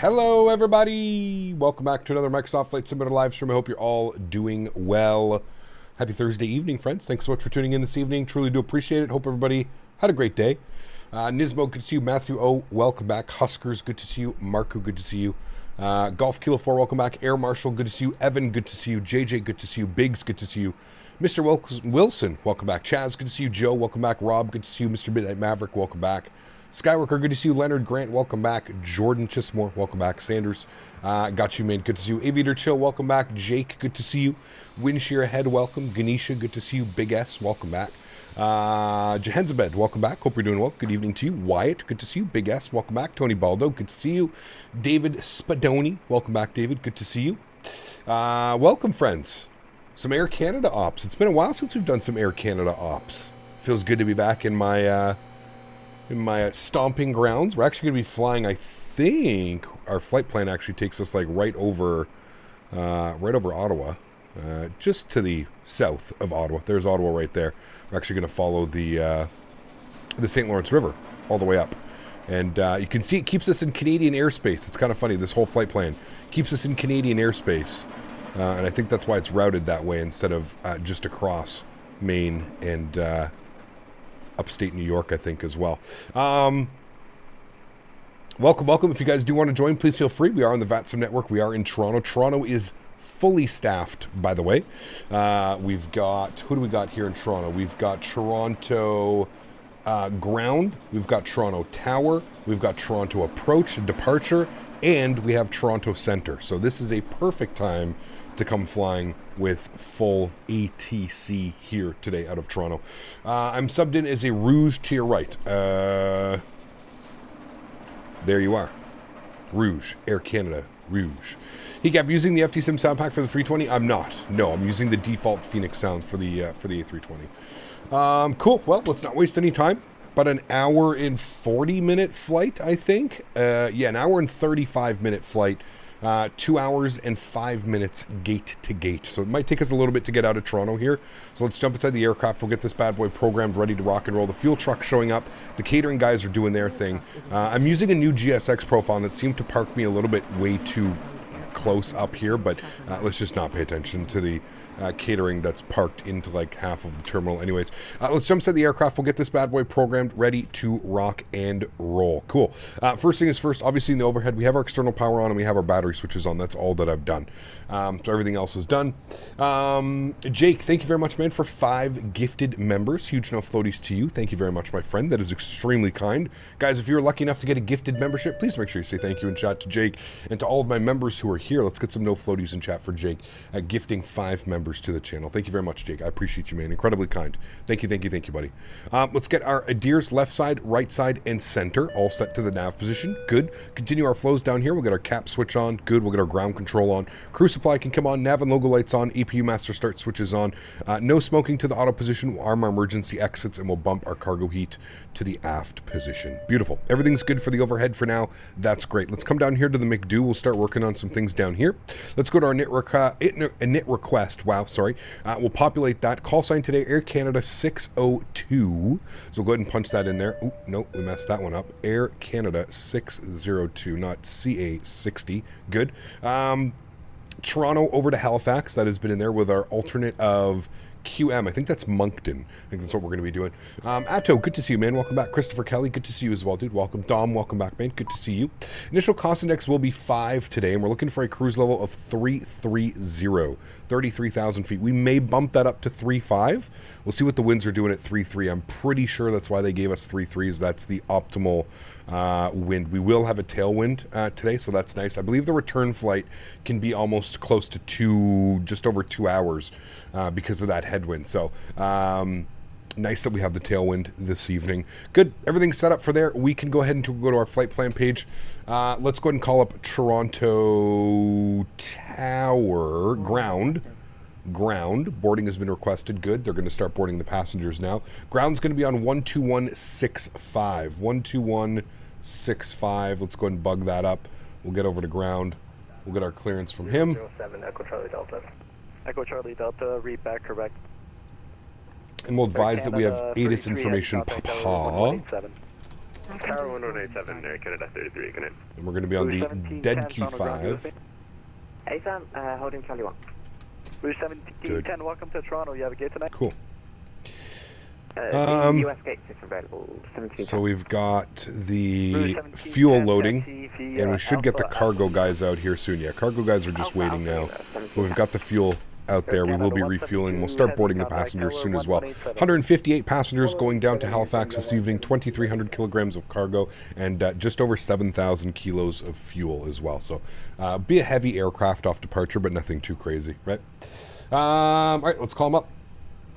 Hello everybody, welcome back to another Microsoft Flight Simulator live stream. I hope you're all doing well. Happy Thursday evening, friends. Thanks so much for tuning in this evening. Truly do appreciate it. Hope everybody had a great day. Nismo, good to see you. Matthew O, welcome back. Huskers, good to see you. Marco, good to see you. Golf Kilo 4, welcome back. Air Marshal, good to see you. Evan, good to see you. JJ, good to see you. Biggs, good to see you. Mr. Wilson, welcome back. Chaz, good to see you. Joe, welcome back. Rob, good to see you. Mr. Midnight Maverick, welcome back. Skyworker, good to see you. Leonard Grant, welcome back. Jordan Chismore, welcome back. Sanders, got you, man, good to see you. Aviator Chill, welcome back. Jake, good to see you. Windshear Ahead, welcome. Ganesha, good to see you. Big S, welcome back. Jehenzabed, welcome back. Hope you're doing well. Good evening to you. Wyatt, good to see you. Big S, welcome back. Tony Baldo, good to see you. David Spadoni, welcome back, David. Good to see you. Welcome, friends. Some Air Canada ops. It's been a while since we've done some Air Canada ops. Feels good to be back in my stomping grounds. We're actually going to be flying, I think, our flight plan actually takes us like right over Ottawa, just to the south of Ottawa. There's Ottawa right there. We're actually going to follow the St. Lawrence River all the way up. And you can see it keeps us in Canadian airspace. It's kind of funny, this whole flight plan keeps us in Canadian airspace. And I think that's why it's routed that way instead of just across Maine and upstate New York, I think, as well. Welcome. If you guys do want to join, please feel free. We are on the FSim network. We are in Toronto. Toronto is fully staffed, by the way. We've got, who do we got here in Toronto? We've got Toronto ground. We've got Toronto tower. We've got Toronto approach and departure. And we have Toronto center. So this is a perfect time to come flying with full ATC here today out of Toronto. I'm subbed in as a Rouge to your right. There you are. Rouge, Air Canada, Rouge. He kept using the FSim sound pack for the 320. I'm not. No, I'm using the default Fenix sound for the A320. Cool. Well, let's not waste any time. About an hour and 40-minute flight, I think. Yeah, an hour and 35-minute flight. 2 hours and 5 minutes gate to gate. So it might take us a little bit to get out of Toronto here. So let's jump inside the aircraft. We'll get this bad boy programmed, ready to rock and roll. The fuel truck showing up. The catering guys are doing their thing. I'm using a new GSX profile that seemed to park me a little bit way too close up here, but let's just not pay attention to the catering that's parked into like half of the terminal. Anyways, let's jump inside the aircraft. We'll get this bad boy programmed, ready to rock and roll. Cool. First thing is first, obviously in the overhead, we have our external power on and we have our battery switches on. That's all that I've done. So everything else is done. Jake, thank you very much, man, for 5 gifted members. Huge enough floaties to you. Thank you very much, my friend. That is extremely kind. Guys, if you're lucky enough to get a gifted membership, please make sure you say thank you in chat to Jake and to all of my members who are here. Let's get some no floaties in chat for Jake, gifting 5 members to the channel. Thank you very much, Jake. I appreciate you, man. Incredibly kind. Thank you, buddy. Let's get our Adir's left side, right side, and center all set to the nav position. Good. Continue our flows down here. We'll get our cap switch on. Good. We'll get our ground control on. Crew supply can come on. Nav and logo lights on. EPU master start switches on. No smoking to the auto position. We'll arm our emergency exits, and we'll bump our cargo heat to the aft position. Beautiful. Everything's good for the overhead for now. That's great. Let's come down here to the McDo. We'll start working on some things down here. Let's go to our init request. Wow, sorry. We'll populate that. Call sign today, Air Canada 602. So we'll go ahead and punch that in there. Oh, no, we messed that one up. Air Canada 602, not CA60. Good. Toronto over to Halifax. That has been in there with our alternate of QM. I think that's Moncton. I think that's what we're going to be doing. Atto, good to see you, man. Welcome back. Christopher Kelly, good to see you as well, dude. Welcome. Dom, welcome back, man. Good to see you. Initial cost index will be 5 today, and we're looking for a cruise level of 330, 33,000 feet. We may bump that up to 3.5. We'll see what the winds are doing at 3.3. I'm pretty sure that's why they gave us 3.3s. That's the optimal wind. We will have a tailwind today, so that's nice. I believe the return flight can be almost close to just over 2 hours because of that headwind. So nice that we have the tailwind this evening. Good. Everything's set up for there. We can go ahead and go to our flight plan page. Let's go ahead and call up Toronto Tower ground. Boarding has been requested. Good. They're going to start boarding the passengers now. Ground's going to be on 12165. 12165. Let's go ahead and bug that up. We'll get over to ground. We'll get our clearance from him. 07 Echo Charlie Delta. Echo Charlie Delta, read back correct. And we'll advise that we have ATIS information. Papa. Tower 1187, Air Canada 33, connect. And we're going to be on the dead key 5. ASAM, holding Charlie 1. Rouge 1710, welcome to Toronto. You have a gate tonight? Cool. US gate is available. So we've got the fuel loading, and we should get the cargo guys out here soon. Yeah, cargo guys are just waiting now. But we've got the fuel out there. We will be refueling. We'll start boarding the passengers soon as well. 158 passengers going down to Halifax this evening, 2,300 kilograms of cargo, and just over 7,000 kilos of fuel as well. So be a heavy aircraft off departure, but nothing too crazy, right? All right, let's call them up.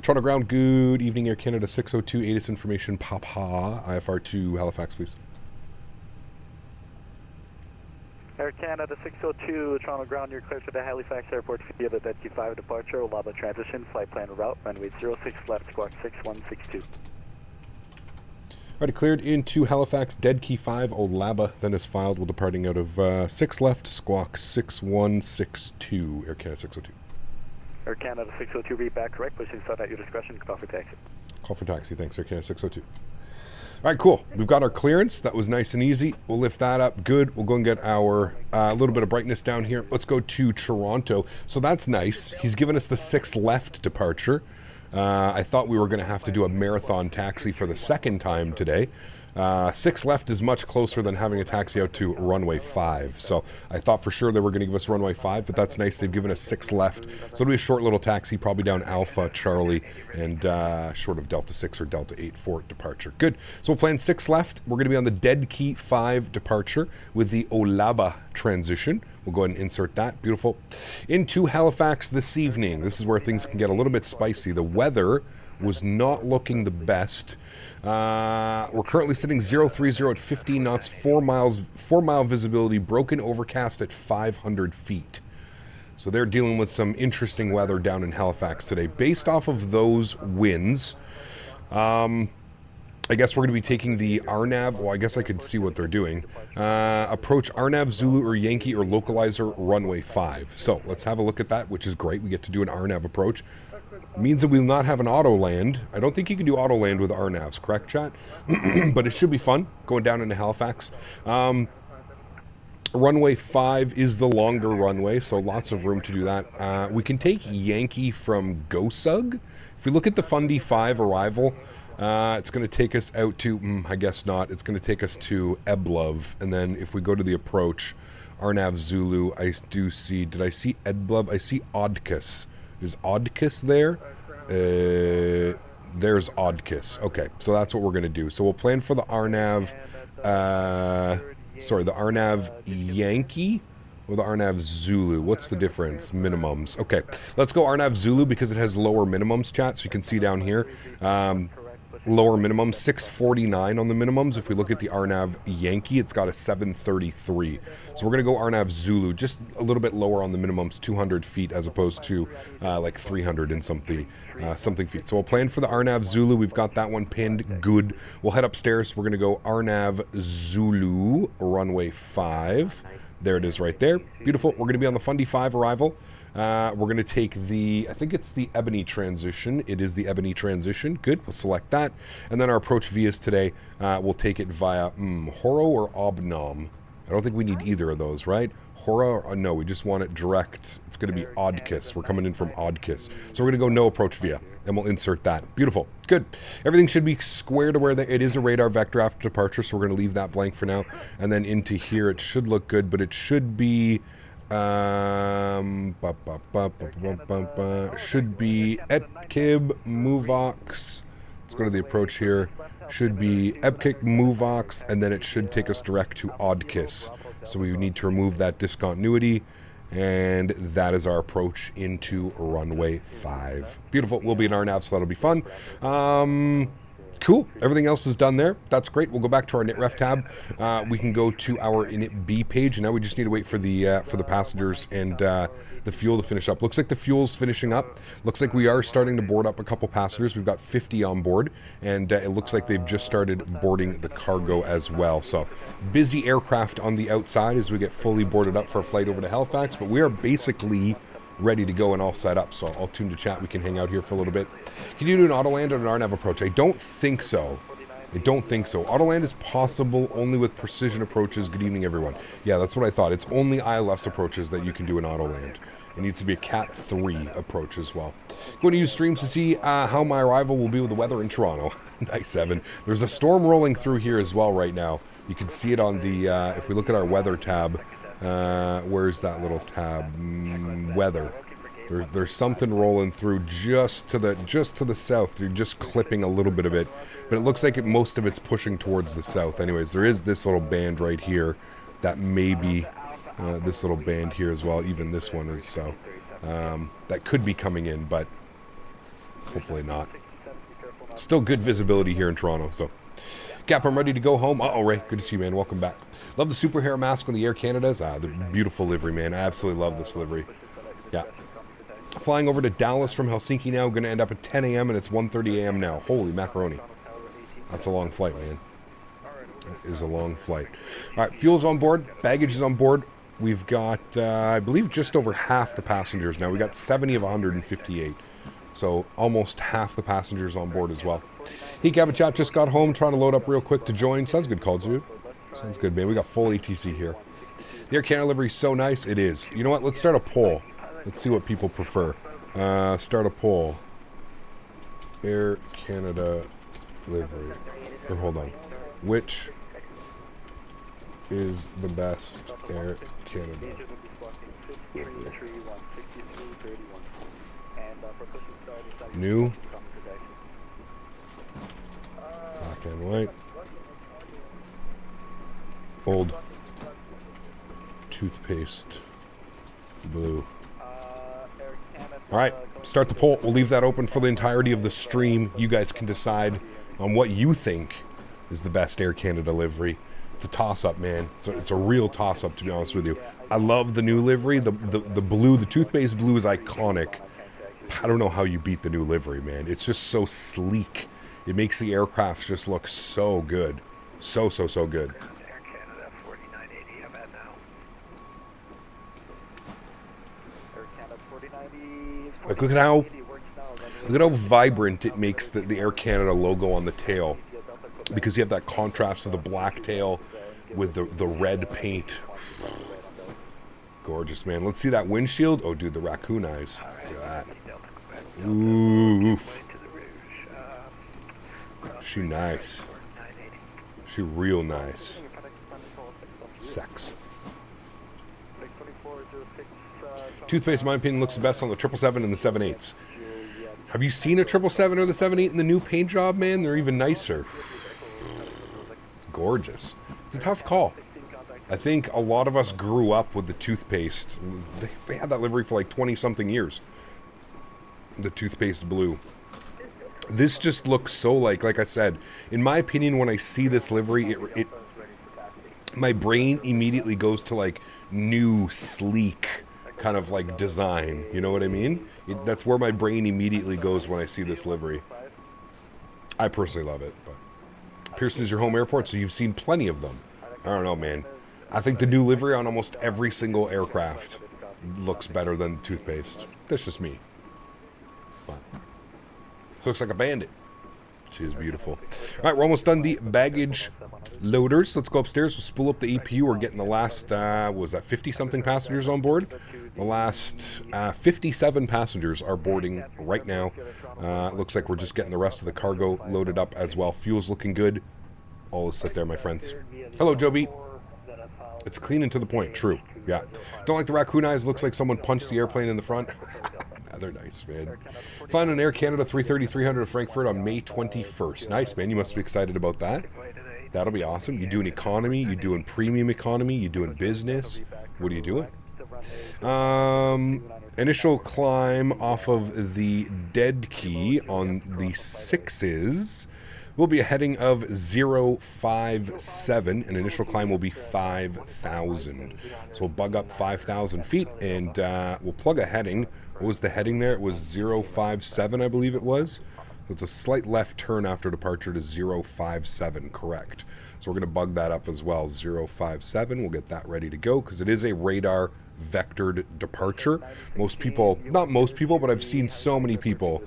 Toronto ground, good evening, Air Canada 602, ATIS information, Papa, IFR2, Halifax, please. Air Canada 602, Toronto ground, you're clear to the Halifax Airport via the Dead Key 5 departure, Olaba transition, flight plan route, runway 06 left, squawk 6162. Alright, cleared into Halifax, Dead Key 5, Olaba, then is filed, we're departing out of 6 left, squawk 6162, Air Canada 602. Air Canada 602, read back correct, pushing start at your discretion, call for taxi. Call for taxi, thanks, Air Canada 602. All right, cool. We've got our clearance. That was nice and easy. We'll lift that up. Good. We'll go and get our little bit of brightness down here. Let's go to Toronto. So that's nice. He's given us the 6 left departure. I thought we were going to have to do a marathon taxi for the second time today. 6 left is much closer than having a taxi out to runway 5. So I thought for sure they were going to give us runway 5, but that's nice. They've given us 6 left. So it'll be a short little taxi, probably down Alpha, Charlie, and short of Delta 6 or Delta 8 for departure. Good. So we'll plan 6 left. We're going to be on the Dead Key 5 departure with the Olaba transition. We'll go ahead and insert that. Beautiful. Into Halifax this evening. This is where things can get a little bit spicy. The weather was not looking the best. We're currently sitting 030 at 15 knots, 4 mile visibility, broken overcast at 500 feet. So they're dealing with some interesting weather down in Halifax today. Based off of those winds, I guess we're going to be taking the RNAV. Well, I guess I could see what they're doing. Approach RNAV, Zulu, or Yankee, or localizer, runway 5. So let's have a look at that, which is great. We get to do an RNAV approach. Means that we will not have an auto land. I don't think you can do auto land with RNAVs, correct, chat? But it should be fun going down into Halifax. Runway 5 is the longer runway, so lots of room to do that. We can take Yankee from GoSug. If we look at the Fundy 5 arrival, it's going to take us out to, I guess not, it's going to take us to Eblov. And then if we go to the approach, RNAV Zulu, I do see, did I see Eblov? I see Odkis. Is Odkis there? There's Odkis. Okay, so that's what we're going to do. So we'll plan for the RNAV, the RNAV Yankee or the RNAV Zulu. What's the difference? Minimums. Okay, let's go RNAV Zulu because it has lower minimums, chat. So you can see down here, lower minimum, 649 on the minimums. If we look at the RNAV Yankee, it's got a 733. So we're going to go RNAV Zulu, just a little bit lower on the minimums, 200 feet as opposed to like 300 and something feet. So we'll plan for the RNAV Zulu. We've got that one pinned good. We'll head upstairs. We're going to go RNAV Zulu, runway 5. There it is right there. Beautiful. We're going to be on the Fundy 5 arrival. We're going to take the, I think it's the Ebony transition. It is the Ebony transition. Good. We'll select that. And then our approach vias today, we'll take it via Horo or Obnom. I don't think we need either of those, right? Horo, or, no, we just want it direct. It's going to be Odkis. We're coming in from Odkis. So we're going to go no approach via, and we'll insert that. Beautiful. Good. Everything should be square to where it is a radar vector after departure, so we're going to leave that blank for now. And then into here, it should look good, but it should be... should be Etkib, Movox. Let's go to the approach here. Should be Epkick, Movox, and then it should take us direct to Odkis. So we need to remove that discontinuity, and that is our approach into runway 5. Beautiful. We'll be in RNAV, so that'll be fun. Cool. Everything else is done there. That's great. We'll go back to our NITREF tab. We can go to our init B page, and now we just need to wait for the passengers and the fuel to finish up. Looks like the fuel's finishing up. Looks like we are starting to board up a couple passengers. We've got 50 on board, and it looks like they've just started boarding the cargo as well. So busy aircraft on the outside as we get fully boarded up for a flight over to Halifax, but we are basically ready to go and all set up. So I'll tune to chat. We can hang out here for a little bit. Can you do an auto land or an RNAV approach? I don't think so. Auto land is possible only with precision approaches. Good evening, everyone. Yeah, that's what I thought. It's only ILS approaches that you can do an auto land. It needs to be a Cat 3 approach as well. Going to use streams to see how my arrival will be with the weather in Toronto. Nice, Evan. There's a storm rolling through here as well right now. You can see it on the, if we look at our weather tab, where's that little tab? Weather. There's something rolling through just to the south. You're just clipping a little bit of it, but it looks like most of it's pushing towards the south. Anyways, there is this little band right here that may be this little band here as well. Even this one is so that could be coming in, but hopefully not. Still good visibility here in Toronto. So, Gap, I'm ready to go home. Uh-oh, Ray, good to see you, man. Welcome back. Love the super hair mask on the Air Canadas. The beautiful livery, man. I absolutely love this livery. Yeah. Flying over to Dallas from Helsinki now. Going to end up at 10 a.m. and it's 1:30 a.m. now. Holy macaroni. That's a long flight, man. That is a long flight. All right, fuel's on board. Baggage is on board. We've got, I believe, just over half the passengers now. We got 70 of 158. So almost half the passengers on board as well. Hey, Gavin Chat just got home. Trying to load up real quick to join. Sounds good, call, dude. Sounds good, man. We got full ATC here. The Air Canada livery is so nice. It is. You know what? Let's start a poll. Let's see what people prefer. Start a poll. Air Canada livery. Or hold on. Which is the best Air Canada livery? New. Black and white. Old. Toothpaste. Blue. All right, start the poll. We'll leave that open for the entirety of the stream. You guys can decide on what you think is the best Air Canada livery. It's a toss-up, man. It's a real toss-up, to be honest with you. I love the new livery. The blue, the toothpaste blue is iconic. I don't know how you beat the new livery, man. It's just so sleek. It makes the aircraft just look so good. So good. Like, look at how vibrant it makes the Air Canada logo on the tail, because you have that contrast of the black tail with the red paint. Gorgeous, man. Let's see that windshield. Oh, dude, the raccoon eyes. Look at that. Oof. She nice. She real nice. Sex. Toothpaste, in my opinion, looks the best on the 777 and the 787s. Have you seen a 777 or the 78 in the new paint job, man? They're even nicer. Gorgeous. It's a tough call. I think a lot of us grew up with the toothpaste. They had that livery for like 20-something years. The toothpaste blue. This just looks so like I said, in my opinion, when I see this livery, my brain immediately goes to like new, sleek kind of like design. You know what I mean? That's where my brain immediately goes when I see this livery. I personally love it, but Pearson is your home airport, so you've seen plenty of them. I don't know, man. I think the new livery on almost every single aircraft looks better than toothpaste. That's just me. But she looks like a bandit. She is beautiful. All right, we're almost done the baggage loaders. Let's go upstairs. We'll spool up the APU. We're getting the last, what was that, 50-something passengers on board? The last 57 passengers are boarding right now. It looks like we're just getting the rest of the cargo loaded up as well. Fuel's looking good. All is set there, my friends. Hello, Joe B. It's clean and to the point. True. Yeah. Don't like the raccoon eyes. Looks like someone punched the airplane in the front. They're nice, man. Flying an Air Canada 330-300 to Frankfurt on May 21st. Nice, man. You must be excited about that. That'll be awesome. You doing economy? You doing premium economy? You doing business? What are you doing? Initial climb off of the dead key on the 6s will be a heading of 057, and initial climb will be 5,000. So we'll bug up 5,000 feet, and we'll plug a heading. What was the heading there? It was 057, I believe it was. So it's a slight left turn after departure to 057, correct. So we're going to bug that up as well, 057. We'll get that ready to go, because it is a radar vectored departure. Most people, not most people, but I've seen so many people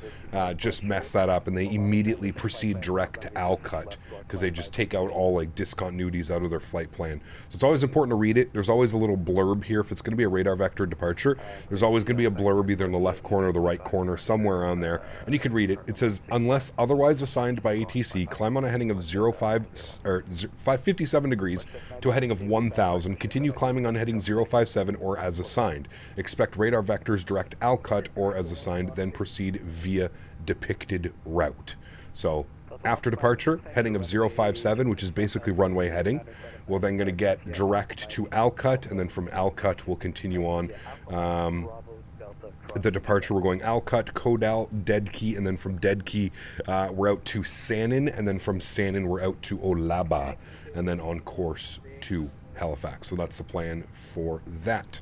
just mess that up, and they immediately proceed direct to ALCUT because they just take out all like discontinuities out of their flight plan. So it's always important to read it. There's always a little blurb here. If it's going to be a radar vector departure, there's always going to be a blurb either in the left corner or the right corner, somewhere around there, and you can read it. It says, unless otherwise assigned by ATC, climb on a heading of 57 degrees to a heading of 1,000. Continue climbing on heading 057 or as assigned. Expect radar vectors direct ALCUT or as assigned, then proceed via depicted route. So after departure, heading of 057, which is basically runway heading, we're then going to get direct to ALCUT, and then from ALCUT we'll continue on the departure. We're going ALCUT, Kodal, Dead Key, and then from Dead Key we're out to Sannin, and then from Sannin we're out to Olaba, and then on course to Halifax. So that's the plan for that.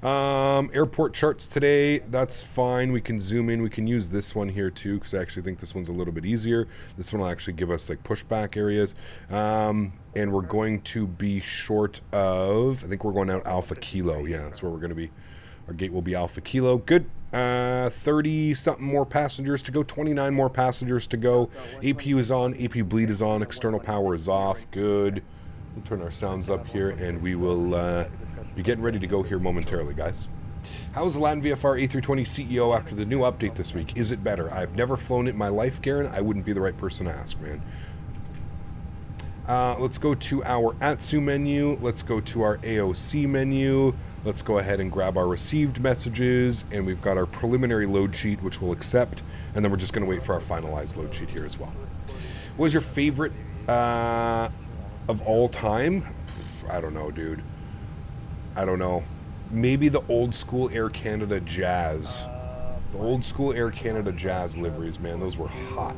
Airport charts today, that's fine. We can zoom in. We can use this one here too, because I actually think this one's a little bit easier. This one will actually give us like pushback areas. And we're going to be short of, I think we're going out Alpha Kilo. Yeah, that's where we're going to be. Our gate will be Alpha Kilo. Good. 30-something more passengers to go. 29 more passengers to go. APU is on. AP bleed is on. External power is off. Good. We'll turn our sounds up here, and we will be getting ready to go here momentarily, guys. How is the Latin VFR A320 CEO after the new update this week? Is it better? I've never flown it in my life, Garen. I wouldn't be the right person to ask, man. Let's go to our AtSiu menu. Let's go to our AOC menu. Let's go ahead and grab our received messages, and we've got our preliminary load sheet, which we'll accept, and then we're just going to wait for our finalized load sheet here as well. What was your favorite of all time? I don't know, dude. I don't know. Maybe the old school Air Canada Jazz. The old school Air Canada Jazz liveries, man, those were hot.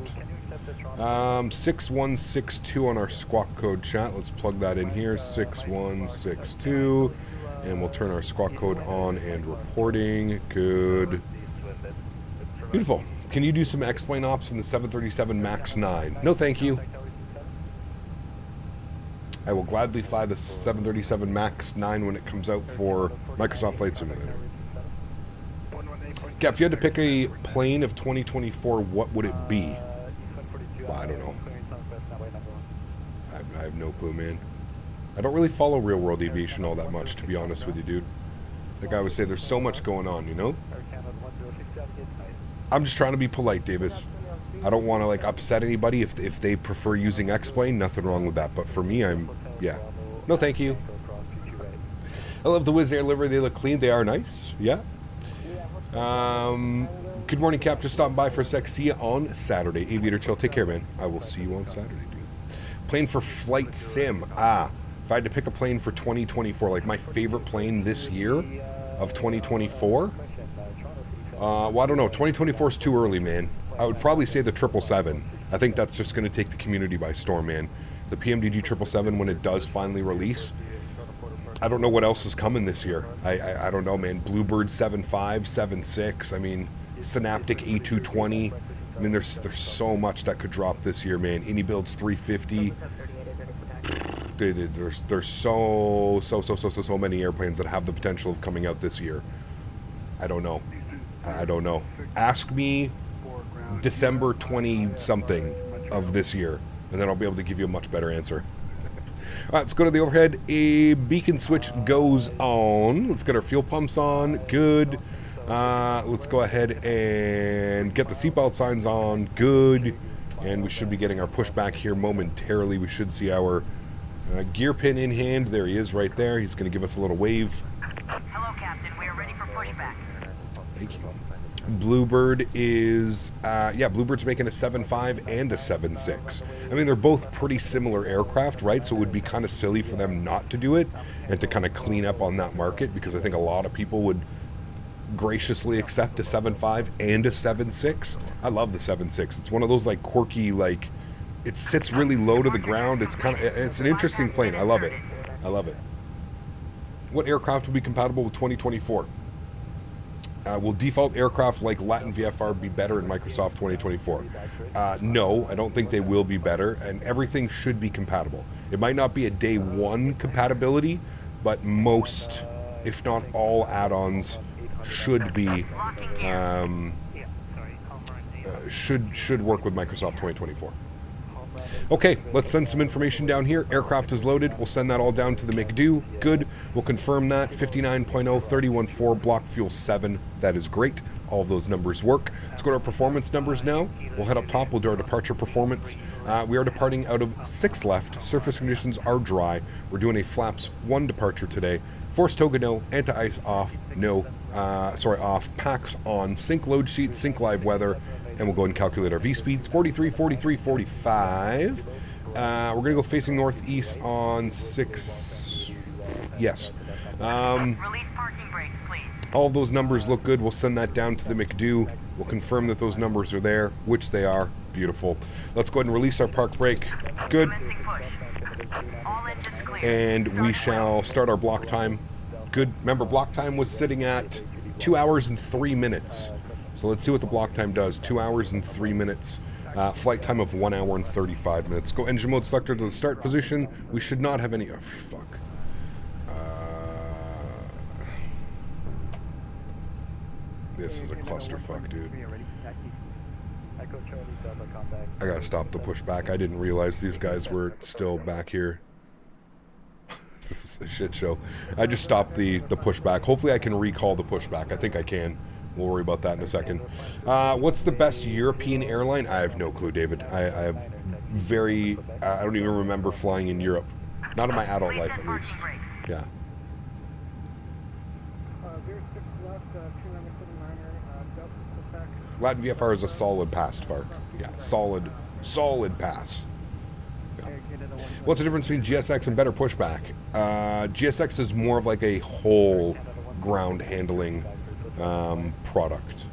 6162 on our squawk code chat. Let's plug that in here, 6162. And we'll turn our squawk code on and reporting. Good. Beautiful. Can you do some X-plane ops in the 737 MAX 9? No, thank you. I will gladly fly the 737 MAX 9 when it comes out for Microsoft Flight Simulator. Yeah, if you had to pick a plane of 2024, what would it be? Well, I don't know. I have no clue, man. I don't really follow real-world aviation all that much, to be honest with you, dude. Like I would say, there's so much going on, you know? I'm just trying to be polite, Davis. I don't want to, like, upset anybody if they prefer using X-plane. Nothing wrong with that. But for me, yeah. No, thank you. I love the Wizz Air livery. They look clean. They are nice. Yeah. Good morning, Cap. Just stopping by for a sec. See you on Saturday. Aviator Chill. Take care, man. I will see you on Saturday, dude. Plane for Flight Sim. If I had to pick a plane for 2024, like my favorite plane this year of 2024, well, I don't know. 2024 is too early, man. I would probably say the 777. I think that's just going to take the community by storm, man. The PMDG 777, when it does finally release, I don't know what else is coming this year. I don't know, man. Bluebird 7.5, 7.6. I mean, Synaptic A320. I mean, there's so much that could drop this year, man. Any builds 350. There's so many airplanes that have the potential of coming out this year. I don't know. Ask me December 20-something of this year, and then I'll be able to give you a much better answer. All right, let's go to the overhead. A beacon switch goes on. Let's get our fuel pumps on. Good. Let's go ahead and get the seatbelt signs on. Good. And we should be getting our pushback here momentarily. We should see our gear pin in hand. There he is right there. He's going to give us a little wave. Hello, Captain. We are ready for pushback. Thank you. Bluebird is, Bluebird's making a 7.5 and a 7.6. I mean, they're both pretty similar aircraft, right? So it would be kind of silly for them not to do it and to kind of clean up on that market, because I think a lot of people would graciously accept a 7.5 and a 7.6. I love the 7.6. It's one of those like quirky, like it sits really low to the ground. It's an interesting plane. I love it. What aircraft will be compatible with 2024? Will default aircraft like Latin VFR be better in Microsoft 2024? No, I don't think they will be better, and everything should be compatible. It might not be a day one compatibility, but most, if not all, add-ons should be should work with Microsoft 2024. Okay, let's send some information down here. Aircraft is loaded. We'll send that all down to the McDo. Good. We'll confirm that. 59.0, 31.4, block fuel 7. That is great. All of those numbers work. Let's go to our performance numbers now. We'll head up top. We'll do our departure performance. We are departing out of 6 left. Surface conditions are dry. We're doing a flaps 1 departure today. Force toga no, anti-ice off, off, packs on, sync load sheet, sync live weather, and we'll go ahead and calculate our V-speeds. 43, 43, 45. We're going to go facing northeast on 6. Yes. Release parking brakes, please. All of those numbers look good. We'll send that down to the McDo. We'll confirm that those numbers are there, which they are. Beautiful. Let's go ahead and release our park brake. Good. And we shall start our block time. Good. Remember, block time was sitting at 2 hours and 3 minutes. So let's see what the block time does. 2 hours and 3 minutes. Flight time of 1 hour and 35 minutes. Go engine mode selector to the start position. We should not have any... Oh, fuck. This is a clusterfuck, dude. I gotta stop the pushback. I didn't realize these guys were still back here. This is a shit show. I just stopped the pushback. Hopefully I can recall the pushback. I think I can. We'll worry about that in a second. What's the best European airline? I have no clue, David. I don't even remember flying in Europe. Not in my adult life, at least. Yeah. Latin VFR is a solid pass, Fark. Yeah, solid pass. Yeah. What's the difference between GSX and better pushback? GSX is more of like a whole ground handling product.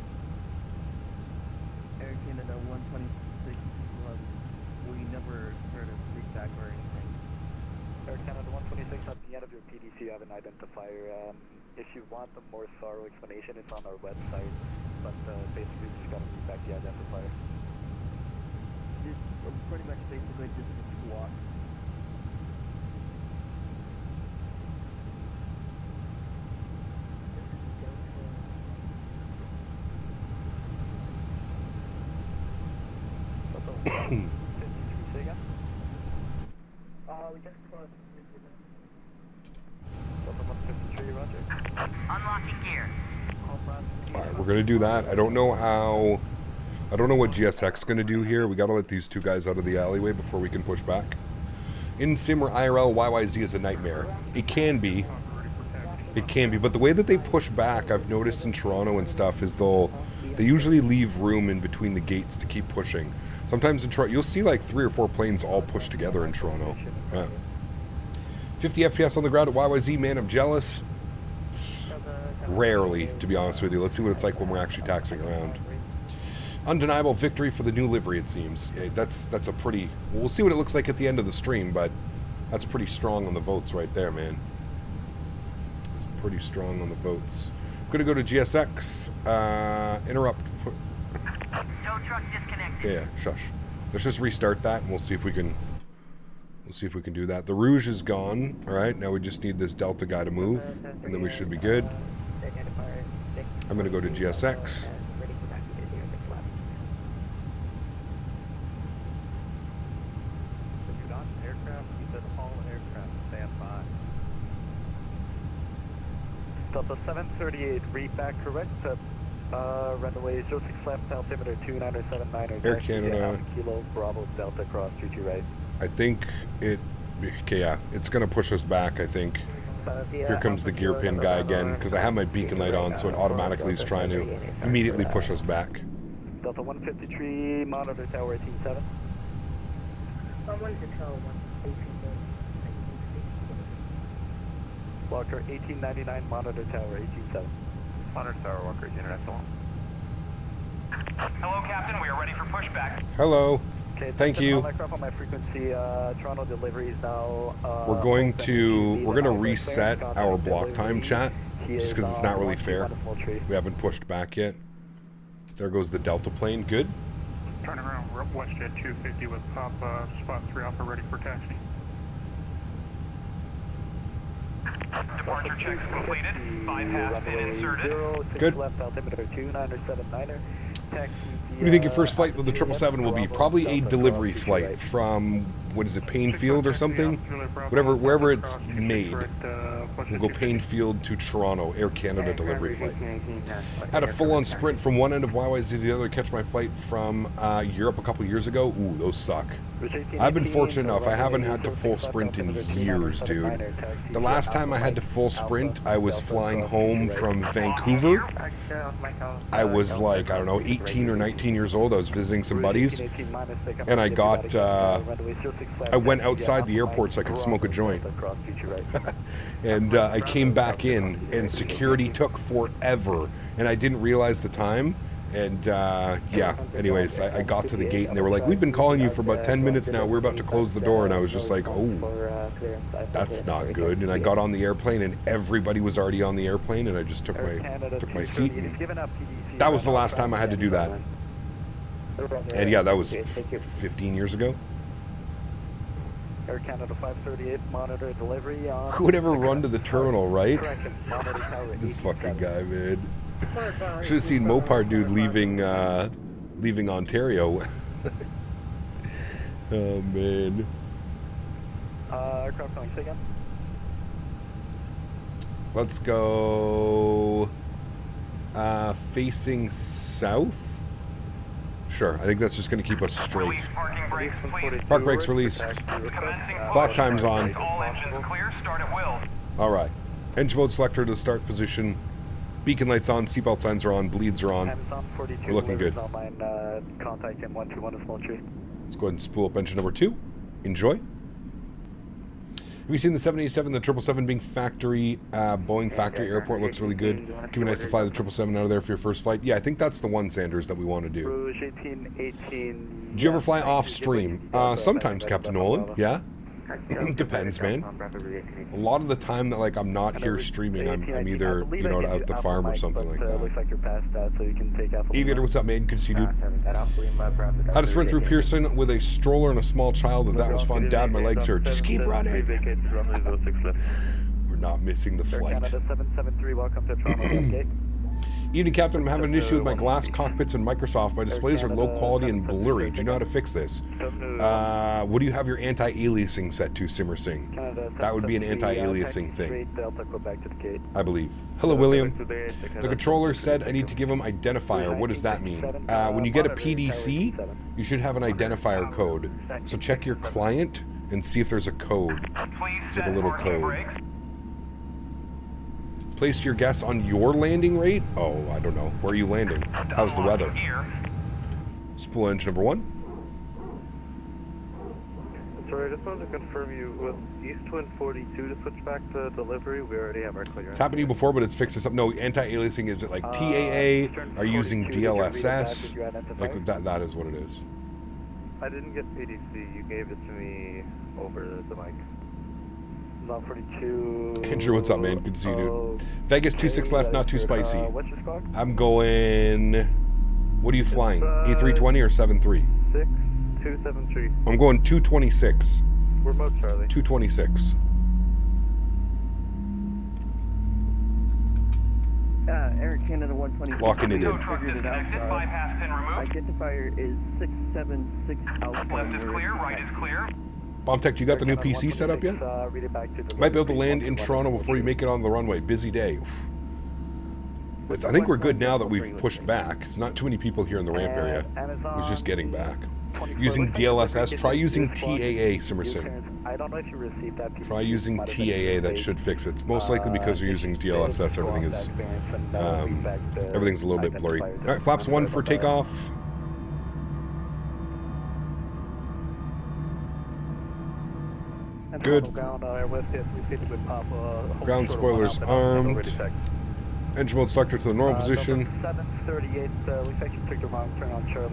you have an identifier. If you want a more thorough explanation, it's on our website. But basically, just gotta read back the identifier. It's pretty much basically just a squawk. We just closed. Unlocking gear. Alright, we're gonna do that. I don't know what GSX's gonna do here. We gotta let these two guys out of the alleyway before we can push back. In sim or IRL, YYZ is a nightmare. It can be, but the way that they push back, I've noticed in Toronto and stuff, is they usually leave room in between the gates to keep pushing. Sometimes in Toronto, you'll see like 3 or 4 planes all pushed together in Toronto. 50 FPS on the ground at YYZ, man, I'm jealous. Rarely, to be honest with you. Let's see what it's like when we're actually taxiing around. Undeniable victory for the new livery, it seems. That's a pretty... We'll see what it looks like at the end of the stream, but that's pretty strong on the votes right there, man. It's pretty strong on the votes. Gonna go to GSX. Interrupt. Tow truck disconnected. Yeah, shush. Let's just restart that, and we'll see if we can... We'll see if we can do that. The Rouge is gone. All right, now we just need this Delta guy to move, and then we should be good. I'm going to go to GSX. Delta 738, read back correct. Runway 06 left, altimeter 2979. Air Canada. Kilo Bravo Delta cross 32 right. I think it... Okay, yeah, it's going to push us back, I think. Here comes the gear pin guy again, because I have my beacon light on, so it automatically is trying to immediately push us back. Delta 153, monitor tower 187. Walker 1899, monitor tower 187. Monitor tower, Walker 1899. Hello, Captain. We are ready for pushback. Hello. Okay, thank you. On my frequency, Toronto deliveries now. We're going to reset our block time chat, just because it's not really fair. We haven't pushed back yet. There goes the Delta plane. Good. Turn around, WestJet 250 with top spot 3 Alpha ready for taxi. Departure checks completed. 5 has been inserted. Good. Left altimeter 2979er. What do you think your first flight with the 777 will be? Probably a delivery flight from, what is it, Painfield or something? Wherever it's made. We'll go Painfield to Toronto, Air Canada delivery flight. Had a full-on sprint from one end of YYZ to the other to catch my flight from Europe a couple years ago. Ooh, those suck. I've been fortunate enough. I haven't had to full sprint in years, dude. The last time I had to full sprint, I was flying home from Vancouver. I was like, I don't know, 18 or 19 years old. I was visiting some buddies, and I got, I went outside the airport so I could smoke a joint. And I came back in, and security took forever, and I didn't realize the time. And yeah, anyways, I got to the gate and they were like, we've been calling you for about 10 minutes now, we're about to close the door. And I was just like, oh, that's not good. And I got on the airplane and everybody was already on the airplane, and I just took my seat, and that was the last time I had to do that. And yeah, that was 15 years ago. Air Canada 538, monitor delivery on... Who would ever run to the terminal, right? This fucking guy, man. Should have seen Mopar dude leaving Ontario. Oh man. Aircraft going again. Let's go facing south. Sure, I think that's just going to keep us straight. Park brakes released. Block time's on. All engines clear. Start at will. All right. Engine mode selector to start position. Beacon lights on, seatbelt signs are on, bleeds are on. We're looking good. Contact him 121 is small tree. Let's go ahead and spool up engine number 2. Enjoy. Have you seen the 787, the 777 being factory, Boeing factory airport? Looks really good. Could be nice to fly the 777 out of there for your first flight. Yeah, I think that's the one, Sanders, that we want to do. Rouge 1818. Do you ever fly off stream? Sometimes, Captain Nolan. Yeah? Depends, man. A lot of the time that like I'm not here streaming, I'm either out at the farm or something like that. Looks like you're past that, so you can take out. Aviator, what's up, man? Good to see you, dude. Had to sprint through Pearson with a stroller and a small child. That was fun. Dad, my legs hurt. Just keep running. We're not missing the flight. Canada 773, welcome to Toronto. Gate. Evening, Captain. I'm having an issue with my glass cockpits and Microsoft. My displays are low quality and blurry. Do you know how to fix this? What do you have your anti-aliasing set to, Simmer Singh? That would be an anti-aliasing thing, I believe. Hello, William. The controller said I need to give him identifier. What does that mean? When you get a PDC, you should have an identifier code. So check your client and see if there's a code. It's like a little code. Place your guess on your landing rate? Oh, I don't know. Where are you landing? How's the weather? Spool engine number 1. Sorry, I just wanted to confirm you with East Twin 42 to switch back to delivery. We already have our clearance. It's happened to you before, but it's fixed this up. No, anti-aliasing, is it like TAA? Are you using DLSS? Like that is what it is. I didn't get PDC. You gave it to me over the mic. 42. Andrew, what's up, man? Good to see you, dude. Vegas 26 left, not too spicy. What's your squawk? I'm going... What are you flying? A320 or 73? 6273. I'm going 226. Remote Charlie. 226. Eric Canada 120. Locking it in. Figured it out. Identifier is 676 Alpha. Left is clear, right is clear. Bomb Tech, you got the new PC set up yet? Might be able to land in Toronto before you make it on the runway. Busy day. But I think we're good now that we've pushed back. There's not too many people here in the ramp area. It was just getting back. Using DLSS, try using TAA, Simmer Singh. I don't know if you received that. Try using TAA, that should fix it. It's most likely because you're using DLSS, everything's a little bit blurry. Alright, flaps 1 for takeoff. Good. Ground spoilers armed. Engine mode selector to the normal position.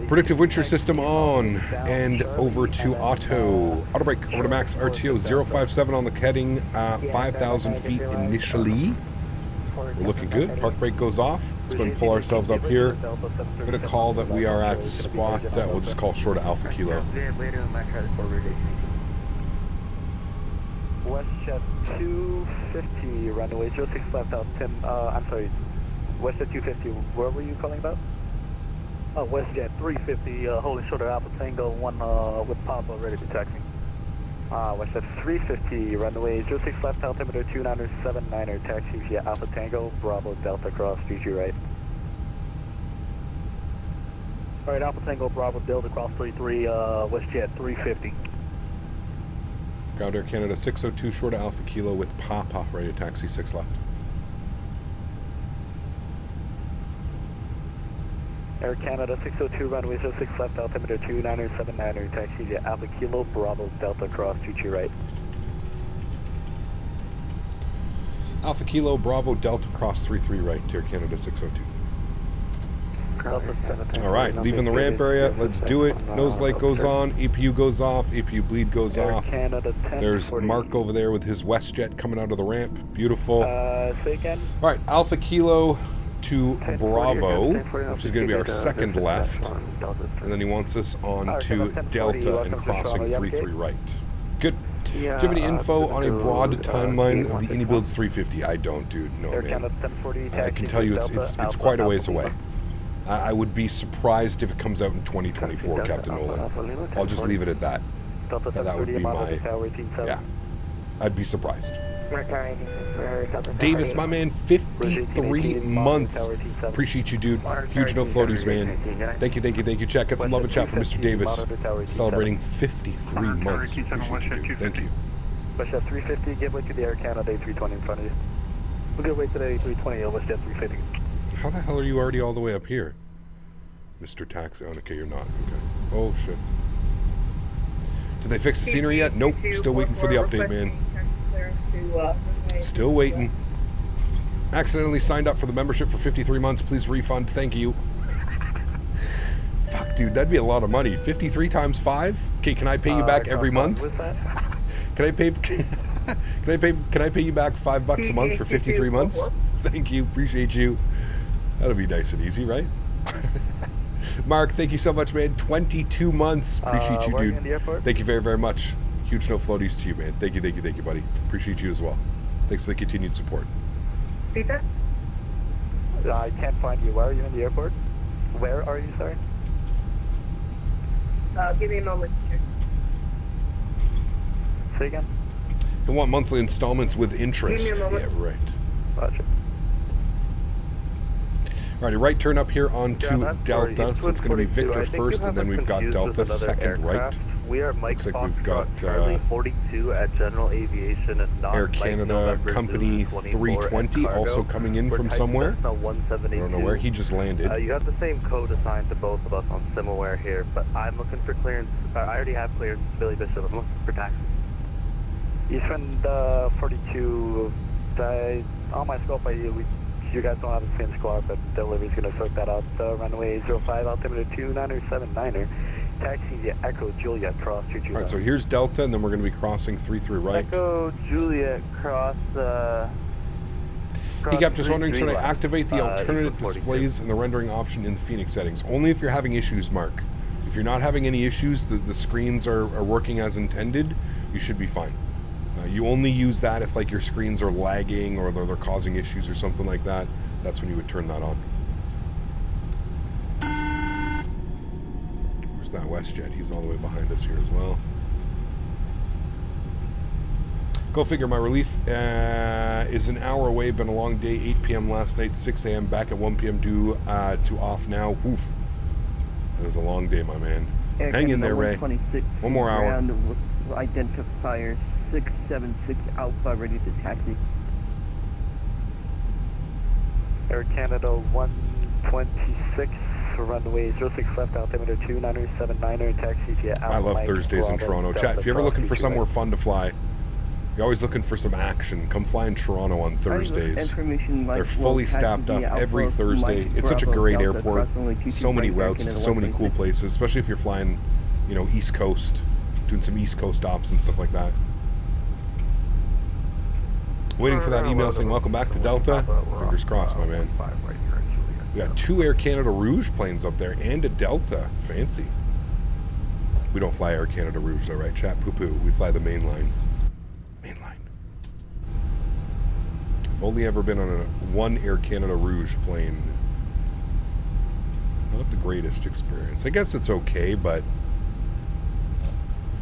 Predictive wind shear system on. And over to auto. Auto brake over to max RTO 057 on the heading. 5,000 feet initially. We're looking good. Park brake goes off. Let's go and pull ourselves up here. I'm going to call that we are at spot. We'll just call short of Alpha Kilo. WestJet 250, runway 06 left out 10, I'm sorry, WestJet 250, where were you calling about? WestJet 350, holding short of Alpha Tango, 1 with Papa ready to taxi. WestJet 350, runway 06 left altimeter 2979er, taxi via Alpha Tango, Bravo Delta cross, GG right. Alright, Alpha Tango, Bravo Delta cross 33, WestJet 350. Ground Air Canada 602 short of Alpha Kilo with Papa ready to taxi 6 left. Air Canada 602 runway 06 left altimeter 2979er taxi via Alpha Kilo Bravo Delta cross 22 right. Alpha Kilo Bravo Delta cross 33 right, Air Canada 602. Alright, leaving the ramp area, let's do it. Nose light goes on, APU goes off, APU bleed goes off. There's Mark over there with his WestJet coming out of the ramp. Beautiful. Alright, Alpha Kilo to Bravo, which is going to be our second left. And then he wants us on to Delta and crossing 33 right. Good. Do you have any info on a broad timeline of the Unibuilds 350? I don't, dude. No, man. I can tell you it's quite a ways away. I would be surprised if it comes out in 2024, Captain Nolan. I'll just leave it at that. That would be my... Yeah. I'd be surprised. Davis, my man, 53 months. Appreciate you, dude. Huge no floaties, man. Thank you. Chat. Get some love and chat from Mr. Davis. Celebrating 53 months. Appreciate you, dude. Thank you. WestJet 350, give way to the Air Canada A320 in front of you. We'll give way to the A320, WestJet 350. How the hell are you already all the way up here? Mr. Taxi. Oh, okay, you're not. Okay. Oh, shit. Did they fix the scenery yet? Nope. Still waiting for the update, man. Still waiting. Accidentally signed up for the membership for 53 months. Please refund. Thank you. Fuck, dude. That'd be a lot of money. 53 times 5? Okay, can I pay you back every month? Can I pay? Can I pay you back $5 a month for 53 months? Thank you. Appreciate you. That'll be nice and easy, right? Mark, thank you so much, man. 22 months. Appreciate you, dude. Thank you very, very much. Huge no floaties to you, man. Thank you, buddy. Appreciate you as well. Thanks for the continued support. Peter? I can't find you. Where are you in the airport? Where are you, sorry? Give me a moment. Say again? You want monthly installments with interest. Give me a moment. Yeah, right. Gotcha. Alrighty, right turn up here onto Yeah, Delta. So it's going to be Victor first, and then we've got Delta second right. We are Mike Looks like we've got Charlie 42 at General Aviation and not Air Mike Canada November Company Zulu 24 320 at Cargo. also coming in We're from type somewhere. Cessna I 172. don't know where. He just landed. You have the same code assigned to both of us on SimAware here, but I'm looking for clearance. I already have clearance, Billy Bishop. I'm looking for taxi. Eastwind 42, on my scope, you guys don't have the same squad, but delivery's going to sort that out. Runway 05, altimeter 2979er, taxi to Echo Juliet, cross 22. Alright, so here's Delta, and then we're going to be crossing 33 right. Echo Juliet cross. He kept just wondering, should I left. activate the alternate 42. displays and the rendering option in the Fenix settings? Only if you're having issues, Mark. If you're not having any issues, the screens are working as intended, you should be fine. You only use that if like your screens are lagging or they're causing issues or something like that. That's when you would turn that on. Where's that WestJet? He's all the way behind us here as well. Go figure, my relief is an hour away. Been a long day, 8 p.m. last night, 6 a.m. back at 1 p.m. due to off now. Oof. It was a long day, my man. Air Hang in there, Ray. 126, One more hour. ground with identifier 676 Alpha, ready to taxi. Air Canada 126, runway 06 left, altimeter 2979er, taxi to I love Thursdays in Toronto. Chat, if you're ever looking for somewhere fun to fly, you're always looking for some action, come fly in Toronto on Thursdays. They're fully staffed up every Thursday. It's such a great airport. So many routes to so many cool places, especially if you're flying, you know, East Coast, doing some East Coast ops and stuff like that. Waiting for that email saying welcome back to Delta. Fingers crossed, my man. We got 2 Air Canada Rouge planes up there and a Delta. Fancy. We don't fly Air Canada Rouge though, right, chat? Poo-poo. We fly the main line. Main line. I've only ever been on one Air Canada Rouge plane. Not the greatest experience. I guess it's okay, but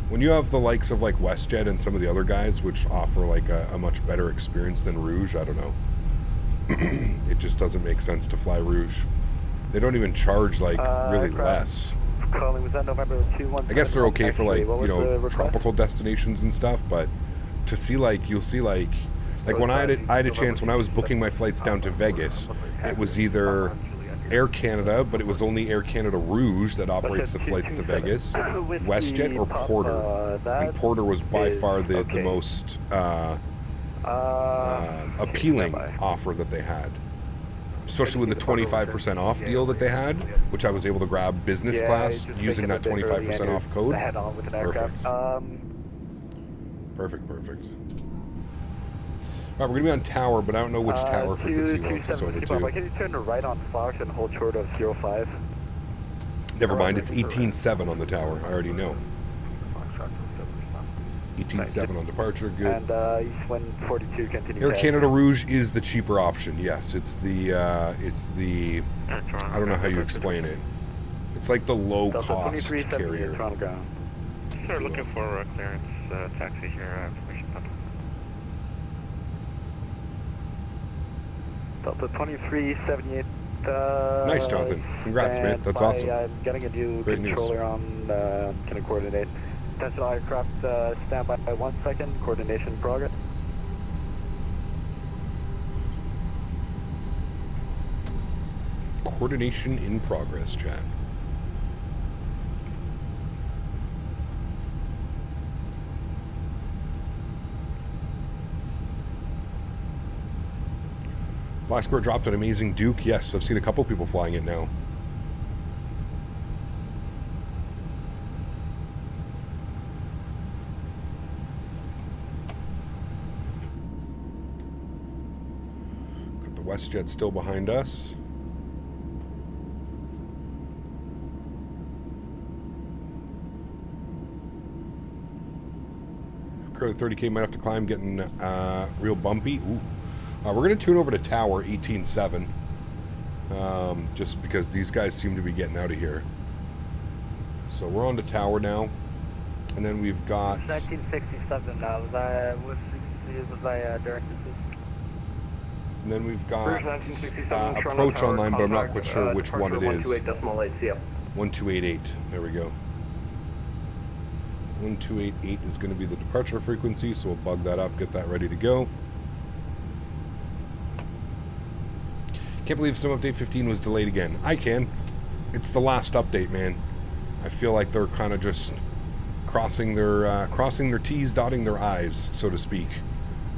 when you have the likes of like WestJet and some of the other guys which offer like a much better experience than Rouge, I don't know. It just doesn't make sense to fly Rouge. They don't even charge like really less. Calling, was that November 21? I guess they're okay for like, you know, tropical destinations and stuff, but to see like, you'll see like when I had a chance, when I was booking my flights down to Vegas, it was either Air Canada, but it was only Air Canada Rouge that operates the flights to Vegas, WestJet or Porter. I think Porter was by far the most appealing offer that they had, especially with the 25% off deal that they had, which I was able to grab business class using that 25% off code. It's perfect. Perfect. Alright, we're going to be on tower, but I don't know which tower frequency he wants us over to. Can you turn to right on Fox and hold short of 05? Never mind, it's 18.7 on the tower. I already know. 18.7 on departure, good. And Eastwind 42, continue. Air Canada Rouge is the cheaper option, yes. It's the, I don't know how you explain it. It's like the low-cost carrier. Sir, looking for clearance taxi here. Delta 2378. Nice, Jonathan. Congrats, man. That's awesome. I'm getting a new Great controller on. Can I coordinate? Attention all aircraft, stand by 1 second. Coordination progress. Coordination in progress, chat. Black Square dropped an amazing Duke. Yes, I've seen a couple people flying it now. WestJet's still behind us. Curly 30K might have to climb, getting real bumpy. Ooh. We're going to tune over to Tower 18.7. Just because these guys seem to be getting out of here. So we're on to Tower now. And then we've got... 1967 now. Was I directed to? And then we've got approach online, but I'm not quite sure which one it is. 1288. There we go. 1288 is going to be the departure frequency, so we'll bug that up, get that ready to go. Can't believe Sim Update 15 was delayed again. I can. It's the last update, man. I feel like they're kind of just crossing their T's, dotting their I's, so to speak.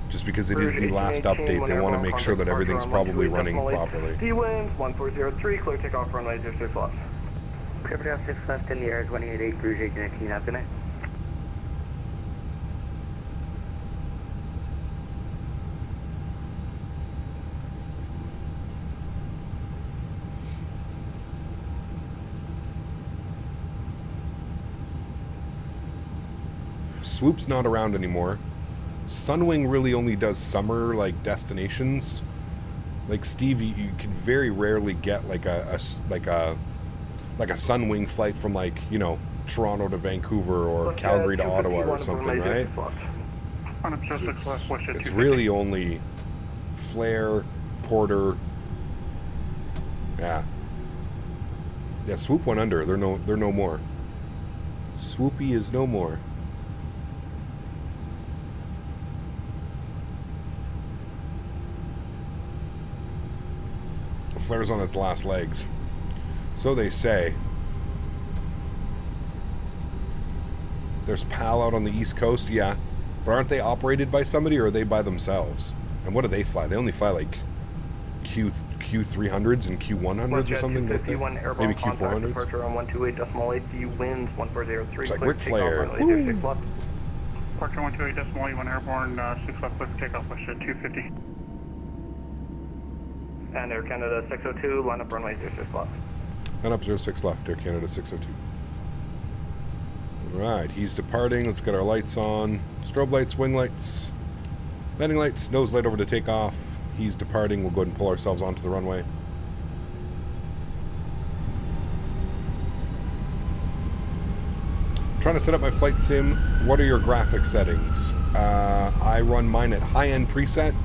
Just because it is the last update, they want to make sure that everything's probably running properly. D-Winds, 1403, clear takeoff runway 06 left. Clear for 6 left in the air, 288, cruise 1819, have a good night. Swoop's not around anymore. Sunwing really only does summer like destinations. Like Steve, you can very rarely get like a Sunwing flight from, like, you know, Toronto to Vancouver or Calgary to Ottawa or something, right? It's really only Flair, Porter. Yeah. Swoop went under. They're no more. Swoopy is no more. Flair's on its last legs. So they say. There's PAL out on the East Coast, yeah. But aren't they operated by somebody, or are they by themselves? And what do they fly? They only fly like Q300s and Q100s or something, don't they? Maybe Q400s? Departure on 128.8, D-Winds, 1403. It's like Ric Flair. Departure 128.1 airborne, 6 left, clear for takeoff, WestJet 250. And Air Canada 602, line up runway 06 left. Line up 06 left, Air Canada 602. Alright, he's departing. Let's get our lights on. Strobe lights, wing lights, landing lights, nose light over to takeoff. He's departing. We'll go ahead and pull ourselves onto the runway. Trying to set up my flight sim. What are your graphic settings? I run mine at high-end preset.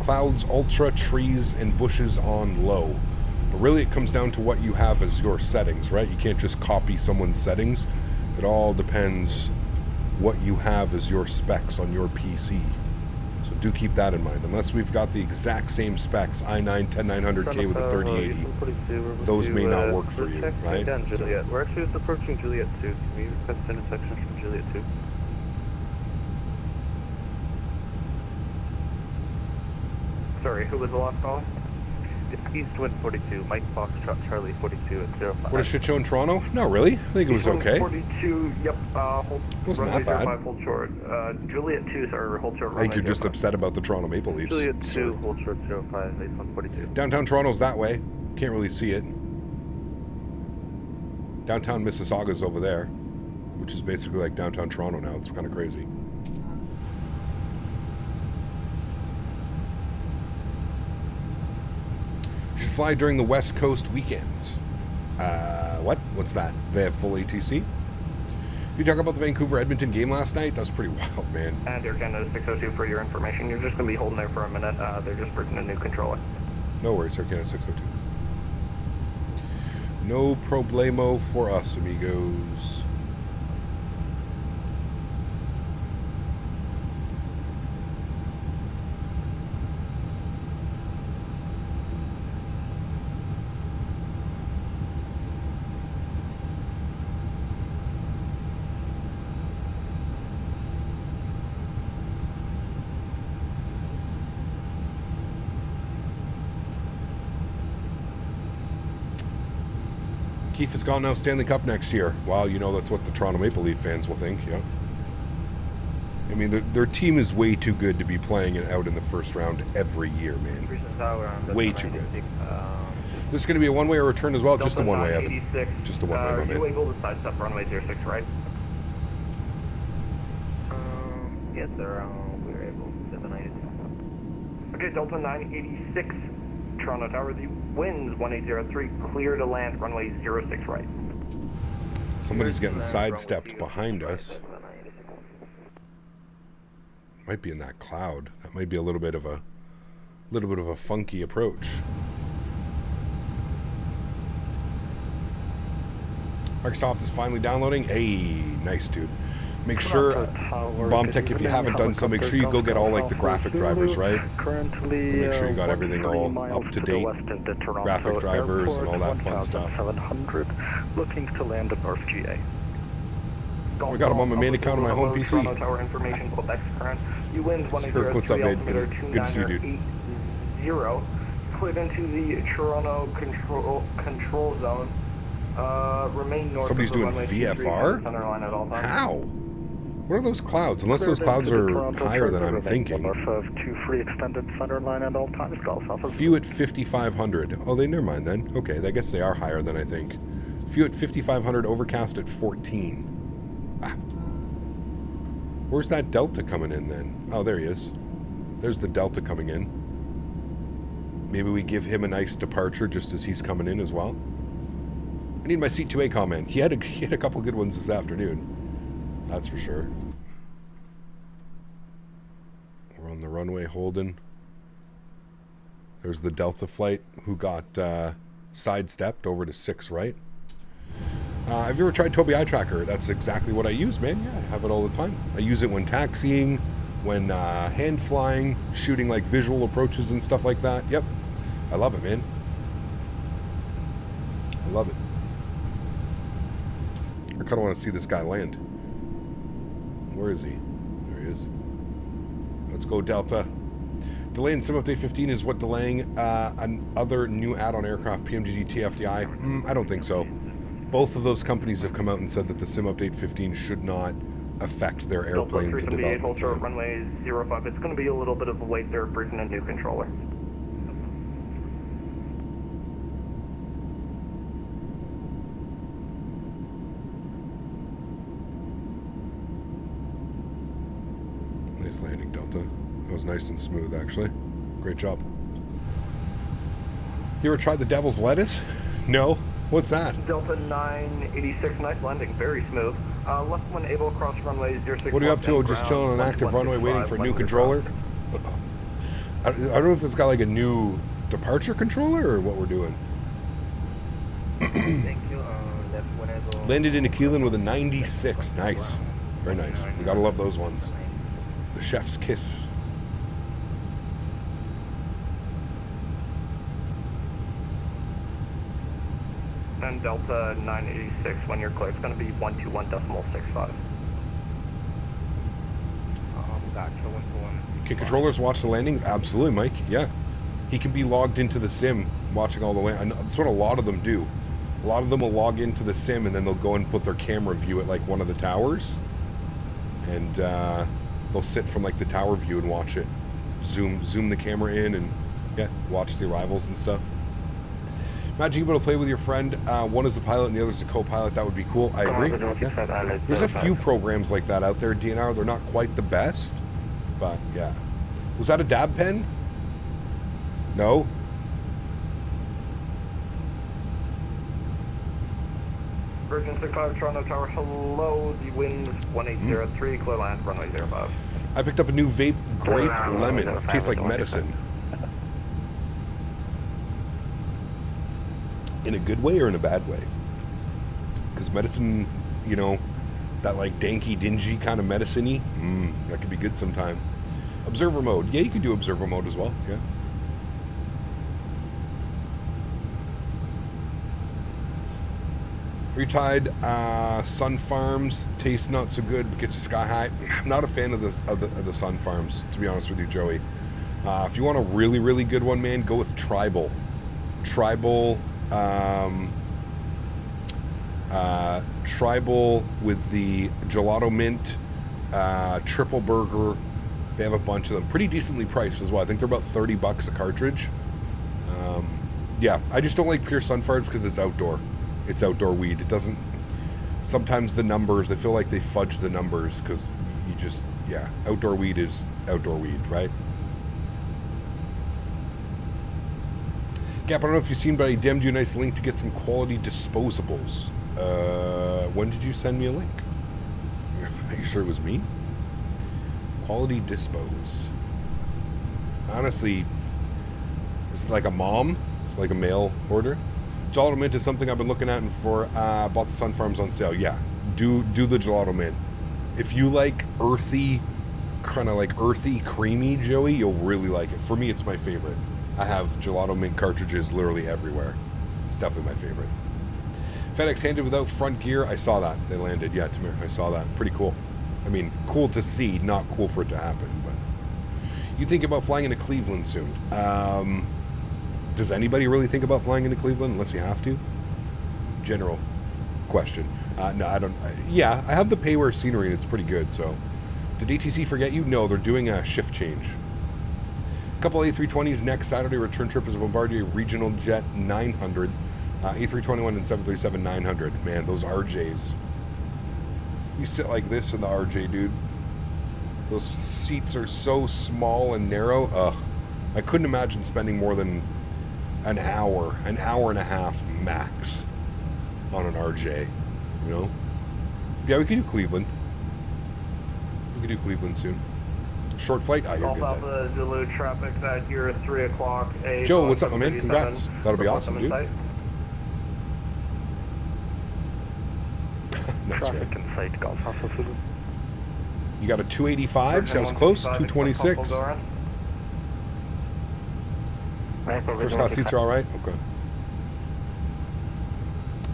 Clouds, ultra, trees, and bushes on low. But really it comes down to what you have as your settings, right? You can't just copy someone's settings. It all depends what you have as your specs on your PC. So do keep that in mind. Unless we've got the exact same specs, i9 10900K with a 3080, those may not work for you, right? Juliet. We're actually just approaching Juliet 2. Can we request intersection from Juliet 2? Sorry, who was the last caller? It's Eastwind 42, Mike Fox, Charlie 42 at 05. What a shit show in Toronto? No, really? I think it was okay. 42, yep, hold, wasn't that bad. 05, hold short. Juliet 2, sorry, hold short. I think you're just upset about the Toronto Maple Leafs. Juliet 2, hold short 05, 8142. Downtown Toronto's that way. Can't really see it. Downtown Mississauga's over there, which is basically like downtown Toronto now. It's kind of crazy. Should fly during the West Coast weekends. What? What's that? They have full ATC? You talk about the Vancouver-Edmonton game last night? That was pretty wild, man. And Air Canada 602 for your information. You're just going to be holding there for a minute. They're just bringing a new controller. No worries, Air Canada 602. No problemo for us, amigos. Keith has gone now Stanley Cup next year. Well, you know, that's what the Toronto Maple Leaf fans will think, yeah. I mean, their team is way too good to be playing it out in the first round every year, man. Way too good. Is this going to be a one-way or return as well? Just the one-way, Evan. Just the one-way, my man. Are you able to sidestep runway 06 right? Yes, sir. We were able to 796. Okay, Delta 986, Toronto Tower. The winds 1803, clear to land runway 06 right. Somebody's getting sidestepped behind us. Might be in that cloud. That might be a little bit of a funky approach. Microsoft is finally downloading. Hey, nice, dude. Make sure, Bomb Tech, if you haven't done so, make sure you go get all like the graphic drivers, right? Make sure you got everything all up to date. Graphic drivers and all that fun stuff. 700, looking to land at North GA. I got them on my main account on my home PC. Kirk, what's up, mate? Good to see you, dude. Put into the Toronto control zone. Remain north. Somebody's doing VFR? How? What are those clouds? Unless those clouds are higher than I'm thinking. Free extended center line at all times. Few at 5,500. Oh, never mind then. Okay, I guess they are higher than I think. Few at 5,500, overcast at 14. Ah. Where's that Delta coming in then? Oh, there he is. There's the Delta coming in. Maybe we give him a nice departure just as he's coming in as well. I need my C2A comment. He had a couple good ones this afternoon. That's for sure. We're on the runway holding. There's the Delta flight who got sidestepped over to 6 right. Have you ever tried Tobii Eye Tracker? That's exactly what I use, man. Yeah, I have it all the time. I use it when taxiing, when hand flying, shooting like visual approaches and stuff like that. Yep. I love it, man. I love it. I kind of want to see this guy land. Where is he? There he is. Let's go, Delta. Delay in Sim Update 15 is what delaying another new add-on aircraft, PMGD TFDI? I don't think so. Both of those companies have come out and said that the Sim Update 15 should not affect their airplanes in development. Short runway 05. It's going to be a little bit of a wait there, briefing a new controller. Nice landing, Delta. That was nice and smooth, actually. Great job. You ever tried the Devil's Lettuce? No. What's that? Delta 986, nice landing, very smooth. Left one able across runway 06. What are you up to? Just chilling on an active runway waiting for a new controller? I don't know if it's got like a new departure controller or what we're doing. Thank you. Landed in Aquilon with a 96. Nice. Very nice. You gotta love those ones. The chef's kiss. And Delta 986, when you're clear, it's going to be 121.65. Gotcha, 121. Can controllers watch the landings? Absolutely, Mike. Yeah. He can be logged into the sim watching all the landings. That's what a lot of them do. A lot of them will log into the sim and then they'll go and put their camera view at like one of the towers. And they'll sit from like the tower view and watch it. Zoom the camera in and yeah, watch the arrivals and stuff. Imagine being able to play with your friend. One is the pilot and the other is the co-pilot. That would be cool. I agree. Yeah. There's a few programs like that out there, DNR. They're not quite the best, but yeah. Was that a dab pen? No? Virgin 65, Toronto Tower, hello. The wind's 1803, clear land, runway 05. I picked up a new vape, grape lemon. It tastes like medicine. In a good way or in a bad way? Because medicine, you know, that like danky, dingy kind of medicine-y, that could be good sometime. Observer mode. Yeah, you can do observer mode as well. Yeah. Retied Sun Farms. Tastes not so good, but gets you sky high. I'm not a fan of the Sun Farms, to be honest with you, Joey. If you want a really, really good one, man, go with Tribal. Tribal with the gelato mint Triple Burger. They have a bunch of them. Pretty decently priced as well. I think they're about $30 a cartridge. Yeah, I just don't like pure Sunfires because it's outdoor. It's outdoor weed. It doesn't... Sometimes the numbers, I feel like they fudge the numbers because you just... Yeah, outdoor weed is outdoor weed, right? Gap, I don't know if you've seen, but I DM'd you a nice link to get some quality disposables. When did you send me a link? Are you sure it was me? Quality dispose. Honestly, it's like a mom. It's like a mail order. Gelato Mint is something I've been looking at and for bought the Sun Farms on sale. Yeah, do the Gelato Mint. If you like earthy, kind of like earthy, creamy Joey, you'll really like it. For me, it's my favorite. I have Gelato Mint cartridges literally everywhere. It's definitely my favorite. FedEx handed without front gear. I saw that. They landed. Yeah, Tamir, I saw that. Pretty cool. I mean, cool to see, not cool for it to happen. But you think about flying into Cleveland soon. Does anybody really think about flying into Cleveland unless you have to? General question. No, I don't. Yeah, I have the Payware scenery and it's pretty good. So, did ATC forget you? No, they're doing a shift change. A couple A320s next Saturday. Return trip is a Bombardier Regional Jet 900, A321 and 737-900. Man, those RJs. You sit like this in the RJ, dude. Those seats are so small and narrow. Ugh. I couldn't imagine spending more than an hour and a half max on an RJ, you know? Yeah, we could do Cleveland. We could do Cleveland soon. Short flight? Ah, you're good then. Alpha Zulu traffic at your 3 o'clock. Joe, what's up, my man? Congrats. That'll be awesome, dude. Nice, Traffic right? in sight, Golf Alpha Zulu. You got a 285, sounds close. 226. First class seats are all right? Okay.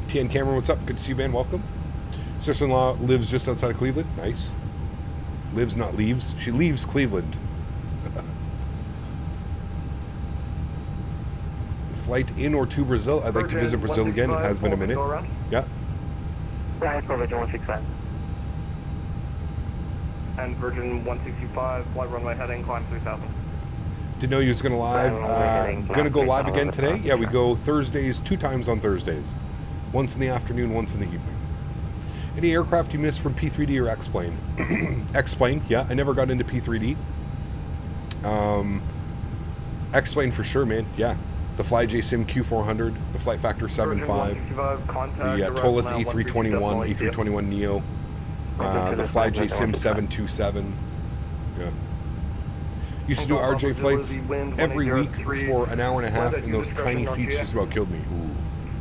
TN Cameron, what's up? Good to see you, man. Welcome. Sister-in-law lives just outside of Cleveland. Nice. Lives, not leaves. She leaves Cleveland. Flight in or to Brazil. I'd like to visit Brazil again. It has been a minute. Yeah. And Virgin 165, flight runway heading, climb 3000. Didn't know you was going to live. Going to go live again today. Yeah, we go Thursdays, 2 times on Thursdays. Once in the afternoon, once in the evening. Any aircraft you missed from P3D or X-Plane? X-Plane, yeah. I never got into P3D. X-Plane for sure, man. Yeah. The FlyJSim Q400, the Flight Factor 7.5, the Tolis A321, A321 Neo, the FlyJSim 727. Yeah. Used to do RJ flights every week for an hour and a half, and those tiny seats just about killed me. Ooh.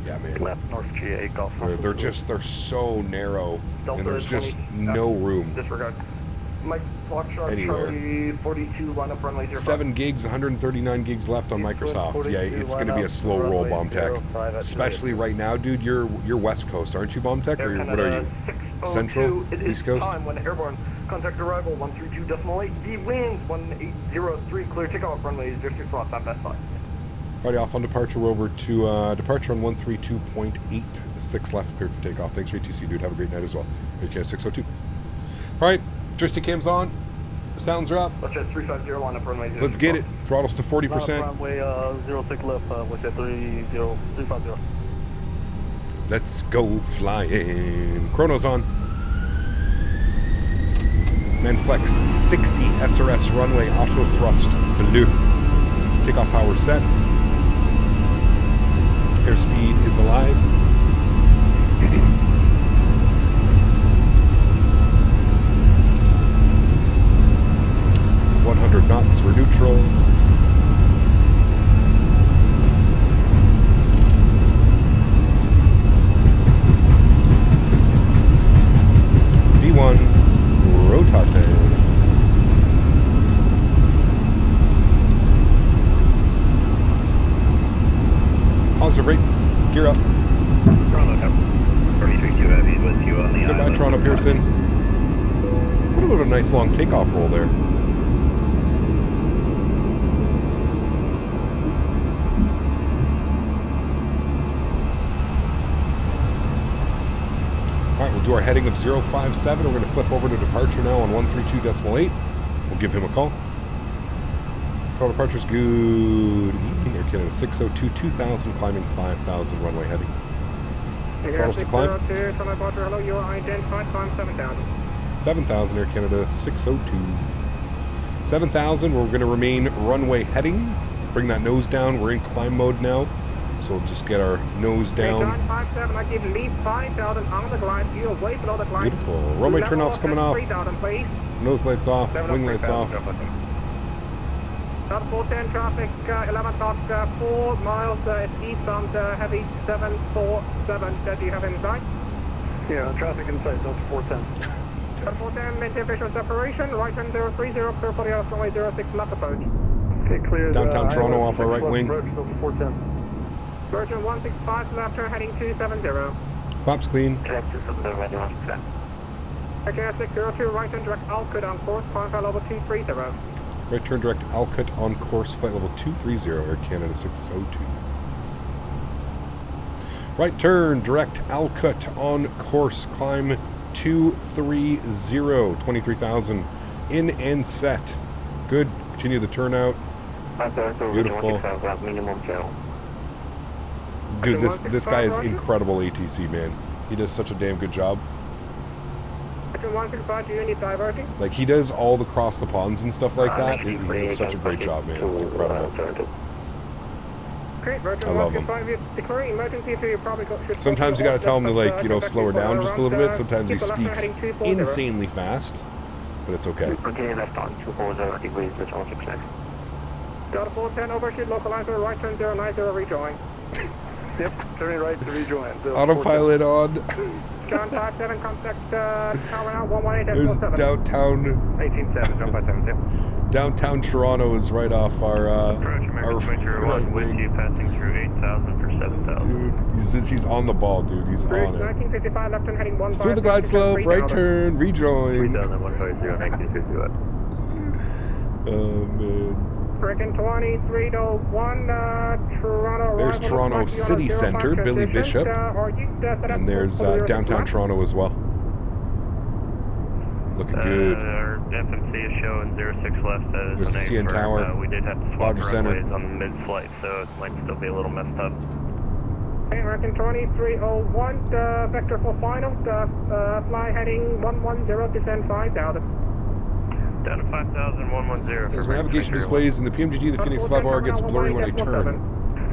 Yeah, man. Left North GA Golf. They're so narrow, and there's just no room. Disregard. Mike Foxtrot, anywhere. Charlie 42, line up runway 05. 7 gigs, 139 gigs left on Microsoft. Yeah, it's going to be a slow roll, Bomb Tech. Especially right now, dude. You're West Coast, aren't you, Bomb Tech? Or what are you? Central? East Coast? Time when airborne. Contact arrival 132.8. V winds 1803. Clear takeoff runway 06 left on best side. Alrighty, off on departure. We're over to departure on 132.86 left, cleared for takeoff. Thanks for ATC, dude. Have a great night as well. AK 602. Alright, joystick cams on. Sounds are up. Let's just 350 line up runway 06. Let's get it. Throttles to 40%. Runway 06 left, with a 350. Let's go flying. Chrono's on. Manflex 60 SRS runway auto thrust blue. Takeoff power set. Airspeed is alive. 100 knots, we're neutral. V1, rotate. Positive rate, gear up. Goodbye, Toronto Pearson. What about a nice long takeoff roll there? Alright, we'll do to our heading of 057. We're going to flip over to departure now on 132.8. We'll give him a call. Control departures, good evening, Air Canada 602, 2000, climbing 5000, runway heading. Throttles to climb. Hello, you are identified, climb 7000. 7000, Air Canada 602. 7000, we're going to remain runway heading. Bring that nose down. We're in climb mode now. So we'll just get our nose down. 957, I give lead 5000 on the glide. You are way below the glide. Beautiful. Runway turnoff's coming off. 3000, please. Nose lights off. Wing lights off. South 410 traffic, 11 o'clock, 4 miles eastbound, heavy 747. Do you have any sight? Yeah, traffic in sight, Delta 410. South 410, maintain visual separation, right turn 030, clear for the runway 06, left approach. Okay, clear. Downtown Toronto off our right wing. Delta 410. Virgin 165, left turn heading 270. Flaps clean. Direct to the ready on set. Okay, 602, right turn direct Alcud on course, climb flight level 230. Right turn direct Alcott on course, flight level 230, Air Canada 602. Right turn direct Alcott on course, climb 230, 23,000. In and set. Good. Continue the turnout. Beautiful. Dude, this guy is incredible ATC, man. He does such a damn good job. Like, he does all the cross the ponds and stuff like that. He does such a great job, man. It's incredible. I love him. Sometimes you gotta tell him to, like, you know, slow her down just a little bit. Sometimes he speaks insanely fast, but it's okay. Continue left on 240 degrees, which also connects. Delta 410, overshoot, localizer, right turn 090, rejoin. Yep, turning right to rejoin. Autopilot on. John 57, contact Tower 118. There's downtown. 187, John 57. Downtown Toronto is right off our right wing. Passing through 8,000 for 7,000. Dude, he's on the ball, dude. He's on it. 1955, left turn heading 15. Through the glide slope, right turn, rejoin. 3,150, 1951. Oh man. Frickin' 2301, Toronto. There's Toronto City Centre, Billy Bishop, and there's downtown Toronto as well. Looking good. Our FMC is showing 06 left. There's the CN Tower. We did have to swap Rogers runways Center. on the mid-flight, so it might still be a little messed up. American 2301, vector for final, fly heading 110, descend 5,000. Down to 5,000, 110. As my navigation displays in the PMGG, the Phoenix flybar gets blurry when I turn.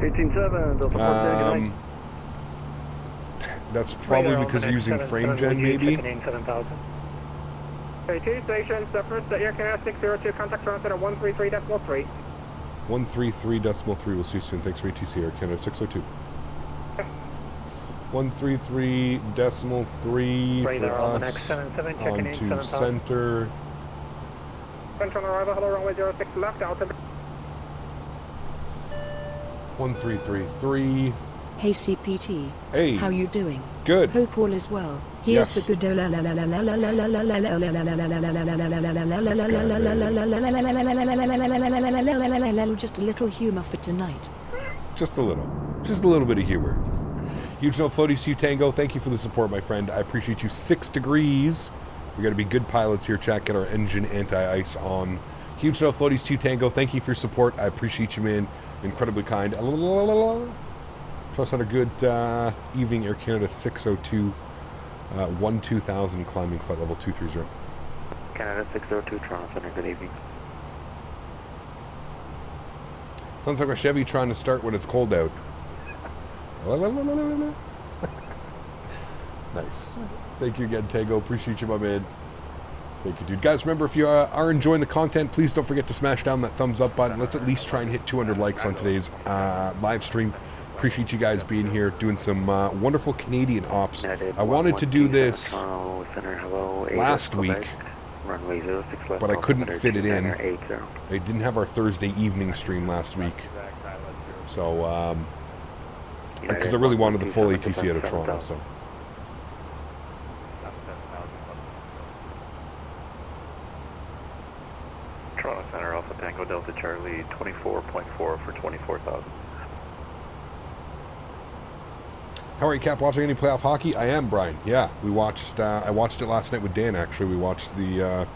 187, Delta 410, That's probably because you're using frame gen, maybe. 7,000. Okay, 2 stations, the first, Air Canada 602, contact Toronto Center 133.3. 133.3, we'll see you soon. Thanks for ATC, Air Canada 602. 133.3 for us, onto center. Central arrival, hello, runway 06 left, Alta. 1333. Hey CPT. Hey. How you doing? Good. Hope all is well. Here's the good just a little humor for tonight. Just a little bit of humor. Huge no floaty CU Tango, thank you for the support, my friend. I appreciate you. 6 degrees. We got to be good pilots here, chat. Get our engine anti-ice on. Huge no floaties CU Tango, thank you for your support. I appreciate you, man. Incredibly kind. Trust had a good evening, Air Canada 602, 12,000, climbing flight level 230. Canada 602, Toronto Center, good evening. Sounds like a Chevy trying to start when it's cold out. Nice. Thank you again, Tango. Appreciate you, my man. Thank you, dude. Guys, remember, if you are enjoying the content, please don't forget to smash down that thumbs up button. Let's at least try and hit 200 likes on today's live stream. Appreciate you guys being here, doing some wonderful Canadian ops. I wanted to do this last week, but I couldn't fit it in. They didn't have our Thursday evening stream last week. So, because I really wanted the full ATC out of Toronto, so. Toronto Center, Alpha Tango Delta Charlie, 24.4 for 24,000. How are you, Cap? Watching any playoff hockey? I am, Brian. Yeah, we watched. I watched it last night with Dan. Actually, we watched the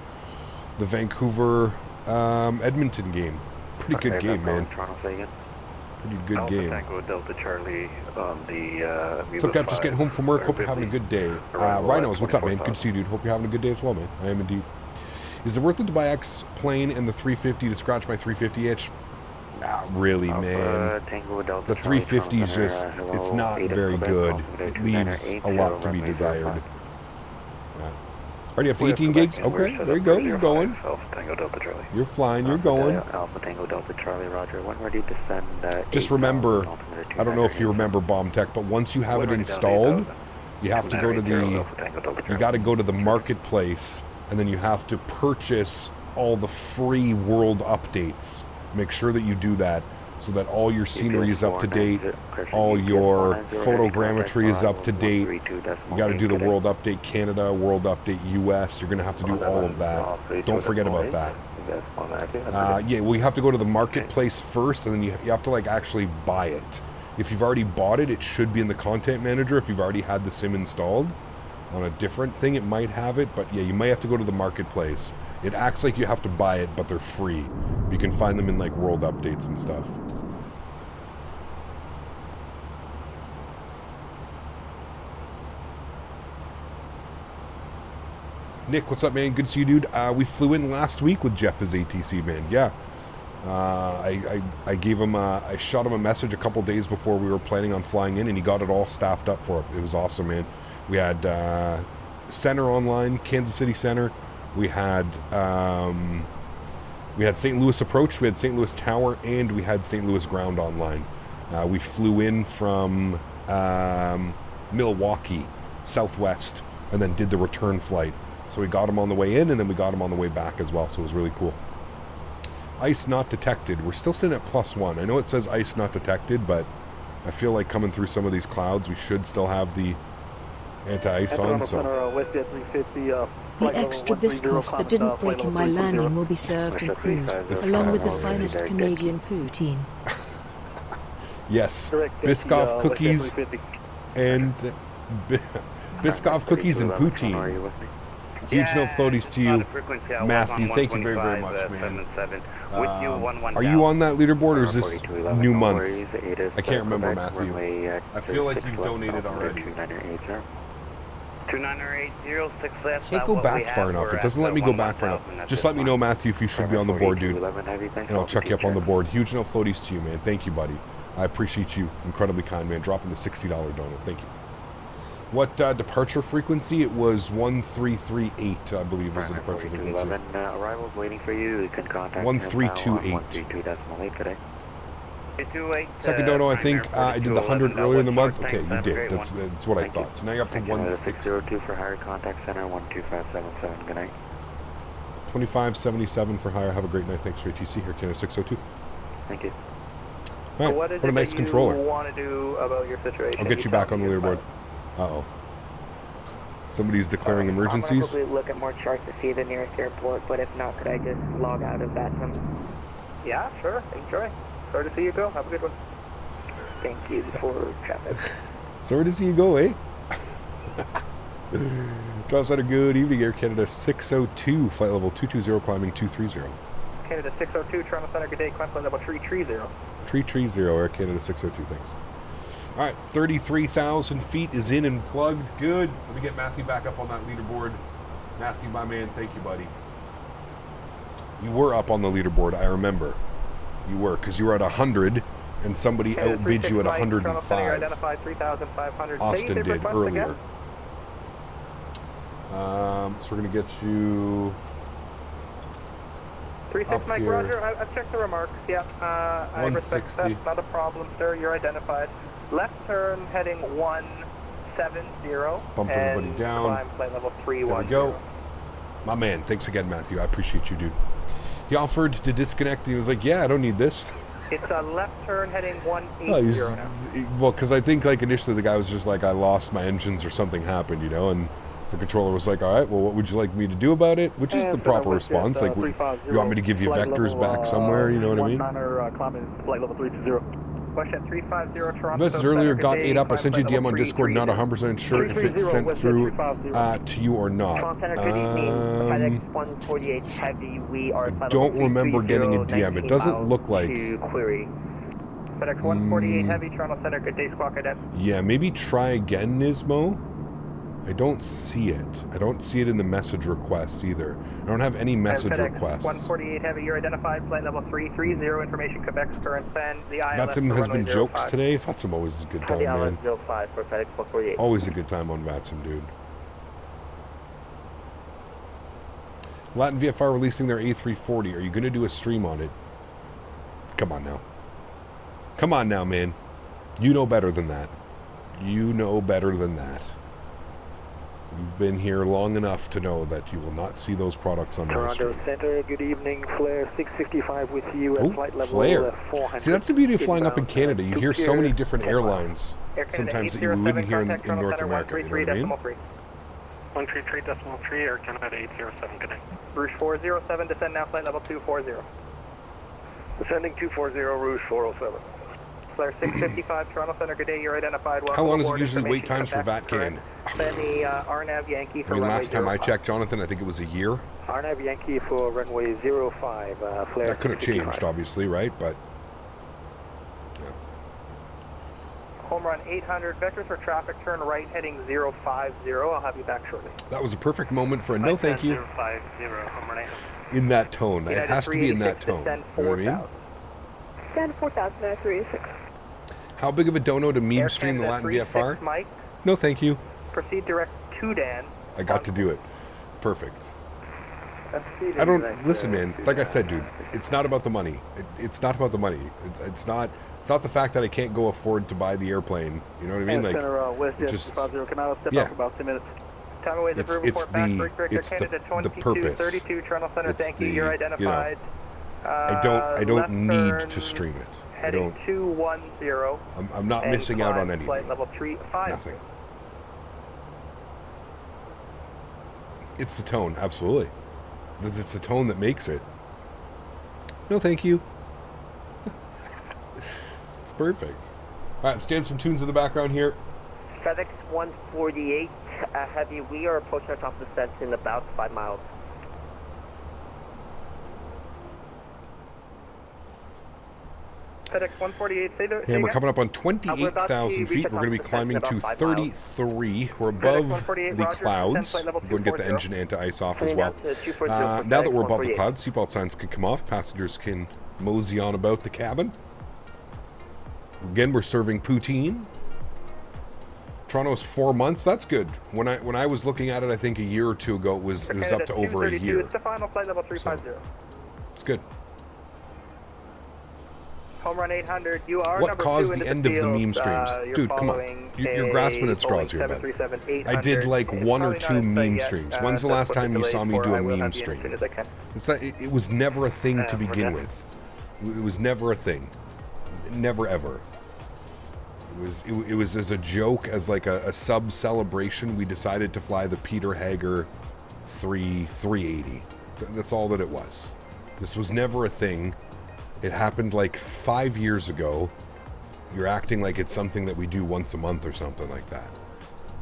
Vancouver Edmonton game. Pretty good game, man. Pretty good game. Tango Delta Charlie on the. What's up, Cap? Just getting home from work. Hope you're having a good day. Rhinos, what's up, man? Good to see you, dude. Hope you're having a good day as well, man. I am indeed. Is it worth it to buy X plane and the 350 to scratch my 350 itch? Not really, man. The 350 is just, it's not very good. It leaves a lot to be desired. Already up to 18 gigs? Okay, there you go. You're going. You're flying. You're going. Alpha Tango Delta Charlie, Roger. When ready to send. Just remember, I don't know if you remember Bomb Tech, but once you have it installed, you have to go to the, you got to go to the marketplace, and then you have to purchase all the free world updates. Make sure that you do that so that all your scenery is up to date, all your photogrammetry is up to date. You got to do the World Update Canada, World Update US. You're going to have to do all of that. Don't forget about that. Yeah, well, you have to go to the marketplace first, and then you have to like actually buy it. If you've already bought it, it should be in the content manager. If you've already had the sim installed on a different thing, it might have it, but yeah, you might have to go to the marketplace. It acts like you have to buy it, but they're free. You can find them in like world updates and stuff. Nick, what's up, man? Good to see you, dude. We flew in last week with Jeff as ATC, man. Yeah. I gave him, I shot him a message a couple days before we were planning on flying in, and he got it all staffed up for it. It was awesome, man. We had Center online, Kansas City Center. We had St. Louis Approach, we had St. Louis Tower, and we had St. Louis Ground online. We flew in from Milwaukee, Southwest, and then did the return flight. So we got them on the way in, and then we got them on the way back as well, so it was really cool. Ice not detected. We're still sitting at +1. I know it says ice not detected, but I feel like coming through some of these clouds, we should still have the anti-ice on, so... The extra Biscoffs that didn't break in my landing will be served in cruise, along with the finest Canadian poutine. Yes, Biscoff cookies and Biscoff cookies and poutine. Huge no floaties to you, Matthew. Thank you very, very much, man. Are you on that leaderboard, or is this new month? I can't remember, Matthew. I feel like you've donated already. 2980, Can't go back far enough. It doesn't let me go back far enough. Just let me know, Matthew, if you should be on the board, dude. And I'll check you up on the board. Huge no floaties to you, man. Thank you, buddy. I appreciate you. Incredibly kind, man. Dropping the $60 donut. Thank you. What departure frequency? It was 1338, I believe, was the departure frequency. Arrivals waiting for you. You can contact 1328. Second dono, I think I did the 100 earlier in the month. Okay, you did. That's what I thought. So now you're up to 602 for higher, contact center 12577. Good night. 2577 for hire. Have a great night. Thanks for ATC. Here, Canada 602. Thank you. All right, what a nice controller. Want to do about your situation? I'll get you back on the leaderboard. Uh-oh. Somebody's declaring emergencies. I'm going to look at more charts to see the nearest airport, but if not, could I just log out of that one? Yeah, sure. Enjoy. Sorry to see you go. Have a good one. Thank you for traffic. Sorry to see you go, eh? Drive Center, good evening. Air Canada 602, flight level 220, climbing 230. Canada 602, Toronto Center, good day. Climb flight level 330. 330, Air Canada 602, thanks. All right, 33,000 feet is in and plugged. Good. Let me get Matthew back up on that leaderboard. Matthew, my man, thank you, buddy. You were up on the leaderboard, I remember. You were, because you were at 100, and somebody outbid you at 105. Austin did earlier. So we're going to get you 36 Mike, Roger. I've checked the remarks. Yeah, I respect that. Not a problem, sir. You're identified. Left turn heading 170. Bump everybody down. Climb flight level 310. There we go. My man, thanks again, Matthew. I appreciate you, dude. He offered to disconnect. He was like, yeah, I don't need this. It's a left turn heading 180 now. Well, because I think like initially the guy was just like, I lost my engines or something happened, you know, and the controller was like, all right, well, what would you like me to do about it? Which is the proper response. Like, you want me to give you vectors back somewhere, you know what I mean? Climbing flight level 320. WestJet 350 Toronto. Message earlier got 8 up. I sent you a DM on Discord. Not 100% sure if it's sent through to you or not. FedEx 148 Heavy, we are I don't remember getting a DM. It doesn't look like. Query. FedEx 148 Heavy, Toronto Center. Good day, Squawk Cadet. Yeah, maybe try again, Nismo. I don't see it. I don't see it in the message requests either. I don't have any message requests. 148 Heavy, you're identified. Flight level 330. Information Quebec's current send. The ILS. Fatsim has been jokes today. Fatsim always is a good time, man. For FedEx 148. Always a good time on Fatsim, dude. Latin VFR releasing their A340. Are you going to do a stream on it? Come on now. Come on now, man. You know better than that. You know better than that. You've been here long enough to know that you will not see those products on my stream. Toronto Center, good evening. Flare 655 with you at flight level Flare. 400. See, that's the beauty of flying up in Canada. You hear so many different airlines sometimes that you wouldn't hear in North America. You know what I mean? 133.3, Air Canada 807, good night. Rouge 407, descend now, flight level 240. Descending 240, Rouge 407. Flare 655, Toronto Center, good day, you're identified. How long is it usually wait times for VATCAN? Then the RNAV Yankee for runway last time 05. I checked, Jonathan, I think it was a year. RNAV Yankee for runway 05, Flare That could have changed, obviously, right? But, yeah. Home run 800, vectors for traffic, turn right, heading 050. I'll have you back shortly. That was a perfect moment for a no thank you. 050, home run 800. In that tone. It has to be in that tone. You know what I mean? Send 4,936. How big of a dono to meme stream the Latin VFR? Mike, No, thank you. proceed direct to Dan. I got to do it. Perfect. I don't listen, man. Like I said, dude, it's not about the money. It's not about the money. It's not the fact that I can't go afford to buy the airplane. You know what I mean? Like, just yeah. About 2 minutes. Time away the It's the purpose. 32 Toronto Center. It's Thank you. the, You're identified. I don't need to stream it. I Heading don't. 210. I'm not missing out on anything. Flight level 35. Nothing. It's the tone, absolutely. It's the tone that makes it. No, thank you. It's perfect. All right, let's jam some tunes in the background here. FedEx 148 Heavy, we are approaching our top of the descent in about 5 miles. FedEx 148, And we're coming up on 28,000 feet. We're going to be climbing to 33. We're above the clouds. We're going to get the engine anti-ice off as well. Now that we're above the clouds, seatbelt signs can come off. Passengers can mosey on about the cabin. Again, we're serving poutine. Toronto's 4 months. That's good. When I was looking at it, I think a year or two ago, it was up to over a year. It's the final flight level 350. So, it's good. Home run 800. You are what number caused 2 in the end of the meme streams? Dude, come on. You're grasping at straws here, bud. I did like 1 or 2 meme streams. When's the last time you saw me do a meme stream? It was never a thing to begin with. It was never a thing. Never ever. It was as a joke, as like a sub celebration. We decided to fly the Peter Hager 380. That's all that it was. This was never a thing. It happened like 5 years ago. You're acting like it's something that we do once a month or something like that.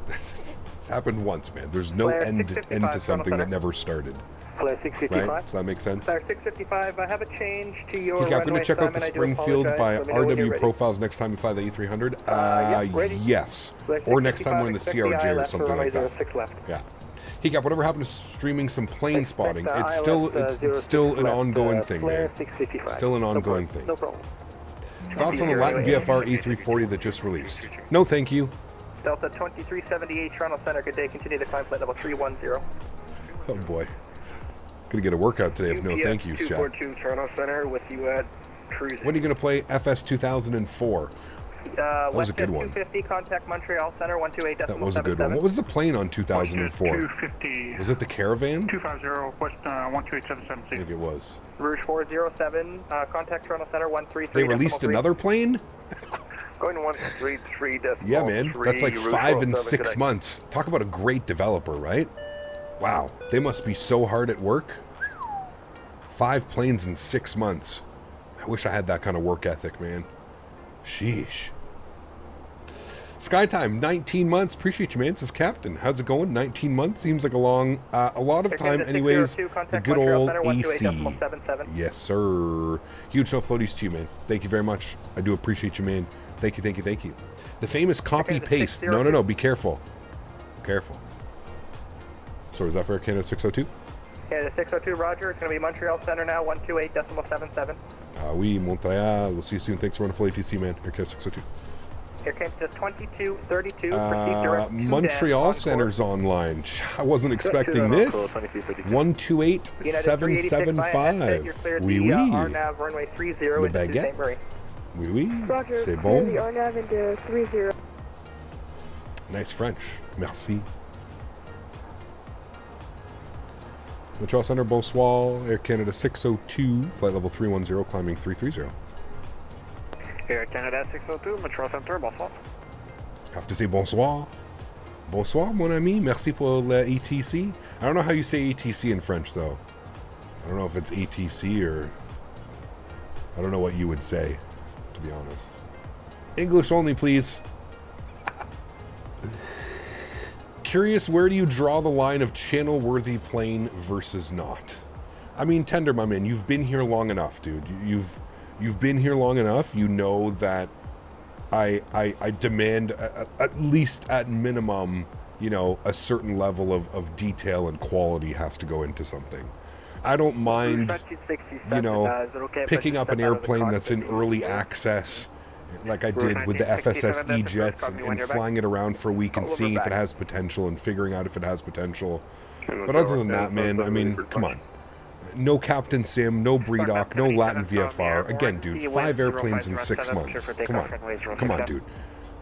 It's happened once, man. There's no end to something that never started. Flare 655. Right? Does that make sense? Flare 655, I have a change to your Hey, I'm going to check out the Springfield by RW Profiles next time you fly the A300. Yes. Or next time we're in the CRJ or something like that. Yeah. Hey, Cap, whatever happened to streaming some plane spotting? It's still an ongoing thing, man. Still an ongoing thing. No problem. Thoughts on the Latin VFR A340 that just released? No, thank you. Delta 2378 Toronto Center. Good day. Continue to climb flight level 310. Oh boy. Gonna get a workout today if no thank yous, Chad. 242 Toronto Center with you at cruising. When are you gonna play FS 2004? That was a good one. 250, contact Montreal Center, 128.77. That was a good one. What was the plane on 2004? 250. Was it the Caravan? 250 West 12877. I think it was. Rouge 407, contact Toronto Center, 133. They released another plane? Going to 133. Yeah, man. That's like 5 and 6 months. Talk about a great developer, right? Wow. They must be so hard at work. 5 planes in 6 months. I wish I had that kind of work ethic, man. Sheesh. Skytime, 19 months. Appreciate you, man. This is Captain. How's it going? 19 months seems like a long, a lot of time. Anyways, the good old AC. Yes, sir. Huge no floaties to you, man. Thank you very much. I do appreciate you, man. Thank you, thank you, thank you. The famous copy paste. No. Be careful. Careful. So is that for Canada 602? Yeah, the 602, roger. It's going to be Montreal Center now, 128.77. Oui, Montreal. We'll see you soon. Thanks for running full ATC, man. Air Canada 602. Here came to 2232. Montreal Center's online. I wasn't expecting this. 128.775. Oui, oui. RNAV runway 30 Le baguette. Oui, oui. C'est bon. RNAV into 30. Nice French. Merci. Montreal Center, bonsoir. Air Canada 602, flight level 310, climbing 330. Air Canada 602, Montreal Center, bonsoir. Have to say bonsoir. Bonsoir, mon ami. Merci pour le ATC. I don't know how you say ATC in French, though. I don't know if it's ATC or... I don't know what you would say, to be honest. English only, please. Curious, where do you draw the line of channel-worthy plane versus not? I mean, Tender, my man, you've been here long enough, dude. You've been here long enough. You know that I demand, at least at minimum, you know, a certain level of detail and quality has to go into something. I don't mind, you know, picking up an airplane that's in early access, like I did with the FSSE jets, and flying it around for a week and seeing if it has potential and figuring out if it has potential. But other than that, man, I mean, come on. No Captain Sim, no BREDOC, no Latin VFR. Again, dude, 5 airplanes in 6 months. Come on, dude.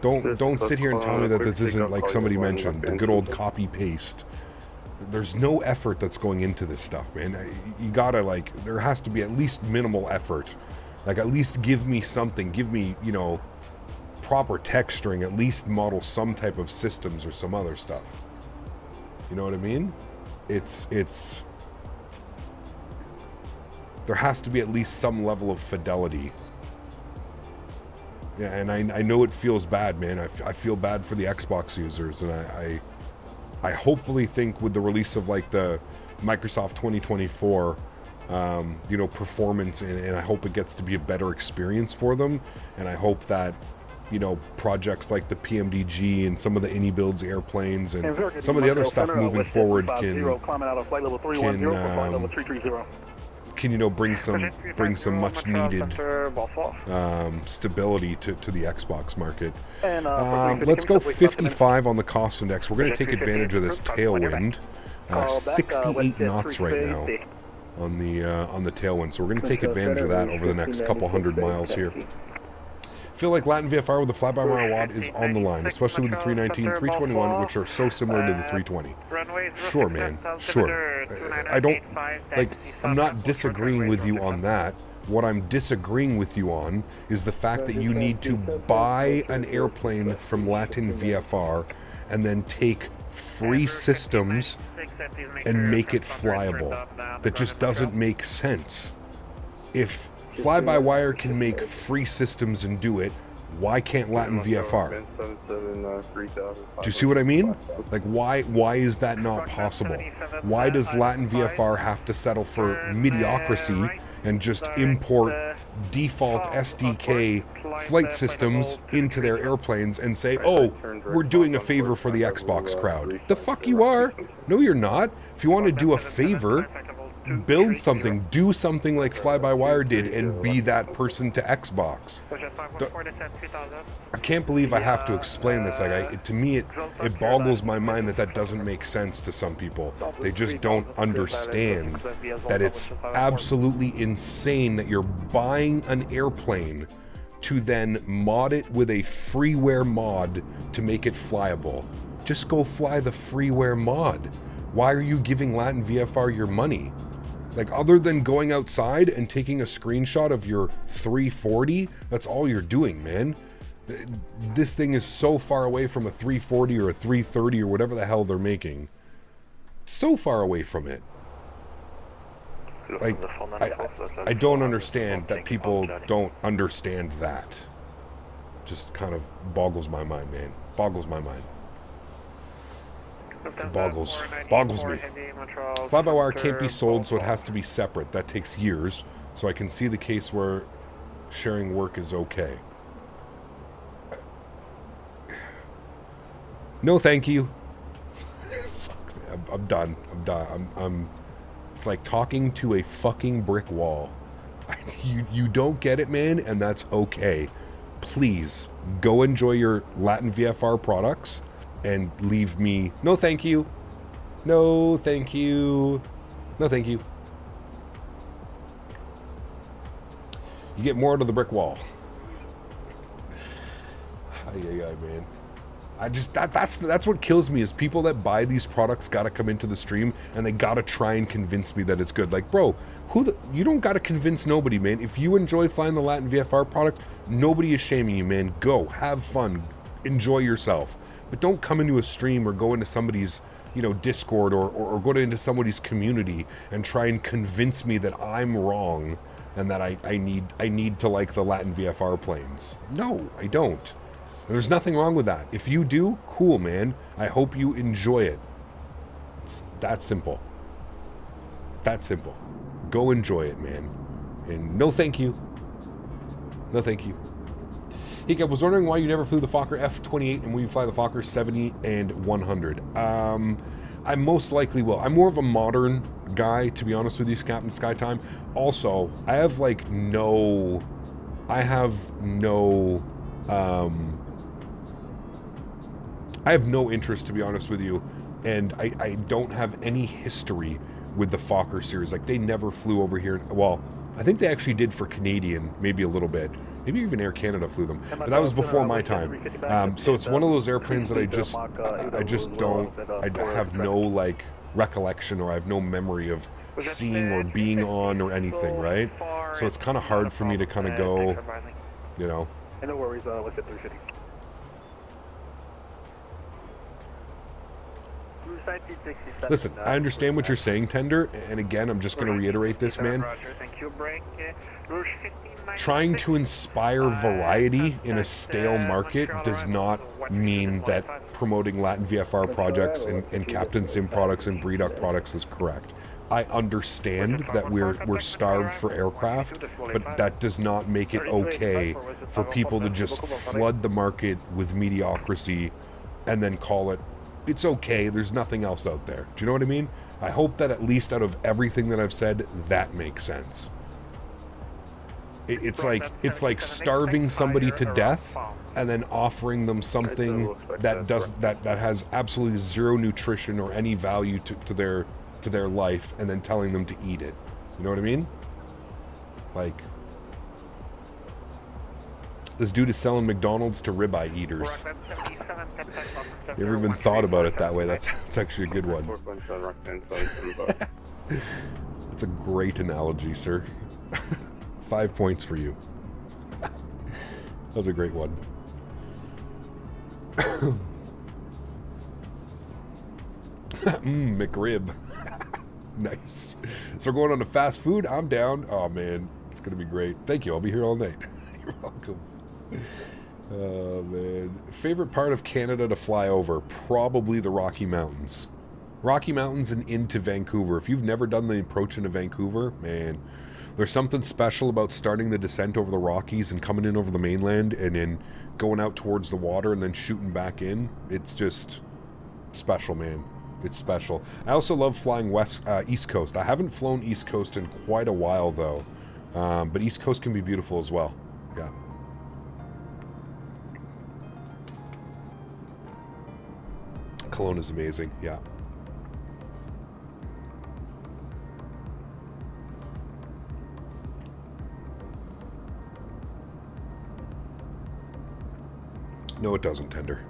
Don't sit here and tell me that this isn't, like somebody mentioned, the good old copy-paste. There's no effort that's going into this stuff, man. You gotta, like, there has to be at least minimal effort. Like, at least give me something. Give me, you know, proper texturing. At least model some type of systems or some other stuff. You know what I mean? It's... There has to be at least some level of fidelity. Yeah, and I know it feels bad, man. I feel bad for the Xbox users, and I hopefully think with the release of, like, the Microsoft 2024... you know, performance, and I hope it gets to be a better experience for them, and I hope that, you know, projects like the PMDG and some of the AnyBuilds airplanes and some of the other stuff moving forward can you know, bring some much needed stability to the Xbox market. Let's go 55 on the cost index. We're going to take advantage of this tailwind. 68 knots right now on the tailwind, so we're going to take advantage of that over the next couple hundred miles here. I feel like Latin VFR with the fly-by-wire WAD is on the line, especially with the 319, 321, which are so similar to the 320. Sure, man, sure. I don't, like, I'm not disagreeing with you on that. What I'm disagreeing with you on is the fact that you need to buy an airplane from Latin VFR and then take free systems and make it flyable. That just doesn't make sense. If fly-by-wire can make free systems and do it, why can't Latin VFR? Do you see what I mean? Like, why is that not possible? Why does Latin VFR have to settle for mediocrity and just import default SDK flight systems into their airplanes and say, oh, we're doing a favor for the Xbox crowd? The fuck you are? No, you're not. If you want to do a favor, build something, do something like Fly-by-Wire did, and be that person to Xbox. I can't believe I have to explain this. Like, to me, it boggles my mind that doesn't make sense to some people. They just don't understand that it's absolutely insane that you're buying an airplane to then mod it with a freeware mod to make it flyable. Just go fly the freeware mod. Why are you giving Latin VFR your money? Like, other than going outside and taking a screenshot of your 340, that's all you're doing, man. This thing is so far away from a 340 or a 330 or whatever the hell they're making. So far away from it. Like, I don't understand that people don't understand that. just kind of boggles my mind, man. Boggles my mind. It boggles me. Fly-by-wire can't be sold, so it has to be separate. That takes years, so I can see the case where sharing work is okay. No, thank you. Fuck, I'm done. I'm it's like talking to a fucking brick wall. You don't get it, man, and that's okay. Please, go enjoy your Latin VFR products and leave me... No, thank you. No, thank you. No, thank you. You get more out of the brick wall. Ay, man. I just that's what kills me is people that buy these products gotta come into the stream and they gotta try and convince me that it's good. Like, bro, you don't gotta convince nobody, man. If you enjoy flying the Latin VFR product, nobody is shaming you, man. Go, have fun, enjoy yourself. But don't come into a stream or go into somebody's, you know, Discord or go into somebody's community and try and convince me that I'm wrong and that I need to like the Latin VFR planes. No, I don't. There's nothing wrong with that. If you do, cool, man. I hope you enjoy it. It's that simple. That simple. Go enjoy it, man. And no thank you. No thank you. Hey, I was wondering why you never flew the Fokker F-28 and will you fly the Fokker 70 and 100? I most likely will. I'm more of a modern guy, to be honest with you, Captain Skytime. Also, I have no interest, to be honest with you, and I don't have any history with the Fokker series. Like, they never flew over here. Well, I think they actually did for Canadian, maybe a little bit. Maybe even Air Canada flew them, but that was before my time. So it's one of those airplanes that I have no, recollection, or I have no memory of seeing or being on or anything, right? So it's kind of hard for me to kind of go, you know. No worries, what's it, 350? Listen, I understand what you're saying, Tender, and again, I'm just going to reiterate this, man. Trying to inspire variety in a stale market does not mean that promoting Latin VFR projects and Captain Sim products and BreeDuck products is correct. I understand that we're starved for aircraft, but that does not make it okay for people to just flood the market with mediocrity and then call it, it's okay, there's nothing else out there. Do you know what I mean? I hope that at least out of everything that I've said, that makes sense. It's like starving somebody to death and then offering them something that has absolutely zero nutrition or any value to their life, and then telling them to eat it. You know what I mean? Like, this dude is selling McDonald's to ribeye eaters. You ever even thought about it that way? That's actually a good one. That's a great analogy, sir. 5 points for you. That was a great one. McRib. Nice. So we're going on to fast food. I'm down. Oh man, it's gonna be great. Thank you. I'll be here all night. You're welcome. Oh man. Favorite part of Canada to fly over? Probably the Rocky Mountains. Rocky Mountains and into Vancouver. If you've never done the approach into Vancouver, man, there's something special about starting the descent over the Rockies and coming in over the mainland and then going out towards the water and then shooting back in. It's just special, man. It's special. I also love flying East Coast. I haven't flown East Coast in quite a while, though. But East Coast can be beautiful as well. Yeah. Kelowna is amazing. Yeah. No, it doesn't, Tender.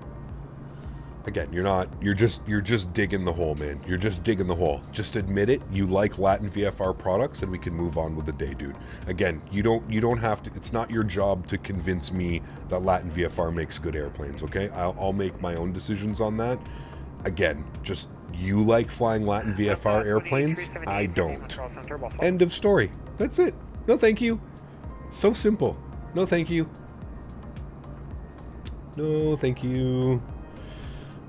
Again, you're just digging the hole, man. You're just digging the hole. Just admit it. You like Latin VFR products and we can move on with the day, dude. Again, you don't have to, it's not your job to convince me that Latin VFR makes good airplanes, okay? I'll make my own decisions on that. Again, just you like flying Latin VFR airplanes, I don't. End of story. That's it. No thank you. So simple. No thank you. No, thank you.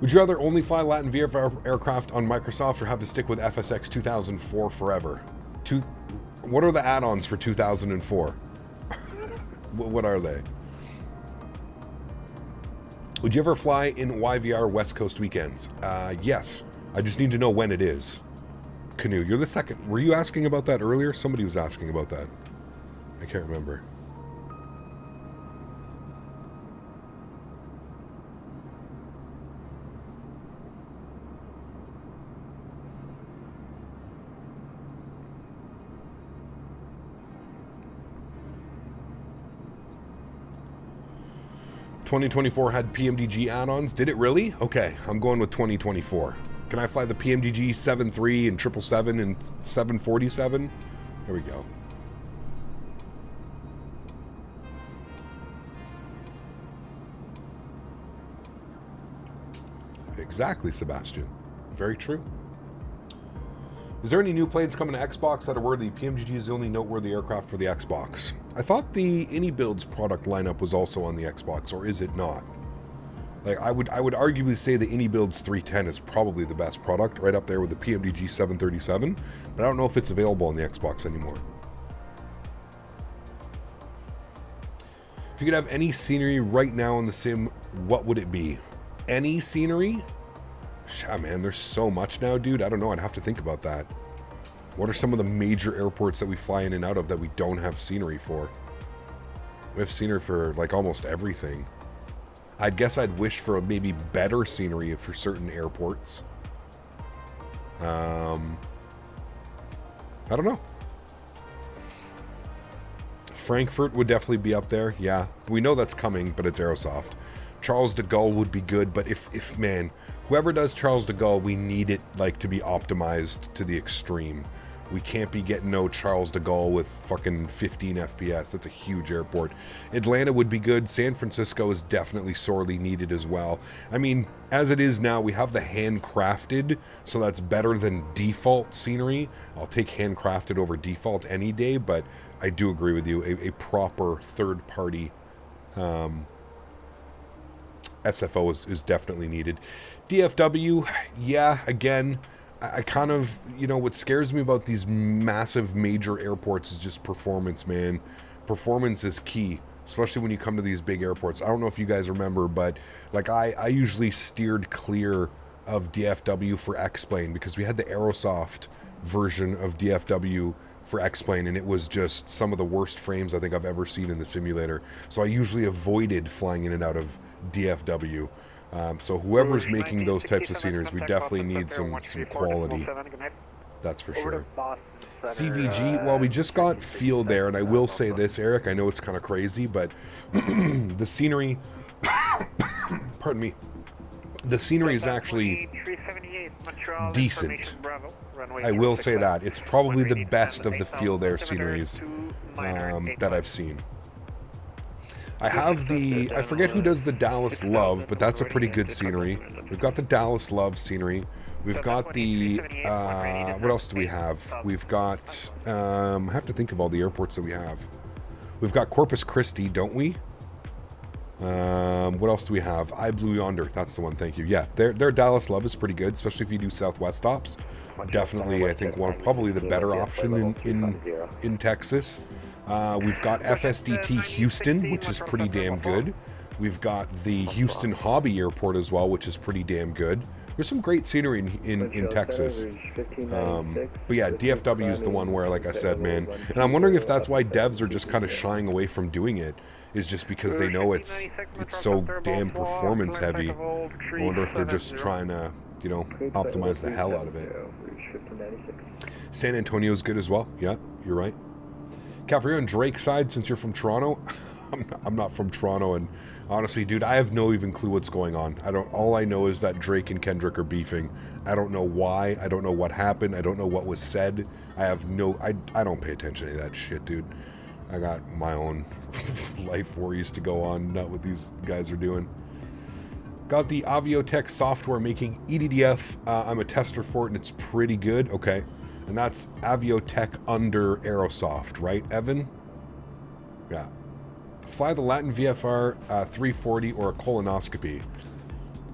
Would you rather only fly Latin VFR aircraft on Microsoft or have to stick with FSX 2004 forever? What are the add-ons for 2004? What are they? Would you ever fly in YVR West Coast weekends? Yes. I just need to know when it is. Canoe, you're the second. Were you asking about that earlier? Somebody was asking about that. I can't remember. ...2024 had PMDG add-ons. Did it really? Okay, I'm going with 2024. Can I fly the PMDG 73 and 777 and 747? There we go. Exactly, Sebastian. Very true. Is there any new planes coming to Xbox that are worthy? PMDG is the only noteworthy aircraft for the Xbox. I thought the AnyBuilds product lineup was also on the Xbox, or is it not? Like, I would arguably say the AnyBuilds 310 is probably the best product, right up there with the PMDG 737, but I don't know if it's available on the Xbox anymore. If you could have any scenery right now in the sim, what would it be? Any scenery? Yeah, man, there's so much now, dude. I don't know. I'd have to think about that. What are some of the major airports that we fly in and out of that we don't have scenery for? We have scenery for, like, almost everything. I'd guess I'd wish for maybe better scenery for certain airports. I don't know. Frankfurt would definitely be up there. Yeah, we know that's coming, but it's Aerosoft. Charles de Gaulle would be good, but if man, whoever does Charles de Gaulle, we need it like to be optimized to the extreme. We can't be getting no Charles de Gaulle with fucking 15 FPS. That's a huge airport. Atlanta would be good. San Francisco is definitely sorely needed as well. I mean, as it is now, we have the handcrafted, so that's better than default scenery. I'll take handcrafted over default any day, but I do agree with you. A proper third-party SFO is definitely needed. DFW, yeah, again, I kind of, you know, what scares me about these massive major airports is just performance, man. Performance is key, especially when you come to these big airports. I don't know if you guys remember, but like I usually steered clear of DFW for X-Plane because we had the Aerosoft version of DFW for X-Plane, and it was just some of the worst frames I think I've ever seen in the simulator. So I usually avoided flying in and out of DFW. So whoever's making those types of sceneries, we definitely need some quality. That's for sure. CVG, well, we just got feel there, and I will say this, Eric, I know it's kind of crazy, but the scenery, pardon me, the scenery is actually decent. I will say that. It's probably the best of the field air sceneries that I've seen. I have the, I forget who does the Dallas Love, but that's a pretty good scenery. We've got the Dallas Love scenery. We've got the, what else do we have? We've got, I have to think of all the airports that we have. We've got Corpus Christi, don't we? What else do we have? I Blue Yonder, that's the one, thank you. Yeah, their Dallas Love is pretty good, especially if you do Southwest stops. Definitely, I think, probably the better option in Texas. We've got FSDT Houston, which is pretty damn good. We've got the Houston Hobby Airport as well, which is pretty damn good. There's some great scenery in Texas. But yeah, DFW is the one where, like I said, man, and I'm wondering if that's why devs are just kind of shying away from doing it, is just because they know it's so damn performance heavy. I wonder if they're just trying to, you know, optimize the hell out of it. San Antonio is good as well. Yeah, you're right. Caprio, on Drake's side, since you're from Toronto, I'm not from Toronto, and honestly, dude, I have no even clue what's going on. All I know is that Drake and Kendrick are beefing. I don't know why. I don't know what happened. I don't know what was said. I don't pay attention to that shit, dude. I got my own life worries to go on, not what these guys are doing. Got the Aviotech software making EDDF. I'm a tester for it, and it's pretty good. Okay. And that's Aviotech under Aerosoft, right, Evan? Yeah. fly the Latin VFR 340 or a colonoscopy.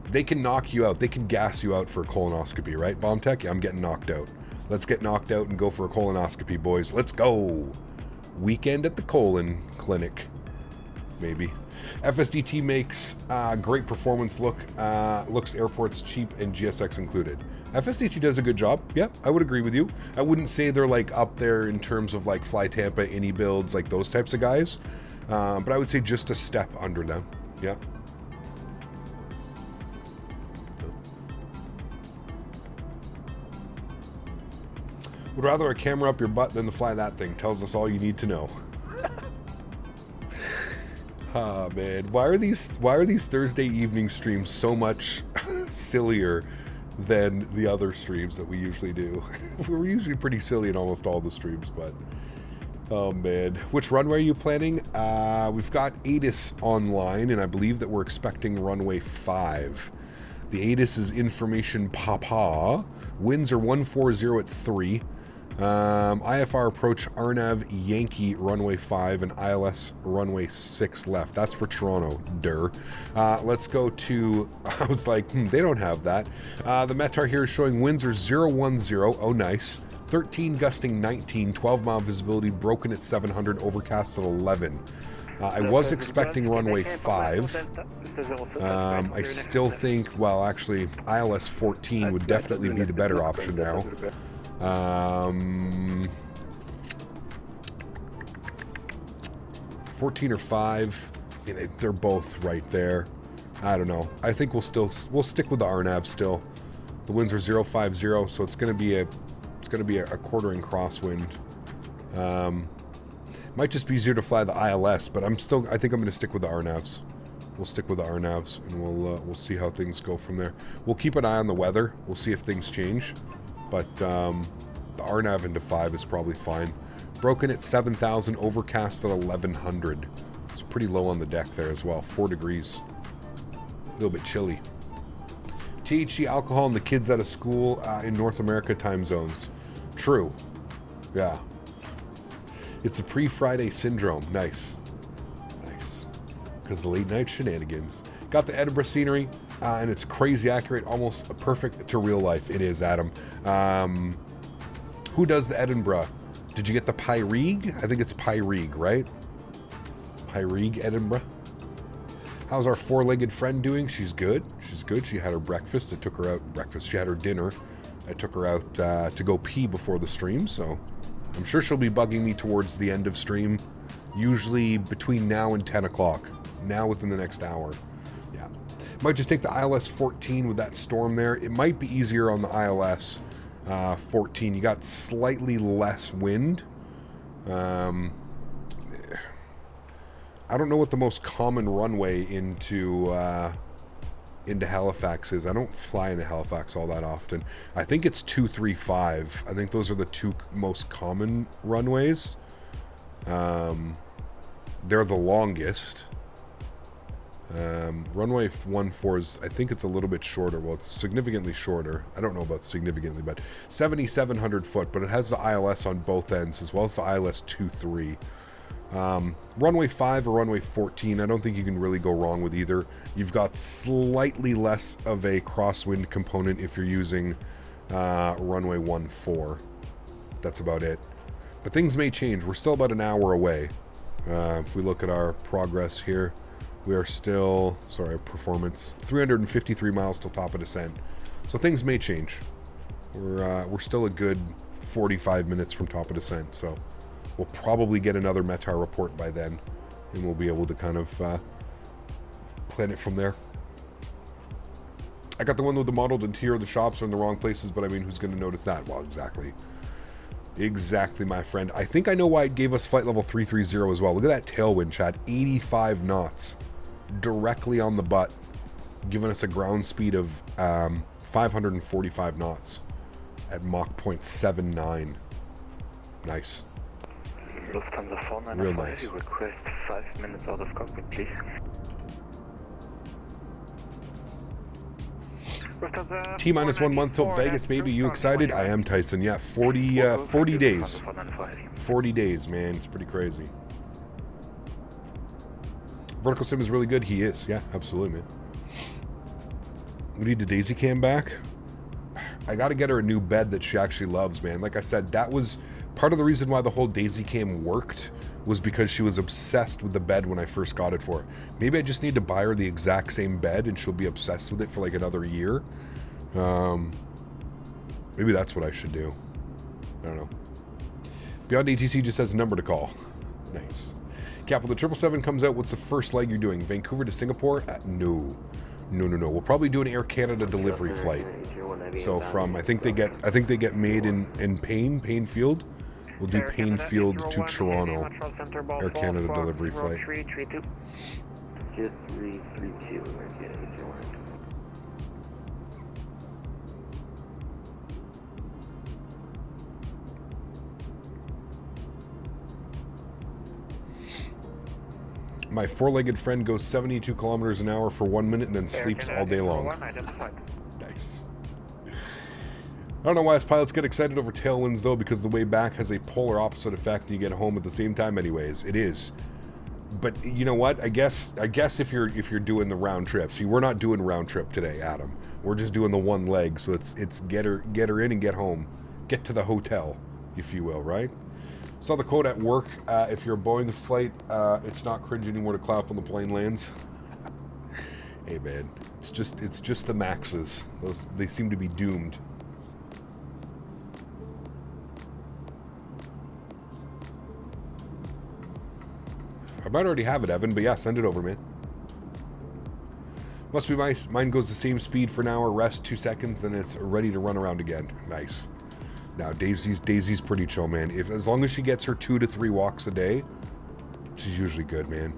They can knock you out. They can gas you out for a colonoscopy, right? Bomb Tech? Yeah, I'm getting knocked out. Let's get knocked out and go for a colonoscopy, boys. Let's go. Weekend at the colon clinic. Maybe. FSDT makes great performance look. Looks airports cheap and GSX included. FSDT does a good job. Yeah, I would agree with you. I wouldn't say they're like up there in terms of like Fly Tampa, Any builds, like those types of guys. But I would say just a step under them. Yeah. Would rather a camera up your butt than to fly that thing. Tells us all you need to know. Ah, man. Why are these Thursday evening streams so much sillier than the other streams that we usually do? We're usually pretty silly in almost all the streams, but oh man. Which runway are you planning? We've got ATIS online, and I believe that we're expecting runway 5. The ATIS is information papa. Winds are 140 at 3. IFR approach Arnav Yankee runway 5 and ILS runway 6 left. That's for Toronto. Let's go to, I was like, they don't have that. The METAR here is showing winds are 010. Oh, nice. 13 gusting 19, 12 mile visibility, broken at 700, overcast at 11. I was expecting runway 5. I still think, well, actually, ILS 14 would definitely be the better option now. 14 or 5, they're both right there. I don't know. I think we'll stick with the RNAV still. The winds are 050, so it's going to be a quartering crosswind. Might just be easier to fly the ILS, but I think I'm going to stick with the RNAVs. We'll stick with the RNAVs, and we'll see how things go from there. We'll keep an eye on the weather. We'll see if things change. But the RNAV into 5 is probably fine. Broken at 7,000, overcast at 1,100. It's pretty low on the deck there as well. 4 degrees. A little bit chilly. THC alcohol and the kids out of school in North America time zones. True. Yeah. It's a pre-Friday syndrome. Nice. Nice. Because the late night shenanigans. Got the Edinburgh scenery. And it's crazy accurate, almost perfect to real life. It is, Adam. Who does the Edinburgh? Did you get the Pyrig? I think it's Pyrig, right? Pyrig, Edinburgh. How's our 4-legged friend doing? She's good. She's good. She had her breakfast. I took her out breakfast. She had her dinner. I took her out to go pee before the stream, so I'm sure she'll be bugging me towards the end of stream, usually between now and 10 o'clock. Now within the next hour. Yeah. Might just take the ILS 14 with that storm there. It might be easier on the ILS 14. You got slightly less wind. I don't know what the most common runway into Halifax is. I don't fly into Halifax all that often. I think it's 235. I think those are the 2 most common runways. They're the longest. Runway 14 is, I think it's a little bit shorter. Well, it's significantly shorter. I don't know about significantly, but 7,700 foot, but it has the ILS on both ends as well as the ILS 23. Runway 5 or runway 14, I don't think you can really go wrong with either. You've got slightly less of a crosswind component if you're using runway 14. That's about it. But things may change. We're still about an hour away. If we look at our progress here, we are still, performance, 353 miles till top of descent. So things may change. We're still a good 45 minutes from top of descent, so we'll probably get another METAR report by then, and we'll be able to kind of plan it from there. I got the one with the modeled interior. The shops are in the wrong places, but I mean, who's going to notice that? Well, exactly. Exactly, my friend. I think I know why it gave us flight level 330 as well. Look at that tailwind, Chad. 85 knots. Directly on the butt. Giving us a ground speed of 545 knots at Mach 0.79. Nice. Lufthansa 495, real nice. You request 5 minutes out of cockpit, please. T-minus 1 month till Vegas, baby. You excited? I am, Tyson. Yeah, 40 days. 40 days, man. It's pretty crazy. Vertical sim is really good. He is. Yeah, absolutely, man. We need the Daisy Cam back. I got to get her a new bed that she actually loves, man. Like I said, that was part of the reason why the whole Daisy Cam worked, was because she was obsessed with the bed when I first got it for her. Maybe I just need to buy her the exact same bed and she'll be obsessed with it for like another year. Maybe that's what I should do. I don't know. Beyond ATC just has a number to call. Nice. Cap, when the 777 comes out, what's the first leg you're doing? Vancouver to Singapore? No. We'll probably do an Air Canada delivery flight. So from, I think they get made in Payne Field. We'll do Payne Field to Toronto. Air Canada delivery flight. Just 332. My four-legged friend goes 72 kilometers an hour for 1 minute and then sleeps all day long. Nice. I don't know why us pilots get excited over tailwinds though, because the way back has a polar opposite effect and you get home at the same time anyways. It is. But you know what? I guess if you're doing the round trip. See, we're not doing round trip today, Adam. We're just doing the one leg, so it's get her in and get home. Get to the hotel, if you will, right? Saw the quote at work, if you're a Boeing flight, it's not cringe anymore to clap when the plane lands. Hey man, it's just the Maxes. They seem to be doomed. I might already have it, Evan, but yeah, send it over, man. Must be nice. Mine goes the same speed for an hour, rest 2 seconds, then it's ready to run around again. Nice. Now, Daisy's pretty chill, man. As long as she gets her 2 to 3 walks a day, she's usually good, man.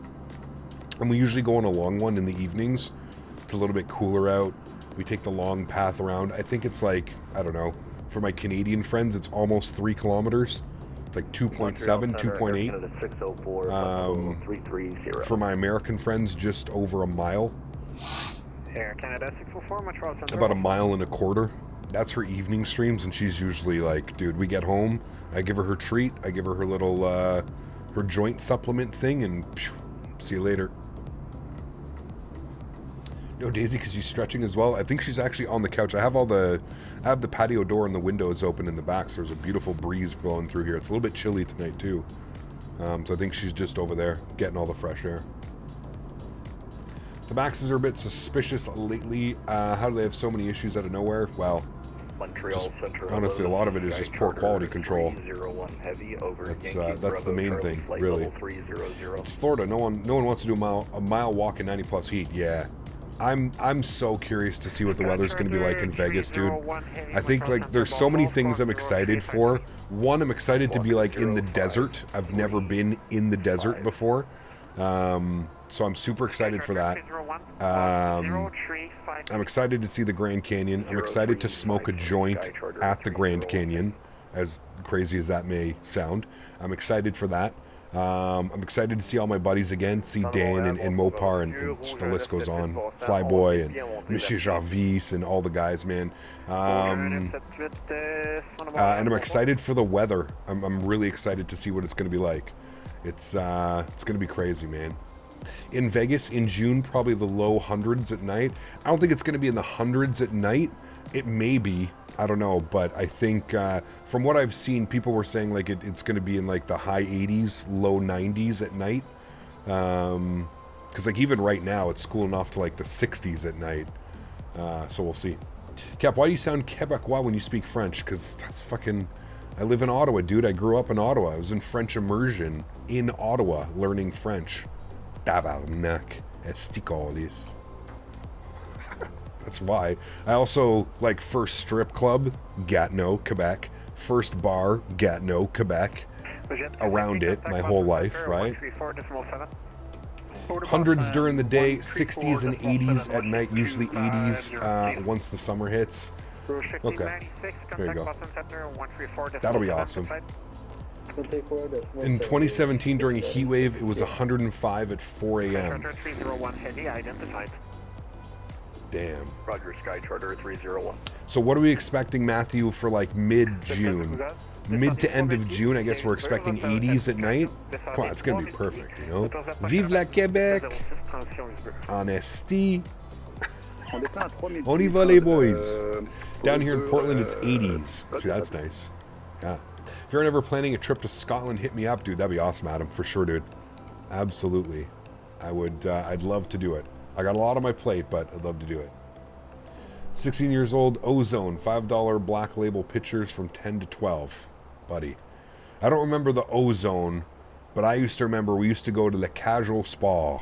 And we usually go on a long one in the evenings. It's a little bit cooler out. We take the long path around. I think it's like, I don't know, for my Canadian friends, it's almost 3 kilometers. It's like 2.7, 2.8. For my American friends, just over a mile. Air Canada 604, Montreal Center. About a mile and a quarter. That's her evening streams, and she's usually like, dude, we get home, I give her her treat, I give her her little, her joint supplement thing, and phew, see you later. No, Daisy, because she's stretching as well. I think she's actually on the couch. I have the patio door and the windows open in the back, so there's a beautiful breeze blowing through here. It's a little bit chilly tonight, too. So I think she's just over there, getting all the fresh air. The Maxes are a bit suspicious lately. How do they have so many issues out of nowhere? Well, just, honestly, a lot of it is just poor quality control. That's the main thing, really. It's Florida. No one wants to do a mile walk in 90+ heat. Yeah. I'm so curious to see what the weather's going to be like in Vegas, dude. I think like there's so many things I'm excited for. One, I'm excited to be like in the desert. I've never been in the desert before. So I'm super excited for that. I'm excited to see the Grand Canyon. I'm excited to smoke a joint at the Grand Canyon, as crazy as that may sound. I'm excited for that. I'm excited to see all my buddies again, see Dan and Mopar, and just the list goes on. Flyboy and Monsieur Jarvis and all the guys, man. And I'm excited for the weather. I'm really excited to see what it's going to be like. It's going to be crazy, man. In Vegas in June, probably the low hundreds at night. I don't think it's going to be in the hundreds at night. It may be. I don't know, but I think from what I've seen, people were saying like it's going to be in like the high 80s, low 90s at night. Because like even right now, it's cooling off to like the 60s at night. So we'll see. Cap, why do you sound Quebecois when you speak French? Because that's fucking... I live in Ottawa, dude. I grew up in Ottawa. I was in French immersion in Ottawa learning French. Tabarnak, esticolis. That's why. I also like first strip club, Gatineau, Quebec. First bar, Gatineau, Quebec. Around it my whole life, right? Hundreds during the day, 60s and 80s at night, usually 80s once the summer hits. Okay, there you go. That'll be awesome. In 2017, during a heat wave, it was 105 at 4 a.m. Damn. Roger, Sky Charter 301. So what are we expecting, Matthew, for like mid-June? mid to end of June. I guess we're expecting 80s at night. Come on, it's going to be perfect, you know? Vive la Québec! Honesty! On y va les boys! Down here in Portland, it's 80s. See, that's nice. Yeah. If you're ever planning a trip to Scotland, hit me up, dude. That'd be awesome, Adam. For sure, dude. Absolutely. I would, I'd love to do it. I got a lot on my plate, but I'd love to do it. 16 years old, Ozone, $5 black label pictures from 10 to 12. Buddy. I don't remember the Ozone, but I used to remember we used to go to Le Casual Sport.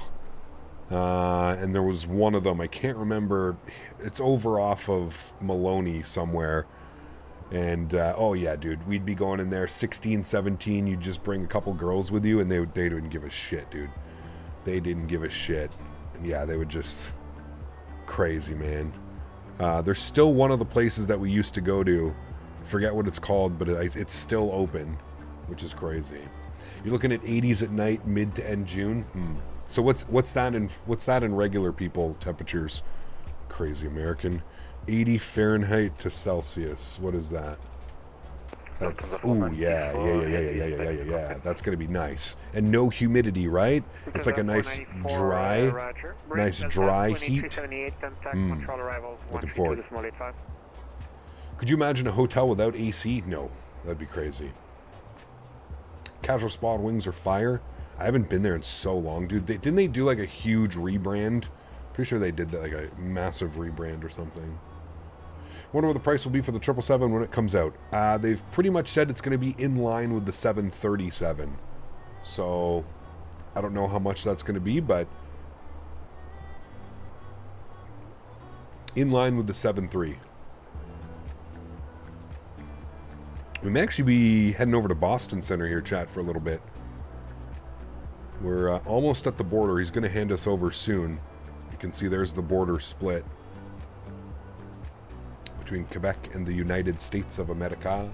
And there was one of them, I can't remember. It's over off of Maloney somewhere. And, oh yeah, dude, we'd be going in there 16, 17. You'd just bring a couple girls with you, and they didn't give a shit, dude. They didn't give a shit. And yeah, they would just... Crazy, man. There's still one of the places that we used to go to. Forget what it's called, but it's still open, which is crazy. You're looking at 80s at night, mid to end June. So what's that in regular people temperatures? Crazy American. 80 Fahrenheit to Celsius. What is that? That's ooh yeah. That's gonna be nice. And no humidity, right? It's like a nice dry heat. Looking forward. Could you imagine a hotel without AC? No, that'd be crazy. Casual Spot wings are fire. I haven't been there in so long, dude. Didn't they do like a huge rebrand? Pretty sure they did that, like a massive rebrand or something. Wonder what the price will be for the 777 when it comes out. They've pretty much said it's going to be in line with the 737. So, I don't know how much that's going to be, but in line with the 73. We may actually be heading over to Boston Center here, chat, for a little bit. We're almost at the border. He's going to hand us over soon. You can see there's the border split between Quebec and the United States of America.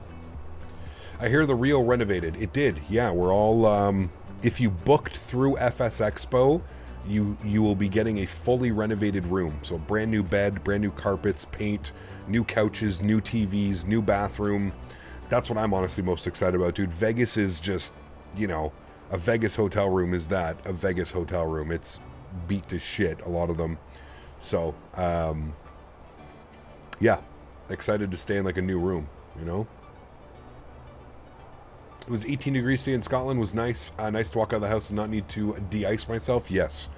I hear the Rio renovated. It did. Yeah, we're all... if you booked through FS Expo, you will be getting a fully renovated room. So brand new bed, brand new carpets, paint, new couches, new TVs, new bathroom. That's what I'm honestly most excited about, dude. Vegas is just, you know, a Vegas hotel room is that. A Vegas hotel room. It's beat to shit, a lot of them. So, yeah. Excited to stay in like a new room, you know? It was 18 degrees today in Scotland. Was nice. Nice to walk out of the house and not need to de-ice myself. Yes,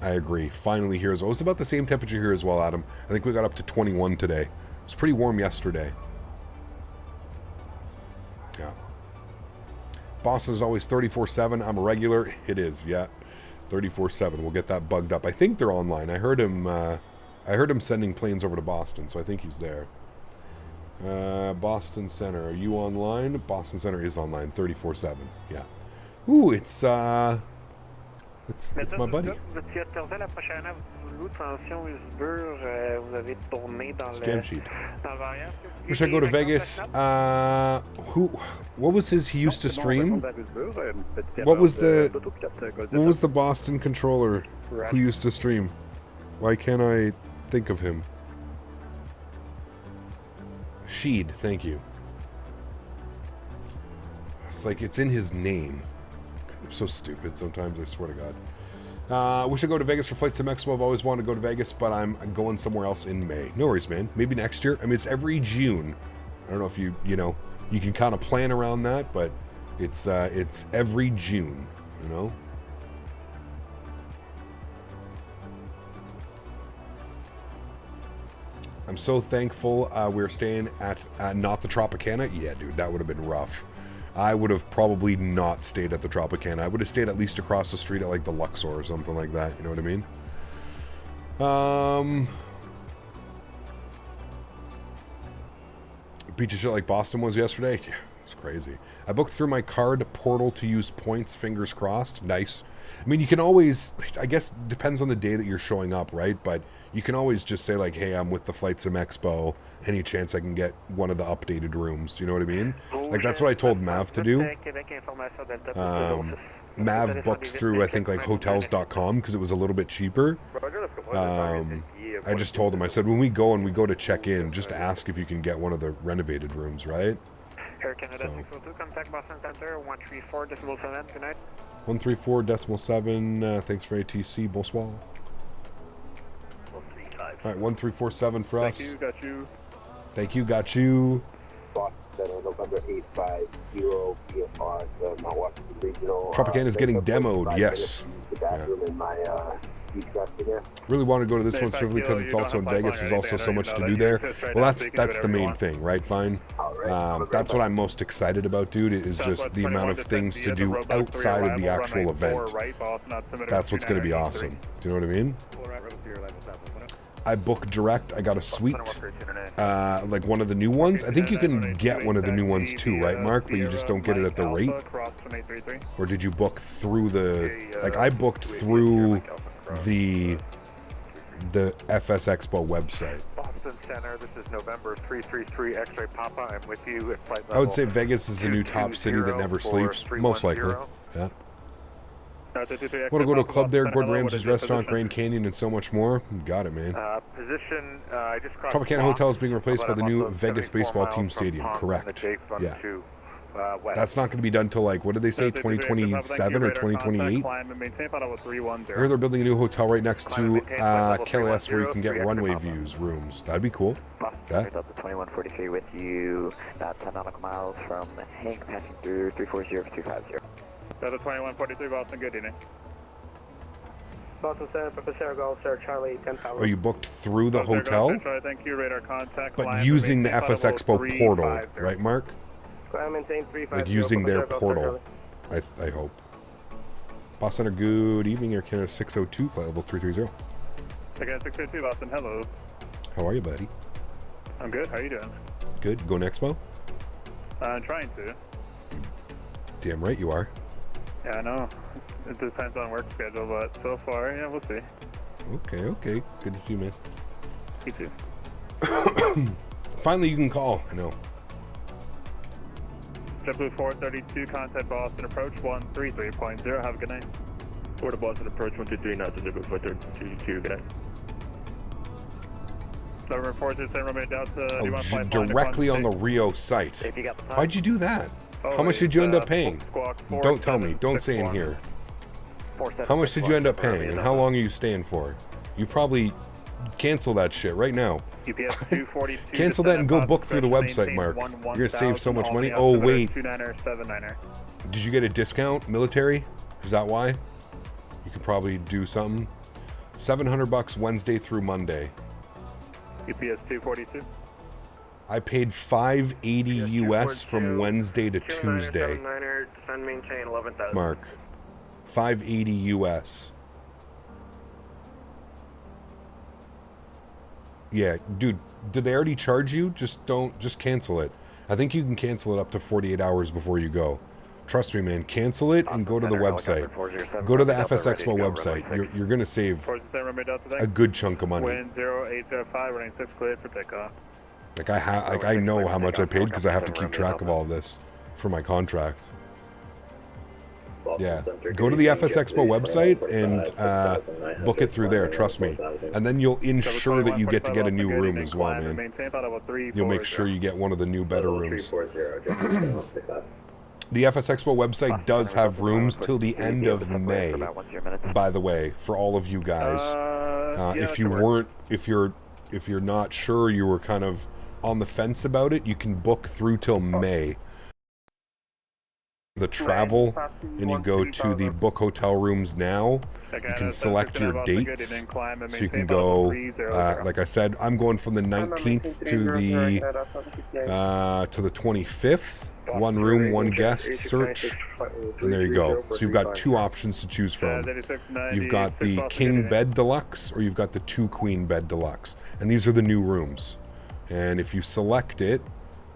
I agree. Finally here. It was about the same temperature here as well, Adam. I think we got up to 21 today. It was pretty warm yesterday. Yeah. Boston is always 34/7. I'm a regular. It is, yeah. 34/7. We'll get that bugged up. I think they're online. I heard him sending planes over to Boston, so I think he's there. Boston Center, are you online? Boston Center is online, 34/7. Yeah. Ooh, it's my buddy. Scam sheet. Wish I go to Vegas. What was his? He used to stream. What was the Boston controller who used to stream? Why can't I think of him? Sheed, thank you. It's like it's in his name. I'm so stupid sometimes, I swear to God. We should go to Vegas for FlightSim Expo. I've always wanted to go to Vegas, but I'm going somewhere else in May. No worries, man. Maybe next year. I mean, it's every June. I don't know if you can kind of plan around that, but it's every June, you know? I'm so thankful we're staying at not the Tropicana. Yeah, dude, that would have been rough. I would have probably not stayed at the Tropicana. I would have stayed at least across the street at like the Luxor or something like that. You know what I mean? Beach of shit like Boston was yesterday. Yeah, it's crazy. I booked through my card portal to use points. Fingers crossed. Nice. I mean, you can always, I guess, depends on the day that you're showing up, right? But you can always just say, like, hey, I'm with the FlightSim Expo. Any chance I can get one of the updated rooms? Do you know what I mean? Like, that's what I told Mav to do. Mav booked through, I think, like, hotels.com because it was a little bit cheaper. I just told him, I said, when we go to check in, just ask if you can get one of the renovated rooms, right? Canada 602, contact Boston Center, 134.7, good night. 134.7, thanks for ATC, bonsoir. 135. Alright, 1347 for us. Thank you, got you. Thank you, got you. Boston Center, November 850, VFR, the Mount Washington Regional. Tropicana's getting demoed, yes. The bathroom in my really want to go to this one specifically because it's also in Vegas. There's also so much to do there. Well, that's the main thing, right? Fine. That's what I'm most excited about, dude. Is just the amount of things to do outside of the actual event. That's what's going to be awesome. Do you know what I mean? I booked direct. I got a suite, like one of the new ones. I think you can get one of the new ones too, right, Mark? But you just don't get it at the rate. Or did you book through the? Like I booked through the FS Expo website. Boston Center, this is November 333 X-Ray Papa. I'm with you at flight level. I would say Vegas is the new top city that never sleeps, most likely. Yeah. Want to go to a club there, Gordon Ramsay's restaurant, Grand Canyon, and so much more? Got it, man. Position, I just crossed Tropicana Hotel is being replaced by the new Vegas baseball team stadium. Correct. Yeah. That's not going to be done till, like, what did they say, 2027 or 2028? I heard they're building a new hotel right next to KLS where you can get runway views rooms. That'd be cool. Delta 2143 with you, about 10 nautical miles from Hank, passing through 340-250. Delta 2143, Boston, good evening. Boston Center, Professor Golf, Sir Charlie, 10 Tower. Are you booked through the hotel? Thank you, radar contact. But using the FS Expo portal, right, Mark? Like using their portal, I hope. Boston Center, good evening. Air Canada 602, flight level 330. Again, 602, Boston, hello. How are you, buddy? I'm good, how are you doing? Good. Going Expo? I'm trying to. Damn right you are. Yeah, I know. It depends on work schedule, but so far, yeah, we'll see. Okay. Good to see you, man. You too. Finally, you can call. I know. JetBlue 432, contact Boston approach 133.0. Have a good night. Port of Boston approach 123, not to JetBlue 432. Good night. Number 427, Delta. Directly on the Rio site. Why'd you do that? How much did you end up paying? Don't tell me. Don't say in here. How much did you end up paying, and how long are you staying for? You probably cancel that shit right now. Cancel that and go book through the website, Mark. You're gonna save so much money. Oh wait, did you get a discount, military? Is that why? You could probably do something. $700 Wednesday through Monday. UPS 242. I paid $580 US from Wednesday to Tuesday. Mark, $580 US. Yeah, dude, did they already charge you? Just cancel it. I think you can cancel it up to 48 hours before you go. Trust me, man. Cancel it and go to the website. Go to the FS Expo website. You're going to save a good chunk of money. Wind 0805, running 6 cleared for takeoff. Like I know how much I paid because I have to keep track of all of this for my contract. Yeah, go to the FS Expo website and book it through there, trust me. And then you'll ensure that you get to get a new room as well, man. You'll make sure you get one of the new better rooms. The FS Expo website does have rooms till the end of May, by the way, for all of you guys. If you're not sure, you were kind of on the fence about it, you can book through till May. The travel, and you go to the book hotel rooms now. You can select your dates, so you can go. Like I said, I'm going from the 19th to the 25th. One room, one guest search, and there you go. So you've got two options to choose from. You've got the king bed deluxe, or you've got the 2 queen bed deluxe, and these are the new rooms. And if you select it,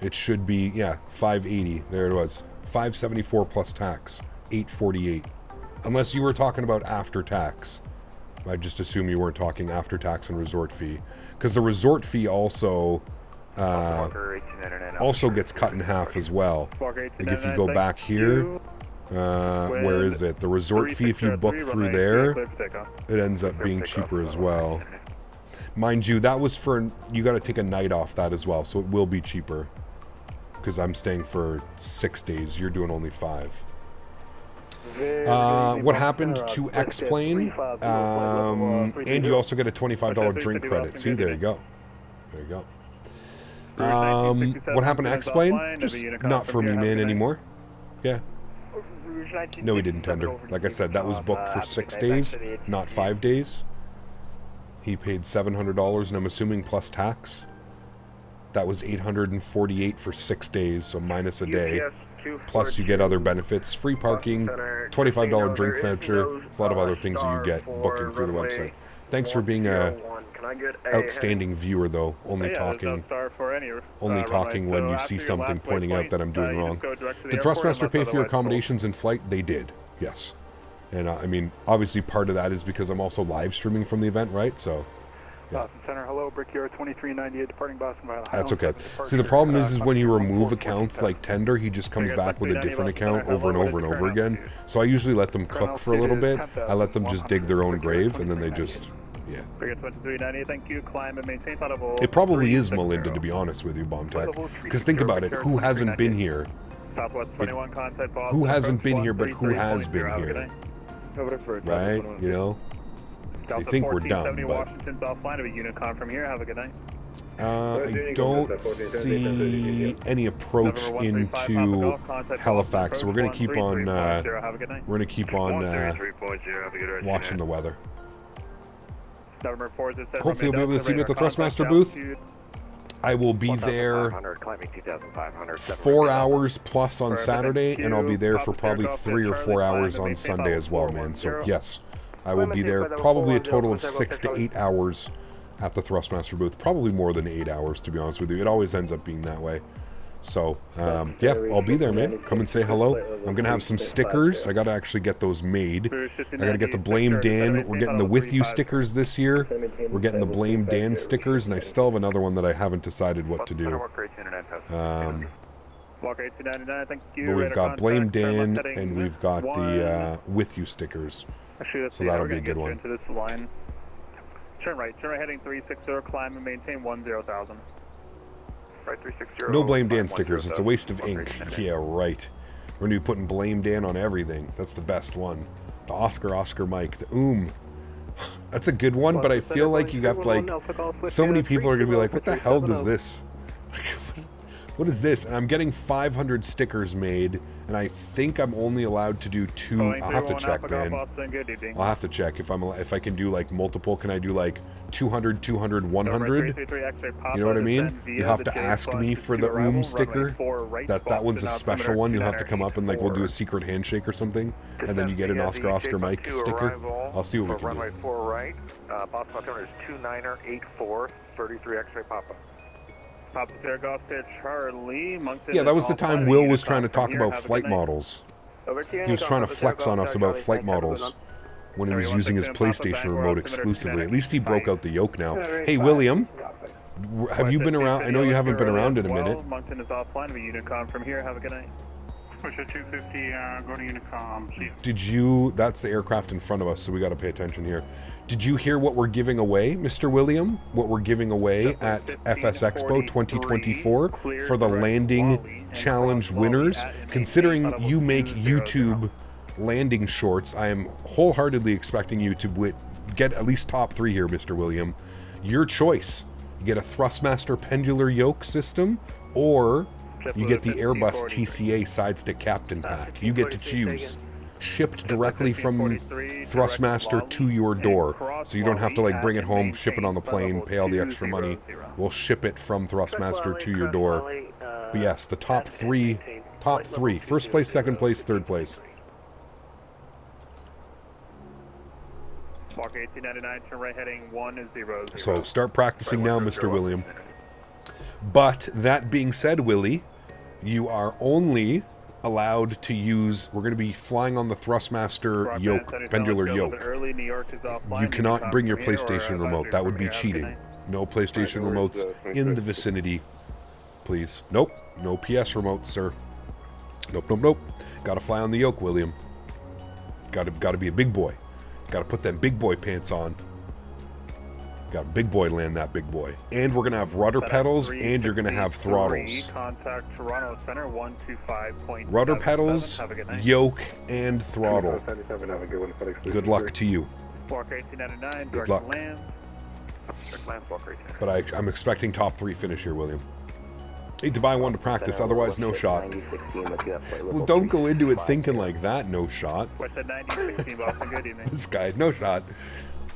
it should be $580. There it was. $574 plus tax, $848. Unless you were talking about after tax. I just assume you weren't talking after tax and resort fee, because the resort fee also gets cut in half as well. Like if you go back here, where is it? The resort fee, if you book through there, it ends up being cheaper as well. Mind you, that was for, you got to take a night off that as well, so it will be cheaper. because I'm staying for 6 days. You're doing only 5. What happened to X-Plane? And you also get a $25 drink credit. See, there you go. There you go. What happened to X-Plane? Just not for me, man, anymore. Yeah. No, he didn't tender. Like I said, that was booked for 6 days, not 5 days. He paid $700, and I'm assuming plus tax. That was $848 for 6 days, so minus a day. Plus you get other benefits, free parking, $25 drink voucher. There's a lot of other things that you get booking through the website. Thanks for being a outstanding viewer, though. Only talking when you see something pointing out that I'm doing wrong. Did Thrustmaster pay for your accommodations in flight? They did, yes. And I mean, obviously part of that is because I'm also live streaming from the event, right? So, yeah. Boston Center, hello, Brickyard 2398, departing Boston via That's okay. See, the problem is when you remove accounts like Tender, he just comes back with a different account over and over and over again. So I usually let them cook for a little bit. I let them just dig their own grave, and then they just, yeah. It probably is Melinda, to be honest with you, Bomb Tech. Because think about it, who hasn't been here? Who hasn't been here, but who has been here? Right? You know? They think we're dumb, but I don't see any approach into Halifax. So we're gonna keep on watching the weather. Hopefully you'll be able to see me at the Thrustmaster booth. I will be there 4 hours plus on Saturday, and I'll be there for probably 3 or 4 hours on Sunday as well, man. So yes, I will be there probably a total of 6 to 8 hours at the Thrustmaster booth. Probably more than 8 hours, to be honest with you. It always ends up being that way. So, yeah, I'll be there, man. Come and say hello. I'm going to have some stickers. I got to actually get those made. I got to get the Blame Dan. We're getting the With You stickers this year. We're getting the Blame Dan stickers, and I still have another one that I haven't decided what to do. But we've got Blame Dan, and we've got the With You stickers. So that'll be a good one. Turn right heading 360, climb and maintain 10,000. Right, 360. No Blame Dan stickers, it's a waste of ink. Yeah, right. We're going to be putting Blame Dan on everything. That's the best one. The Oscar Mike, the That's a good one, but I feel like you have like, so many people are going to be like, what the hell does this? What is this? And I'm getting 500 stickers made, and I think I'm only allowed to do 2. I'll have to check, man. I'll have to check if I can do like multiple. Can I do like 200, 200, 100? You know what I mean? You have to ask me for the sticker. That one's a special one. You'll have to come up and like we'll do a secret handshake or something, and then you get an Oscar Mike sticker. I'll see what we can do. Runway 4 right. Boston altimeter is 2984, 33 X-ray Papa. Yeah, that was the time Will was trying to talk about flight models. He was trying to flex on us about flight models when he was using his PlayStation remote exclusively. At least he broke out the yoke now. Hey, William, have you been around? I know you haven't been around in a minute. Moncton is offline. We Unicom from here. Have a good night. Push at 250, go to Unicom. Did you... That's the aircraft in front of us, so we got to pay attention here. Did you hear what we're giving away, Mr. William? What we're giving away at FS Expo 2024 for the landing challenge winners? Considering you make YouTube landing shorts, I am wholeheartedly expecting you to get at least top 3 here, Mr. William. Your choice. You get a Thrustmaster pendular yoke system, or you get the Airbus TCA side stick captain pack. You get to choose. Shipped directly from Thrustmaster to your door, so you don't have to like bring it home, ship it on the plane, pay all the extra money. We'll ship it from Thrustmaster to your door. But yes, the top three, first place, second place, third place. Walk 1899, turn right heading 100. So start practicing now, Mr. William. But that being said, Willie, you are only allowed to use, we're going to be flying on the Thrustmaster yoke, pendular yoke. You cannot bring your PlayStation remote. That would be cheating. No PlayStation remotes in the vicinity, please. Nope. No PS remotes, sir. Nope. Got to fly on the yoke, William. Got to be a big boy. Got to put them big boy pants on. Got a big boy land that big boy. And we're going to have rudder pedals, and you're going to have throttles. Contact Toronto Center 125.7. Rudder pedals, yoke, and throttle. Good luck to you. Walker 1899, Good luck. Land. But I'm expecting top 3 finish here, William. Need to buy one to practice, otherwise no shot. Well, don't go into it thinking like that, no shot. What's at 9016, Boston? Good evening. This guy, no shot.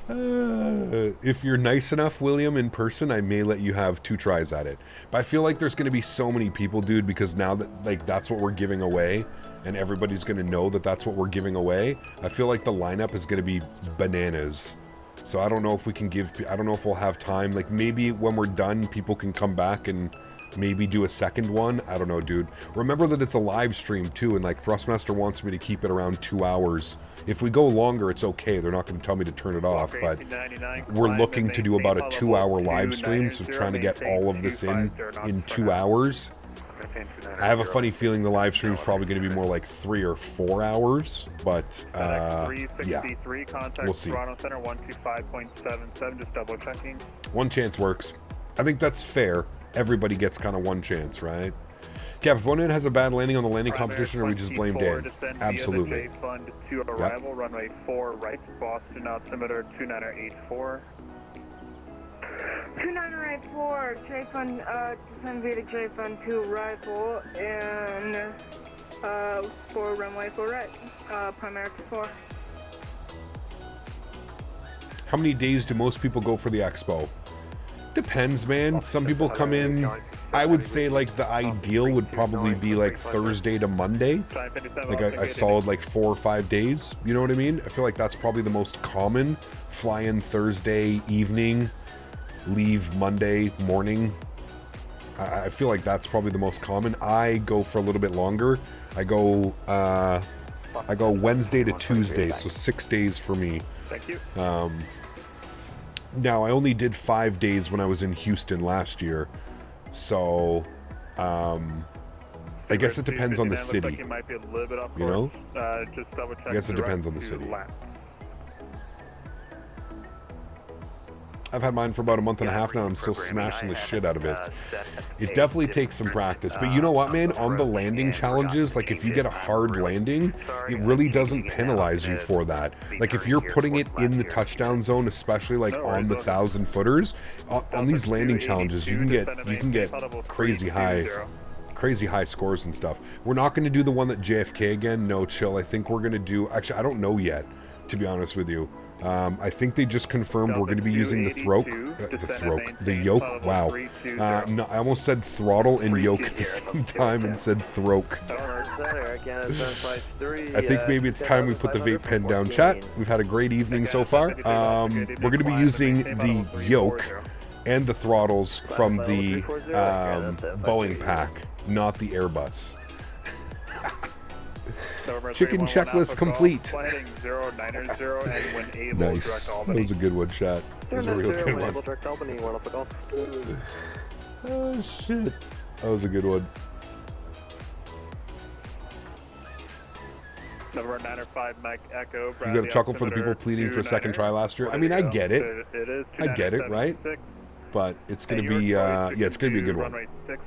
If you're nice enough, William, in person, I may let you have 2 tries at it. But I feel like there's going to be so many people, dude, because now that, like, that's what we're giving away, and everybody's going to know that that's what we're giving away, I feel like the lineup is going to be bananas. So I don't know if we can give, I don't know if we'll have time. Like, maybe when we're done, people can come back and maybe do a second one. I don't know, dude. Remember that it's a live stream, too, and, like, Thrustmaster wants me to keep it around 2 hours. If we go longer, it's okay. They're not going to tell me to turn it off, but we're looking to do about a 2-hour live stream, so trying to get all of this in 2 hours. I have a funny feeling the live stream is probably going to be more like 3 or 4 hours, but yeah, we'll see. Toronto Center 125.77, just double checking. One chance works. I think that's fair. Everybody gets kind of one chance, right? Cap, if one end has a bad landing on the landing competition, or we just blame Dan? Absolutely. Fund to arrival, runway 4 right, Boston altimeter 2984. 2984, J Fund, descend via J Fund to arrival, and for runway 4 right, primary 4. How many days do most people go for the expo? Depends, man. Some people come in, I would say, like, the ideal would probably be like Thursday to Monday, like a solid like 4 or 5 days, you know what I mean? I feel like that's probably the most common. Fly in Thursday evening, leave Monday morning. I feel like that's probably the most common. I go for a little bit longer. I go Wednesday to Tuesday, so 6 days for me. Thank you. Now, I only did 5 days when I was in Houston last year, so I guess it depends on the city, you know? I guess it depends on the city. I've had mine for about a month and a half now, and I'm still smashing the shit out of it. It definitely takes some practice, but you know what, man? On the landing challenges, like, if you get a hard landing, it really doesn't penalize you for that. Like, if you're putting it in the touchdown zone, especially like on the 1,000-footers, on these landing challenges, you can get crazy high scores and stuff. We're not going to do the one that JFK again. No, chill. I think we're going to do, actually, I don't know yet, to be honest with you. I think they just confirmed we're going to be using the yoke. Wow. No, I almost said throttle and yoke at the same time and said throke. I think maybe it's time we put the vape pen down, chat. We've had a great evening so far. We're going to be using the yoke and the throttles from the Boeing pack, not the Airbus. Chicken checklist complete. Nice. That was a good one, chat. That was a real good one. Oh, shit. That was a good one. Number 905 Mike Echo. You got a chuckle for the people pleading for a second try last year? I mean, I get it. I get it, right? But it's going to be, yeah, it's going to be a good one.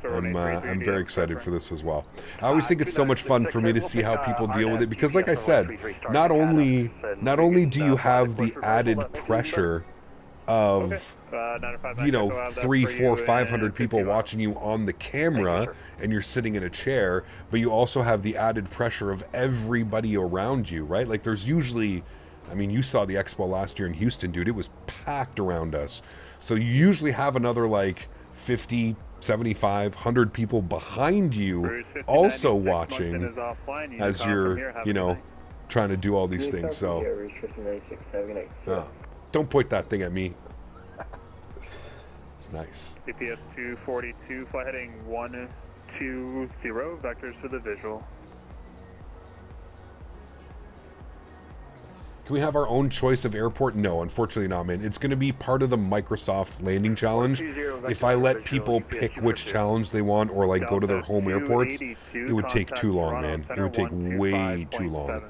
I'm very excited for this as well. I always think it's so much fun for me to see how people deal with it, because, like I said, not only do you have the added pressure of, you know, 300, 400, 500 people watching you on the camera and you're sitting in a chair, but you also have the added pressure of everybody around you, right? Like, there's usually, I mean, you saw the expo last year in Houston, dude. It was packed around us. So you usually have another like 50, 75, 100 people behind you also watching as you're, you know, trying to do all these things. So don't point that thing at me. It's nice. CPS 242, fly heading 120, vectors to the visual. Can we have our own choice of airport? No, unfortunately not, man. It's going to be part of the Microsoft landing challenge. If I let people pick which challenge they want or like go to their home airports, it would take too long, man. It would take way too long.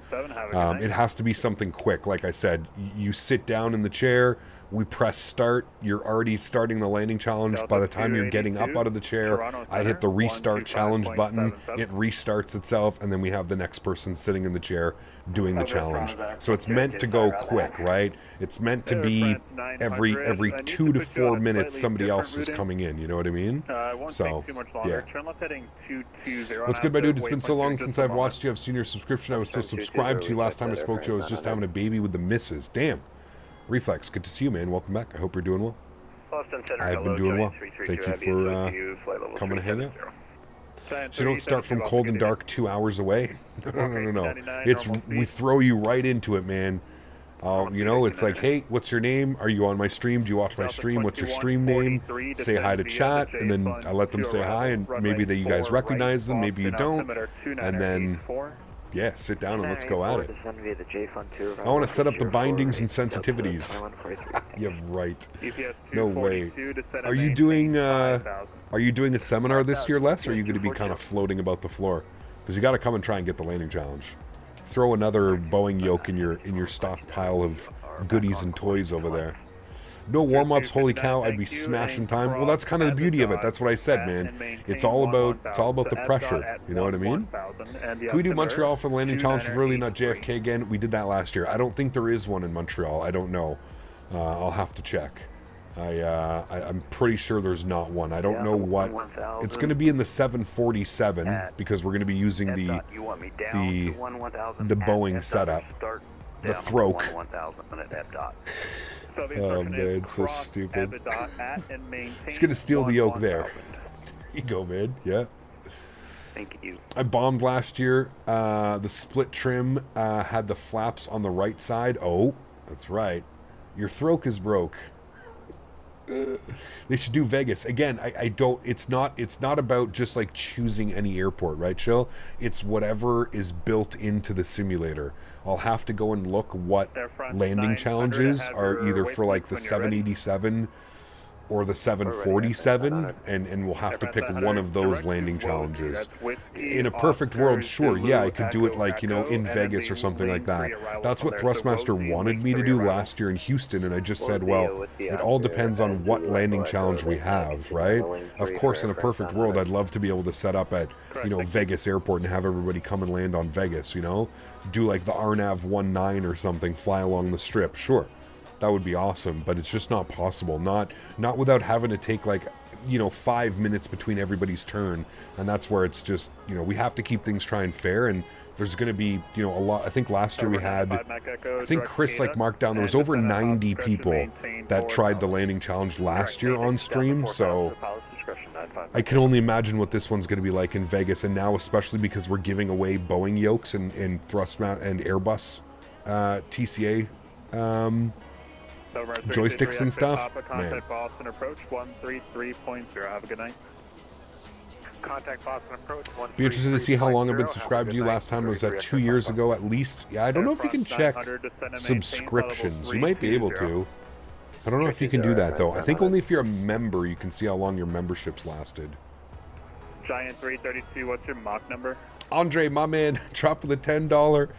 It has to be something quick. Like I said, you sit down in the chair, we press start, you're already starting the landing challenge. By the time you're getting up out of the chair, I hit the restart challenge button, it restarts itself, and then we have the next person sitting in the chair doing the challenge. So it's meant to go quick, right? It's meant to be every 2 to 4 minutes somebody else is coming in, you know what I mean? So, yeah. What's good, my dude? It's been so long since I've watched you. I've seen your subscription. I was still subscribed to you last time I spoke to you. I was just having a baby with the missus. Damn. Reflex, good to see you, man. Welcome back. I hope you're doing well. I've been doing well. Thank you for coming to hang out. So you don't start from cold and dark 2 hours away. No. It's we throw you right into it, man. You know, it's like, hey, what's your name? Are you on my stream? Do you watch my stream? What's your stream name? Say hi to chat, and then I let them say hi, and maybe you guys recognize them, maybe you don't, and then yeah, sit down and let's go at it. I want to set up the bindings and sensitivities. Yeah, right. No way. Are you doing a seminar this year, Les, or are you going to be kind of floating about the floor? Because you got to come and try and get the landing challenge. Throw another Boeing yoke in your stockpile of goodies and toys over there. No warm-ups, holy cow, I'd be smashing time. Well, that's kind of the beauty of it. That's what I said, man. It's all about the pressure. You know what I mean? Can we do Montreal for the landing challenge for really not JFK again? We did that last year. I don't think there is one in Montreal. I don't know. I'll have to check. I'm pretty sure there's not one. I don't know what. It's going to be in the 747 because we're going to be using the Boeing setup, the Throke. Oh man, so stupid. He's gonna steal the yoke there. There you go, man. Yeah. Thank you. I bombed last year. The split trim had the flaps on the right side. Oh, that's right. Your throat is broke. They should do Vegas again. I don't. It's not about just like choosing any airport, right, Chill? It's whatever is built into the simulator. I'll have to go and look what landing challenges are either for like the 787 or the 747, and we'll have to pick one of those landing challenges. In a perfect world, sure, yeah, I could do it like, you know, in Vegas or something like that. That's what Thrustmaster wanted me to do last year in Houston, and I just said, well, it all depends on what landing challenge we have, right? Of course, in a perfect world, I'd love to be able to set up at, you know, Vegas Airport and have everybody come and land on Vegas, you know? Do like the RNAV 19 or something, fly along the strip, sure. That would be awesome, but it's just not possible. Not without having to take like, you know, 5 minutes between everybody's turn, and that's where it's just, you know, we have to keep things trying fair, and there's going to be, you know, a lot. I think last year we had, I think Chris like marked down, there was over 90 people that tried the landing challenge last year on stream, so I can only imagine what this one's going to be like in Vegas, and now especially because we're giving away Boeing yokes and Thrustmaster and Airbus TCA joysticks and stuff. Man. Boston approach 133.0. Have a good night. Contact Boston approach 133.0. Be interested to see how long I've been subscribed to you. Last time was that 2 years ago at least. Yeah, I don't know if you can check subscriptions. You might be able to. I don't know if you can do that though. I think only if you're a member you can see how long your membership's lasted. Giant 332, what's your Mach number? Andre, my man, drop with a $10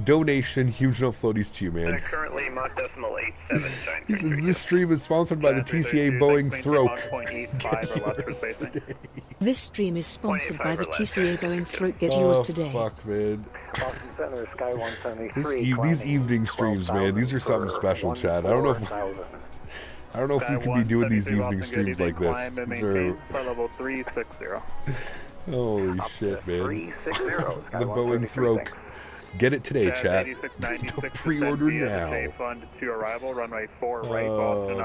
donation. Huge no floaties to you, man. Currently Mach decimal 87. This stream is sponsored by the TCA Boeing Throke. This stream is sponsored by the TCA Boeing Throke. Get yours today. Oh, fuck, man. Boston Center, Sky 173. These evening streams, man, these are something special, Chad. I don't know if we could be doing these evening streams like this. These are... Holy shit, man. The Boeing Throke. Get it today, chat. Don't pre-order now. Oh,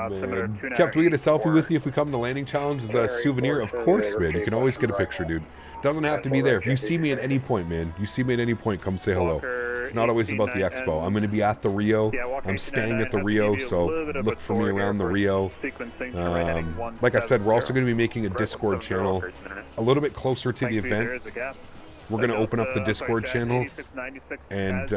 man. Kev, do we get a selfie with you if we come to Landing Challenge as a souvenir? Of course, man. You can always get a picture, dude. Doesn't have to be there. If you see me at any point, man, you see me at any point, come say hello. It's not always about the expo. I'm going to be at the Rio. I'm staying at the Rio, so look for me around the Rio. Like I said, we're also going to be making a Discord channel a little bit closer to the event. We're going to open up the Discord channel, and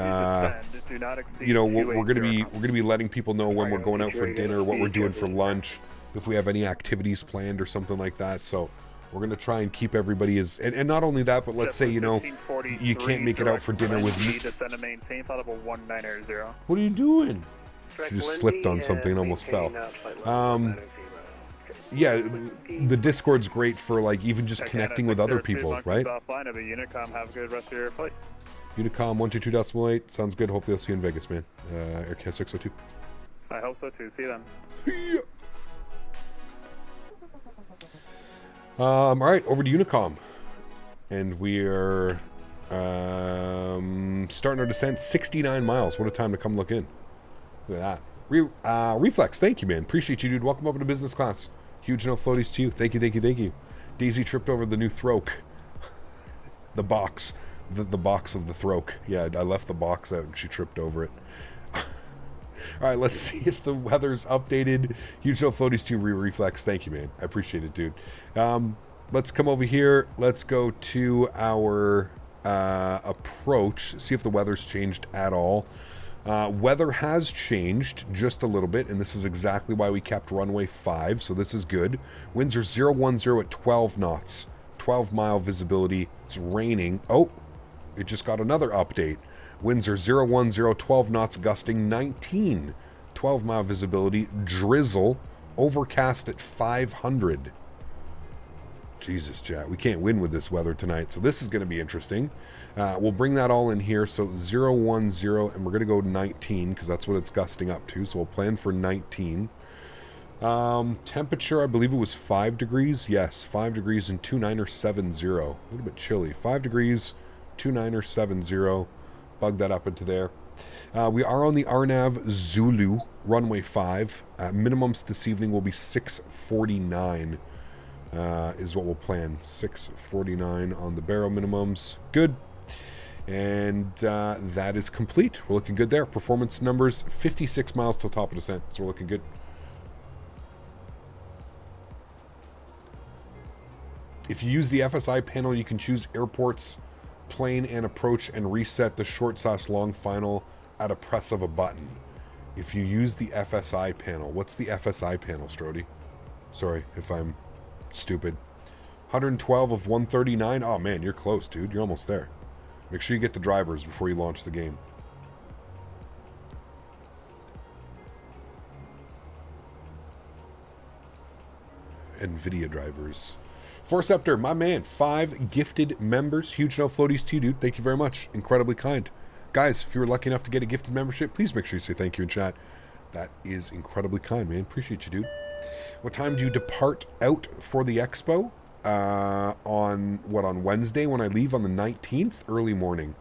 you know, we're going to be letting people know when we're going out for dinner, what we're doing for lunch, if we have any activities planned or something like that. So we're going to try and keep everybody as, and not only that, but let's say, you know, you can't make it out for dinner with me. What are you doing? She just slipped on something and almost fell. Yeah, the Discord's great for like even just connecting with other people, right? Offline of a Unicom. Have a good rest of your flight. Unicom 122.8 sounds good. Hopefully I'll see you in Vegas, man. AirCast 602. I hope so too. See you then. Yeah. All right, over to Unicom, and we are starting our descent. 69 miles. What a time to come look in. Look at that. Reflex, thank you, man. Appreciate you, dude. Welcome up into business class. Huge no floaties to you. Thank you, thank you, thank you. Daisy tripped over the new Throke. The box. The box of the Throke. Yeah, I left the box out and she tripped over it. All right, let's see if the weather's updated. Huge no floaties to you, Reflex. Thank you, man. I appreciate it, dude. Let's come over here. Let's go to our approach. See if the weather's changed at all. Weather has changed just a little bit, and this is exactly why we kept runway 5, so this is good. Winds are 010 at 12 knots, 12-mile visibility. It's raining. Oh, it just got another update. Winds are 010, 12 knots, gusting 19, 12-mile visibility, drizzle, overcast at 500. Jesus, chat, we can't win with this weather tonight, so this is going to be interesting. We'll bring that all in here, so 010, and we're going to go 19, because that's what it's gusting up to, so we'll plan for 19. Temperature, I believe it was 5 degrees. Yes, 5 degrees and 2970. A little bit chilly. 5 degrees, 2970. Bug that up into there. We are on the RNAV Zulu, runway 5. Minimums this evening will be 649. Is what we'll plan. 649 on the barrel minimums. Good. And that is complete. We're looking good there. Performance numbers, 56 miles till top of descent. So we're looking good. If you use the FSI panel, you can choose airports, plane, and approach, and reset the short/long final at a press of a button. If you use the FSI panel. What's the FSI panel, Strody? Sorry if I'm stupid. 112 of 139. Oh man, you're close, dude. You're almost there. Make sure you get the drivers before you launch the game. NVIDIA drivers. Forceptor, my man. 5 gifted members. Huge no floaties to you, dude. Thank you very much. Incredibly kind. Guys, if you were lucky enough to get a gifted membership, please make sure you say thank you in chat. That is incredibly kind, man. Appreciate you, dude. What time do you depart out for the expo? On Wednesday when I leave on the 19th? Early morning.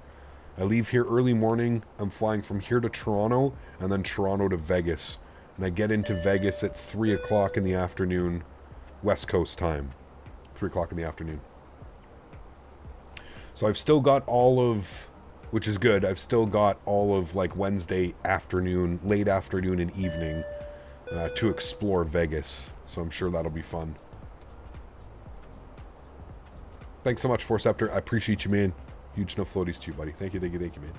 I leave here early morning. I'm flying from here to Toronto and then Toronto to Vegas. And I get into Vegas at 3 o'clock in the afternoon, West Coast time. 3 o'clock in the afternoon. So I've still got all of, which is good, I've still got all of like Wednesday afternoon, late afternoon and evening to explore Vegas. So I'm sure that'll be fun. Thanks so much, Forceptor. I appreciate you, man. Huge no floaties to you, buddy. Thank you, thank you, thank you, man.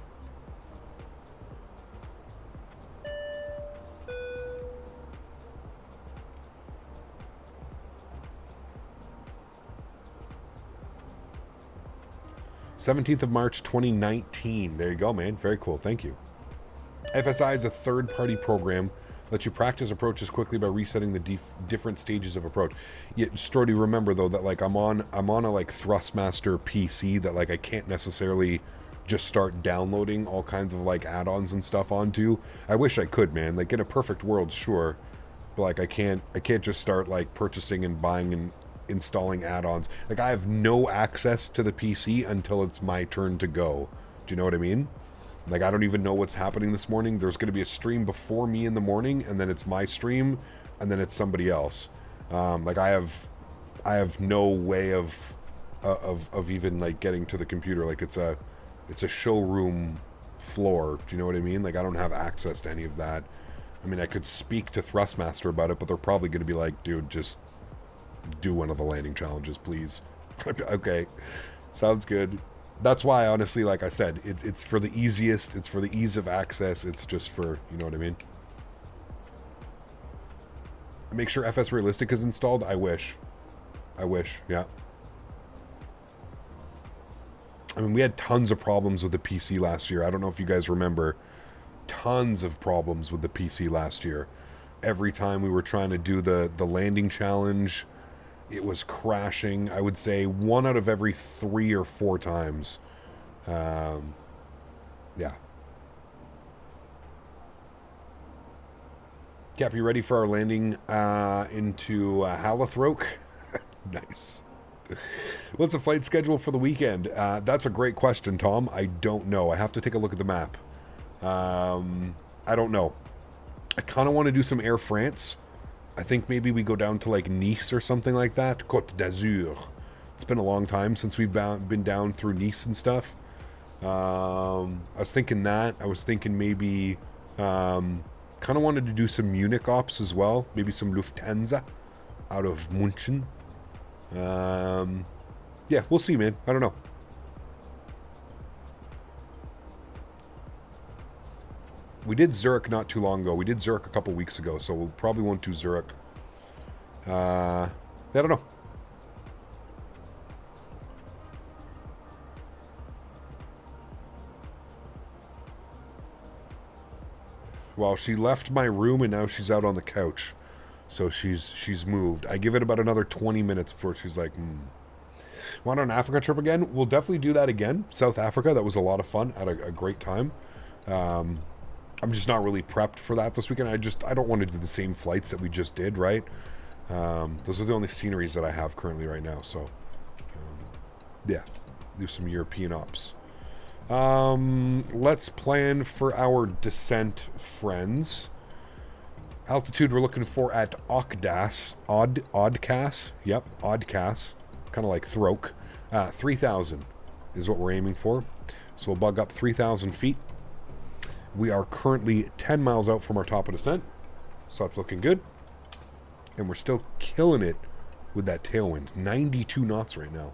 th of March 2019. There you go, man. Very cool. Thank you. FSI is a third-party program. Lets you practice approaches quickly by resetting the different stages of approach. Yeah, Strody, remember though that like I'm on a like Thrustmaster PC that like I can't necessarily just start downloading all kinds of like add-ons and stuff onto. I wish I could, man. Like in a perfect world, sure, but like I can't just start like purchasing and buying and installing add-ons. Like I have no access to the PC until it's my turn to go. Do you know what I mean? Like I don't even know what's happening this morning. There's going to be a stream before me in the morning, and then it's my stream, and then it's somebody else. Like I have no way of even like getting to the computer. Like it's a showroom floor. Do you know what I mean? Like I don't have access to any of that. I mean, I could speak to Thrustmaster about it, but they're probably going to be like, dude, just do one of the landing challenges, please. Okay, sounds good. That's why, honestly, like I said, it's for the easiest, it's for the ease of access, it's just for, you know what I mean? Make sure FS Realistic is installed? I wish, yeah. I mean, we had tons of problems with the PC last year. I don't know if you guys remember. tons of problems with the PC last year. Every time we were trying to do the landing challenge, it was crashing. I would say 1 out of every 3 or 4 times. Yeah. Cap, you ready for our landing into Halifax? Nice. What's the flight schedule for the weekend? That's a great question, Tom. I don't know. I have to take a look at the map. I don't know. I kind of want to do some Air France. I think maybe we go down to like Nice or something like that. Côte d'Azur. It's been a long time since we've been down through Nice and stuff. I was thinking that. I was thinking maybe kind of wanted to do some Munich ops as well. Maybe some Lufthansa out of München. Yeah, we'll see, man. I don't know. We did Zurich not too long ago. We did Zurich a couple weeks ago, so we'll probably won't do Zurich. I don't know. Well, she left my room and now she's out on the couch. So she's moved. I give it about another 20 minutes before she's like, Want an Africa trip again? We'll definitely do that again. South Africa, that was a lot of fun. I had a great time. I'm just not really prepped for that this weekend. I don't want to do the same flights that we just did, right? Those are the only sceneries that I have currently right now. So, yeah, do some European ops. Let's plan for our descent, friends. Altitude we're looking for at Oddcass. Yep, Oddcass. Kind of like Throke. 3,000 is what we're aiming for. So we'll bug up 3,000 feet. We are currently 10 miles out from our top of descent. So that's looking good. And we're still killing it with that tailwind. 92 knots right now.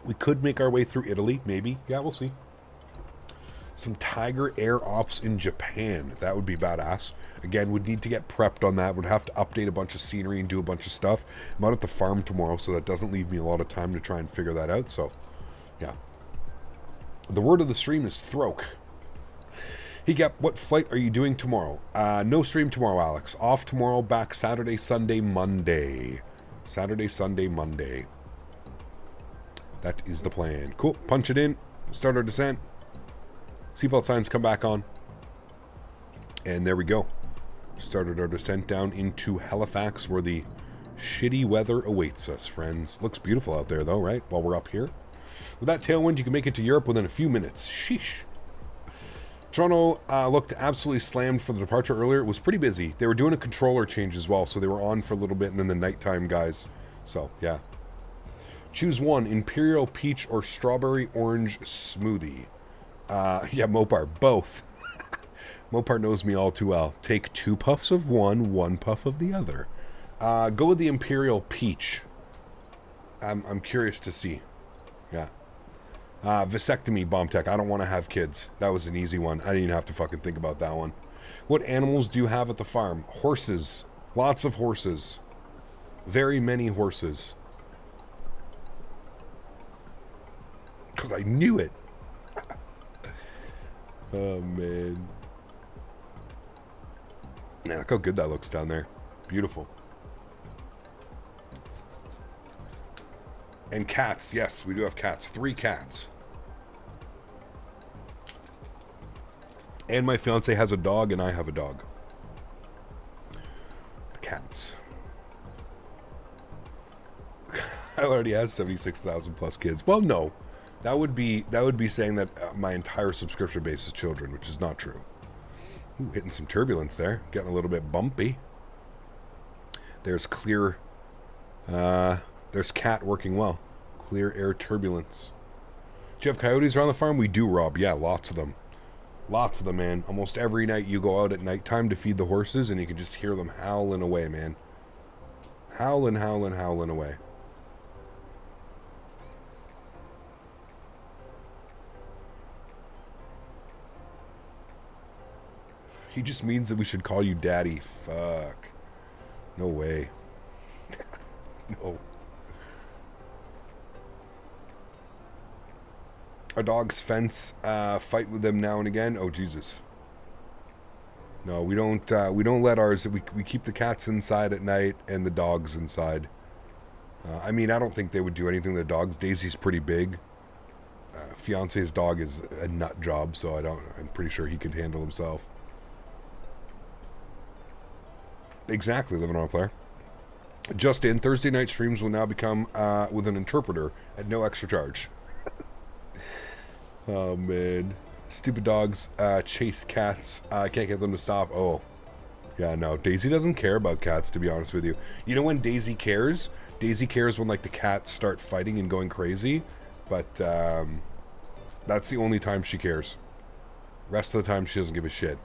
We could make our way through Italy, maybe. Yeah, we'll see. Some Tiger Air Ops in Japan. That would be badass. Again, we'd need to get prepped on that. We'd have to update a bunch of scenery and do a bunch of stuff. I'm out at the farm tomorrow, so that doesn't leave me a lot of time to try and figure that out. So, yeah. The word of the stream is Throke. Hey, Gap, what flight are you doing tomorrow? No stream tomorrow, Alex. Off tomorrow, back Saturday, Sunday, Monday. Saturday, Sunday, Monday. That is the plan. Cool. Punch it in. Start our descent. Seatbelt signs come back on. And there we go. Started our descent down into Halifax, where the shitty weather awaits us, friends. Looks beautiful out there, though, right? While we're up here. With that tailwind, you can make it to Europe within a few minutes. Sheesh. Toronto looked absolutely slammed for the departure earlier. It was pretty busy. They were doing a controller change as well, so they were on for a little bit, and then the nighttime guys. So, yeah. Choose one, Imperial Peach or Strawberry Orange Smoothie. Yeah, Mopar, both. Mopar knows me all too well. Take 2 puffs of one, 1 puff of the other. Go with the Imperial Peach. I'm curious to see. Yeah. Vasectomy, Bomb Tech. I don't want to have kids. That was an easy one. I didn't even have to fucking think about that one. What animals do you have at the farm? Horses. Lots of horses. Very many horses. Because I knew it. Oh, man. Yeah, look how good that looks down there. Beautiful. And cats. Yes, we do have cats. 3 cats. And my fiance has a dog, and I have a dog. The cats. I already have 76,000 plus kids. Well, no. That would be saying that my entire subscription base is children, which is not true. Ooh, hitting some turbulence there. Getting a little bit bumpy. There's clear... there's cat working well. Clear air turbulence. Do you have coyotes around the farm? We do, Rob. Yeah, lots of them. Lots of them, man. Almost every night you go out at nighttime to feed the horses, and you can just hear them howling away, man. Howling, howling, howling away. He just means that we should call you Daddy. Fuck. No way. No. Our dogs fence, fight with them now and again. Oh, Jesus. No, we don't let ours, we keep the cats inside at night and the dogs inside. I mean, I don't think they would do anything to the dogs. Daisy's pretty big. Fiance's dog is a nut job, so I'm pretty sure he could handle himself. Exactly, living on a player. Just in, Thursday night streams will now become with an interpreter at no extra charge. Oh, man. Stupid dogs chase cats. I can't get them to stop. Oh. Yeah, no. Daisy doesn't care about cats, to be honest with you. You know when Daisy cares? Daisy cares when, like, the cats start fighting and going crazy. But that's the only time she cares. Rest of the time, she doesn't give a shit.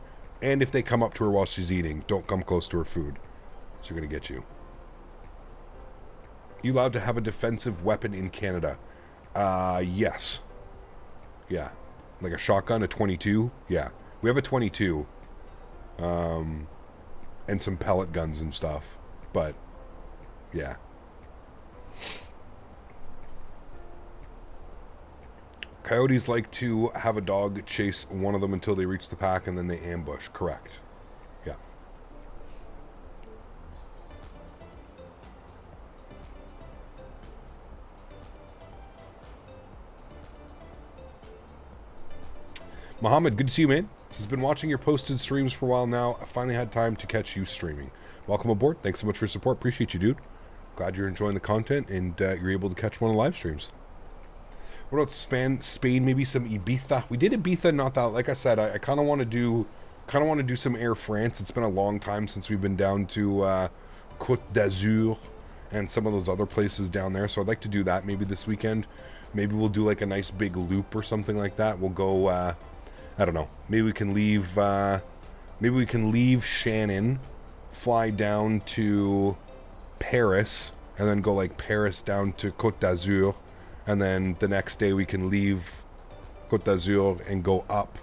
And if they come up to her while she's eating, don't come close to her food. She's going to get you. You allowed to have a defensive weapon in Canada? Yes. Yeah. Like a shotgun, a 22? Yeah. We have a 22. And some pellet guns and stuff. But, yeah. Coyotes like to have a dog chase one of them until they reach the pack and then they ambush. Correct. Yeah. Mohammed, good to see you, man. This has been watching your posted streams for a while now. I finally had time to catch you streaming. Welcome aboard. Thanks so much for your support. Appreciate you, dude. Glad you're enjoying the content and you're able to catch one of the live streams. What about Spain? Maybe some Ibiza. We did Ibiza, not that. Like I said, I kind of want to do some Air France. It's been a long time since we've been down to Côte d'Azur and some of those other places down there. So I'd like to do that maybe this weekend. Maybe we'll do like a nice big loop or something like that. We'll go. I don't know. Maybe we can leave. Maybe we can leave Shannon, fly down to Paris, and then go like Paris down to Côte d'Azur. And then the next day we can leave Côte d'Azur and go up.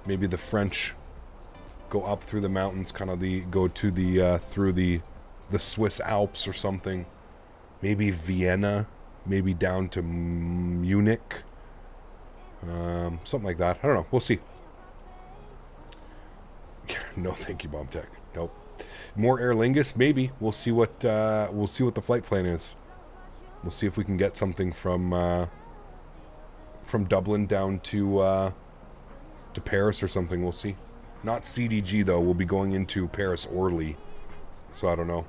Maybe the French go up through the mountains, kind of go to the through the Swiss Alps or something. Maybe Vienna, maybe down to Munich. Something like that. I don't know. We'll see. No, thank you, Bomb Tech. Nope. More Aer Lingus, maybe. We'll see what the flight plan is. We'll see if we can get something from Dublin down to Paris or something. We'll see. Not CDG though. We'll be going into Paris Orly, so I don't know.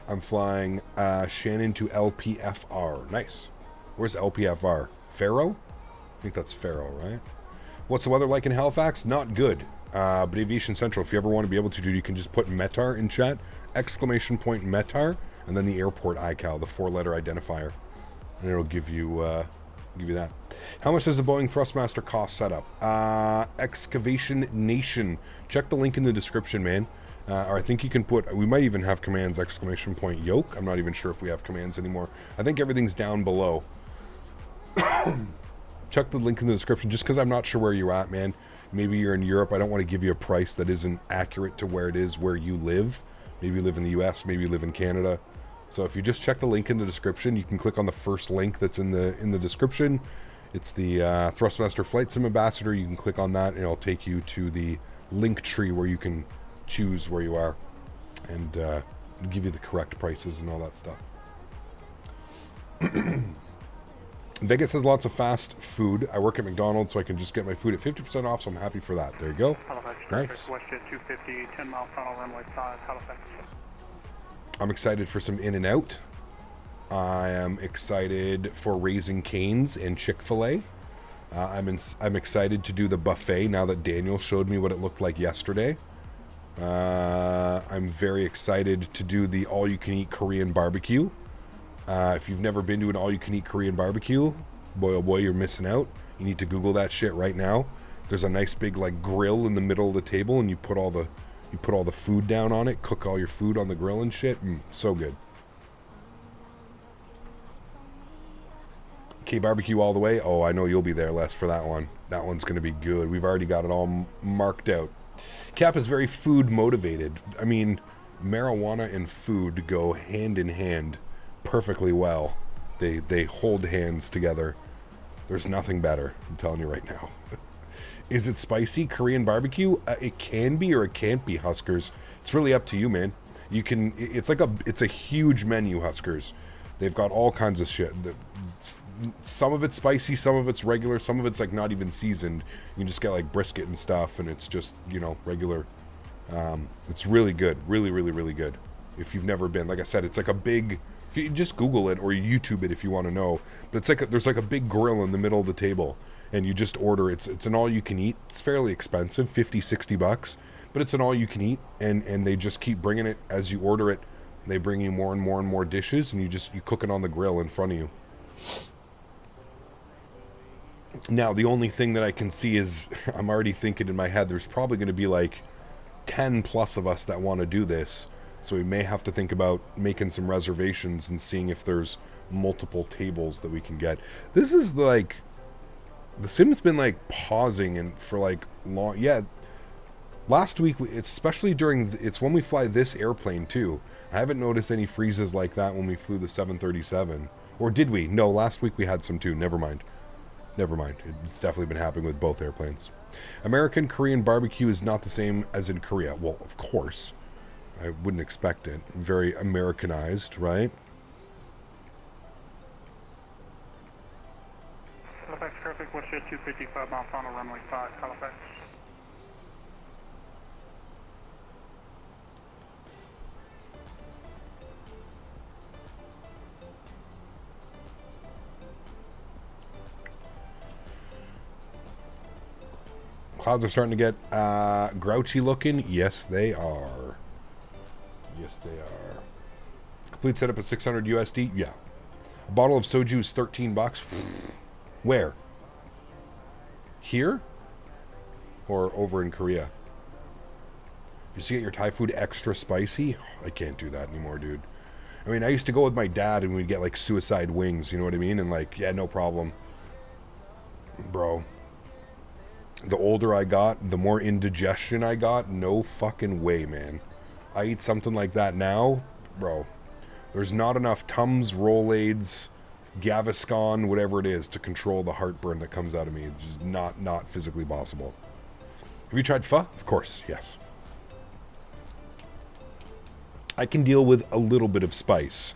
I'm flying Shannon to LPFR. Nice. Where's LPFR? Faro? I think that's Faro, right? What's the weather like in Halifax? Not good. But Aviation Central, if you ever want to be able to do, you can just put METAR in chat, exclamation point METAR, and then the airport ICAL, the 4-letter identifier, and it'll give you that. How much does a Boeing Thrustmaster cost setup? Excavation Nation. Check the link in the description, man. Or I think you can put, we might even have commands, exclamation point yoke. I'm not even sure if we have commands anymore. I think everything's down below. Check the link in the description, just because I'm not sure where you're at, man. Maybe you're in Europe. I don't want to give you a price that isn't accurate to where it is where you live. Maybe you live in the US, maybe you live in Canada. So if you just check the link in the description, you can click on the first link that's in the description. It's the Thrustmaster Flight Sim Ambassador. You can click on that and it'll take you to the link tree where you can choose where you are and give you the correct prices and all that stuff. Vegas has lots of fast food. I work at McDonald's, so I can just get my food at 50% off, so I'm happy for that. There you go. Halifax, nice. WestJet 250, 10-mile final runway 5, Halifax. I'm excited for some In-N-Out. I am excited for Raising Cane's and Chick-fil-A. I'm excited to do the buffet now that Daniel showed me what it looked like yesterday. I'm very excited to do the all-you-can-eat Korean barbecue. If you've never been to an all-you-can-eat Korean barbecue, boy oh boy, you're missing out. You need to Google that shit right now. There's a nice big like grill in the middle of the table, and you put all the food down on it, cook all your food on the grill and shit. So good. K barbecue all the way. Oh, I know you'll be there, Les, for that one. That one's going to be good. We've already got it all marked out. Cap is very food motivated. I mean, marijuana and food go hand in hand perfectly well. They hold hands together. There's nothing better, I'm telling you right now. Is it spicy? Korean barbecue? It can be or it can't be, Huskers. It's really up to you, man. You can, it's a huge menu, Huskers. They've got all kinds of shit. Some of it's spicy, some of it's regular, some of it's like not even seasoned. You can just get like brisket and stuff, and it's just, you know, regular. It's really good. Really, really, really good. If you've never been, like I said, it's like a big, if you just Google it or YouTube it if you want to know. But it's like there's like a big grill in the middle of the table, and you just order. It's an all you can eat. It's fairly expensive, $50-$60, but it's an all you can eat, and they just keep bringing it as you order it. They bring you more and more and more dishes, and you cook it on the grill in front of you. Now, the only thing that I can see is, I'm already thinking in my head, there's probably going to be like 10 plus of us that want to do this. So we may have to think about making some reservations and seeing if there's multiple tables that we can get. This is like, the sim's been like pausing and for like long, yeah. Last week, especially during, it's when we fly this airplane too. I haven't noticed any freezes like that when we flew the 737. Or did we? No, last week we had some too. Never mind. Never mind. It's definitely been happening with both airplanes. American Korean barbecue is not the same as in Korea. Well, of course. I wouldn't expect it. Very Americanized, right? Halifax traffic, what's your 255 miles on runway 5, Halifax? Clouds are starting to get grouchy looking. Yes, they are. Yes, they are. Complete setup at 600 USD. Yeah. A bottle of soju is $13. Where? Here? Or over in Korea? You used to get your Thai food extra spicy? I can't do that anymore, dude. I mean, I used to go with my dad and we'd get like suicide wings, you know what I mean? And like, yeah, no problem. Bro. The older I got, the more indigestion I got. No fucking way, man. I eat something like that now, bro. There's not enough Tums, Rolaids, Gaviscon, whatever it is, to control the heartburn that comes out of me. It's just not physically possible. Have you tried pho? Of course, yes. I can deal with a little bit of spice.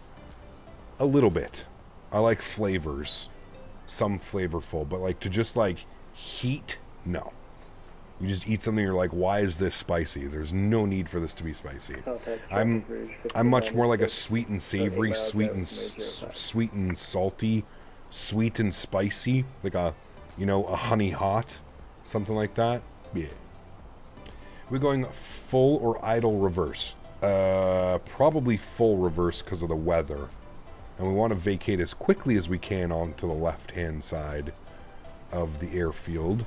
A little bit. I like flavors. Some flavorful, but like to just like heat, no. You just eat something, you're like, why is this spicy? There's no need for this to be spicy. I'm much more like a sweet and savory, sweet and salty, sweet and spicy, like a, you know, a honey hot, something like that. Yeah. We're going full or idle reverse. Probably full reverse because of the weather. And we want to vacate as quickly as we can onto the left-hand side of the airfield.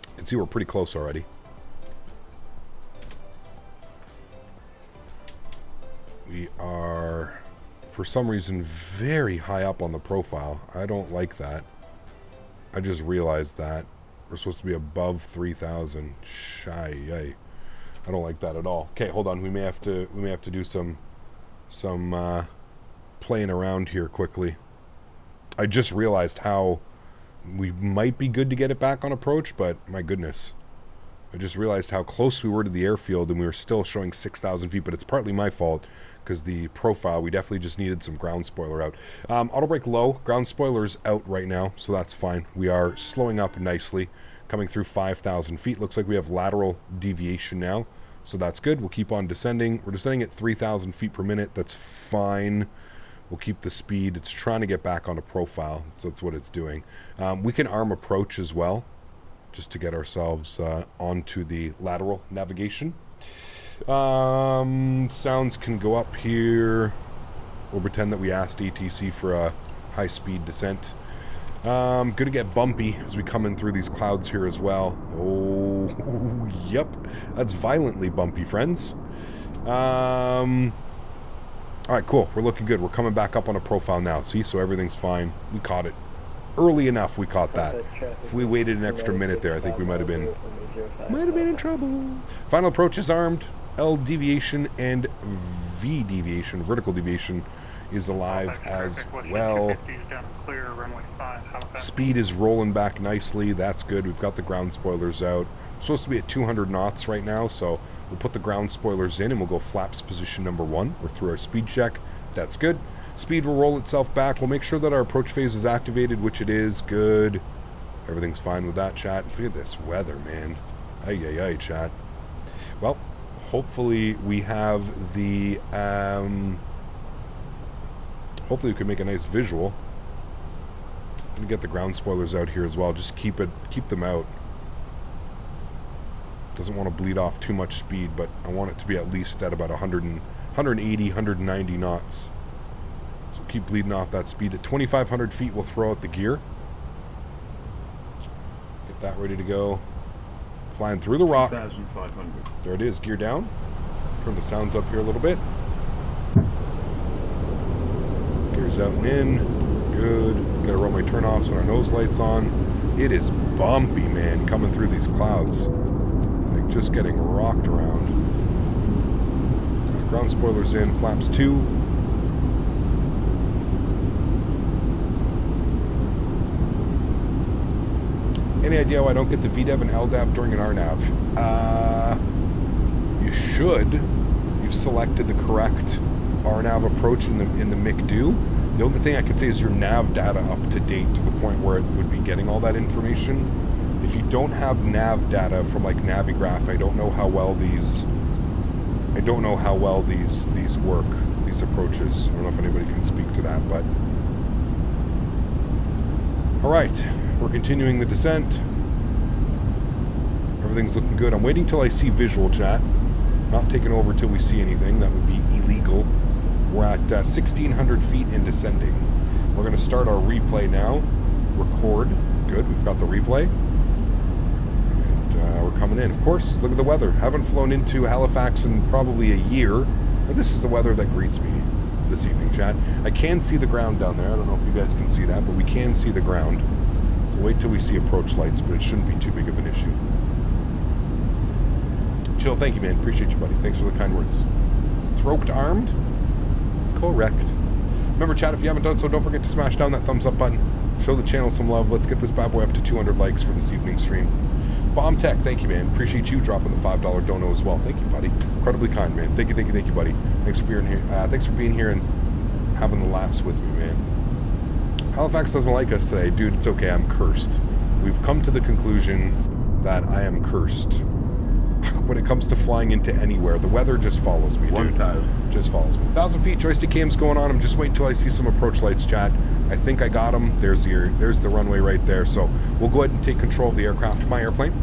You can see we're pretty close already. We are, for some reason, very high up on the profile. I don't like that. I just realized that. We're supposed to be above 3,000. Shy. I don't like that at all. Okay, hold on. We may have to do some playing around here quickly. I just realized how we might be good to get it back on approach, but my goodness. I just realized how close we were to the airfield and we were still showing 6,000 feet, but it's partly my fault because the profile, we definitely just needed some ground spoiler out. Auto brake low, ground spoiler's out right now, so that's fine. We are slowing up nicely, coming through 5,000 feet. Looks like we have lateral deviation now, so that's good. We'll keep on descending. We're descending at 3,000 feet per minute. That's fine. We'll keep the speed. It's trying to get back on a profile, so that's what it's doing. We can arm approach as well, just to get ourselves onto the lateral navigation. Sounds can go up here. We'll pretend that we asked ATC for a high-speed descent. Gonna get bumpy as we come in through these clouds here as well. Oh, yep. That's violently bumpy, friends. Alright, cool. We're looking good. We're coming back up on a profile now. See? So everything's fine. We caught it. Early enough we caught that. If we waited an extra minute there, I think we might have been in trouble. Final approach is armed. L deviation and V deviation, vertical deviation, is alive as well. Speed is rolling back nicely. That's good. We've got the ground spoilers out. We're supposed to be at 200 knots right now, so we'll put the ground spoilers in and we'll go flaps position number 1. We're through our speed check. That's good. Speed will roll itself back. We'll make sure that our approach phase is activated, which it is. Good. Everything's fine with that, chat. Look at this weather, man. Ay, ay, ay, chat. Well, hopefully we have the... hopefully we can make a nice visual. I'm going to get the ground spoilers out here as well. Just keep them out. Doesn't want to bleed off too much speed, but I want it to be at least at about 180, 190 knots. So keep bleeding off that speed. At 2,500 feet, we'll throw out the gear. Get that ready to go. Flying through the rock. 2,500. There it is, gear down. Turn the sounds up here a little bit. Gears out and in. Good. Gotta run my turn-offs and our nose lights on. It is bumpy, man, coming through these clouds. Like, just getting rocked around. Ground spoilers in, flaps 2. Any idea why I don't get the VDEV and LDAV during an RNAV? You should. You've selected the correct RNAV approach in the MCDU. The only thing I could say is your nav data up to date to the point where it would be getting all that information. If you don't have nav data from like Navigraph, I don't know how well these work, these approaches. I don't know if anybody can speak to that, but all right, we're continuing the descent. Everything's looking good. I'm waiting till I see visual, chat. Not taking over till we see anything. That would be illegal. We're at 1,600 feet and descending. We're going to start our replay now. Record. Good. We've got the replay. And we're coming in. Of course, look at the weather. Haven't flown into Halifax in probably a year. And this is the weather that greets me this evening, chat. I can see the ground down there. I don't know if you guys can see that, but we can see the ground. So wait till we see approach lights, but it shouldn't be too big of an issue. Chill, thank you, man. Appreciate you, buddy. Thanks for the kind words. Throat armed? Correct. Remember, chat, if you haven't done so, don't forget to smash down that thumbs up button. Show the channel some love. Let's get this bad boy up to 200 likes for this evening's stream. Bomb Tech, thank you, man. Appreciate you dropping the $5 dono as well. Thank you, buddy. Incredibly kind, man. Thank you, buddy. Thanks for being here. Thanks for being here and having the laughs with me, man. Halifax doesn't like us today. Dude, it's okay. I'm cursed. We've come to the conclusion that I am cursed. When it comes to flying into anywhere, the weather just follows me, dude. Just follows me. 1,000 feet, joystick cam's going on. I'm just waiting till I see some approach lights, chat. I think I got them. There's the runway right there. So we'll go ahead and take control of the aircraft. My airplane.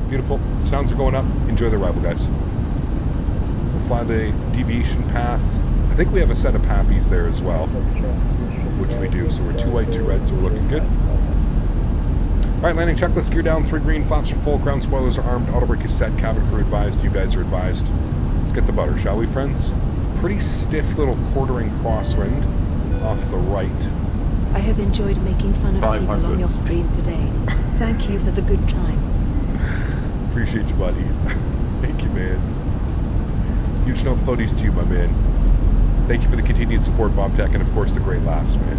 Beautiful. Sounds are going up. Enjoy the arrival, guys. We'll fly the deviation path. I think we have a set of pappies there as well, which we do. So we're 2 white, 2 red, so we're looking good. All right, landing checklist, gear down, 3 green, flaps are full, ground spoilers are armed, auto brake is set, cabin crew advised, you guys are advised. Let's get the butter, shall we, friends? Pretty stiff little quartering crosswind off the right. I have enjoyed making fun of people on your stream today. Thank you for the good time. Appreciate you, buddy. Thank you, man. Huge no floaties to you, my man. Thank you for the continued support, Bob Tech, and of course the great laughs, man.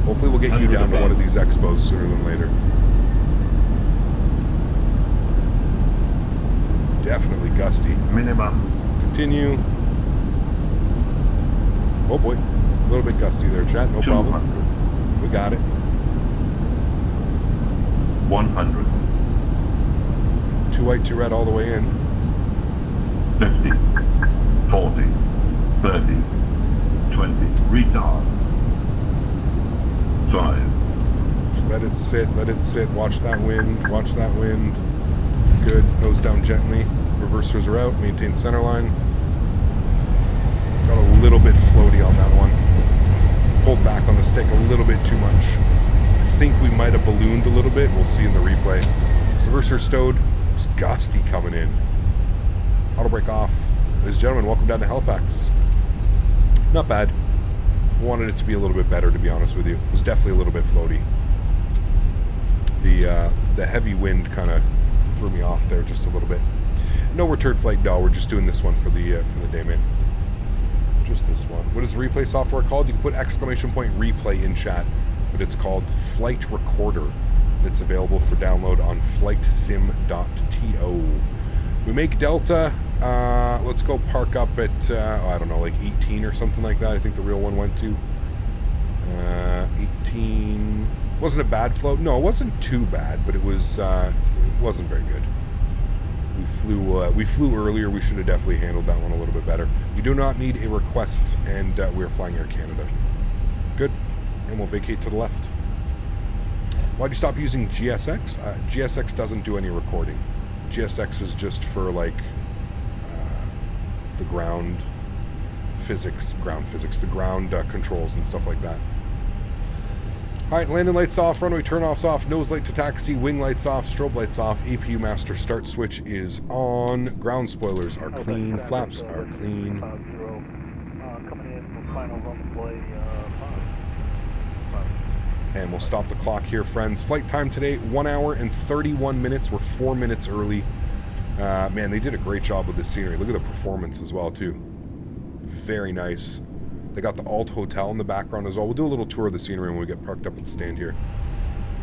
Hopefully we'll get you down to one of these expos sooner than later. Definitely gusty. Minimum. Continue. Oh boy. A little bit gusty there, chat. No problem. We got it. 100. 2 white, 2 red all the way in. 50. 40. 30. 20. Retard. 5. Just let it sit. Let it sit. Watch that wind. Watch that wind. Good. Nose down gently. Reversers are out. Maintain center line. Got a little bit floaty on that one. Pulled back on the stick a little bit too much. I think we might have ballooned a little bit. We'll see in the replay. Reverser stowed. It's gusty coming in. Auto brake off. Ladies and gentlemen, welcome down to Halifax. Not bad. Wanted it to be a little bit better, to be honest with you. It was definitely a little bit floaty. The heavy wind kind of threw me off there just a little bit. No return flight, no. We're just doing this one for the day, man. Just this one. What is the replay software called? You can put !replay in chat, but it's called Flight Recorder. It's available for download on flightsim.to. We make Delta. Let's go park up at, I don't know, like 18 or something like that. I think the real one went to 18. Wasn't a bad float. No, it wasn't too bad, but it wasn't very good. We flew earlier. We should have definitely handled that one a little bit better. We do not need a request, and we're flying Air Canada. Good. And we'll vacate to the left. Why'd you stop using GSX? GSX doesn't do any recording. GSX is just for like the ground physics, the ground controls and stuff like that. All right, landing lights off, runway turnoffs off, nose light to taxi, wing lights off, strobe lights off, APU master start switch is on, ground spoilers are clean, flaps are clean. Coming in for final run play. And we'll stop the clock here, friends. Flight time today, 1 hour and 31 minutes. We're 4 minutes early. Man, they did a great job with this scenery. Look at the performance as well, too. Very nice. They got the Alt Hotel in the background as well. We'll do a little tour of the scenery when we get parked up at the stand here.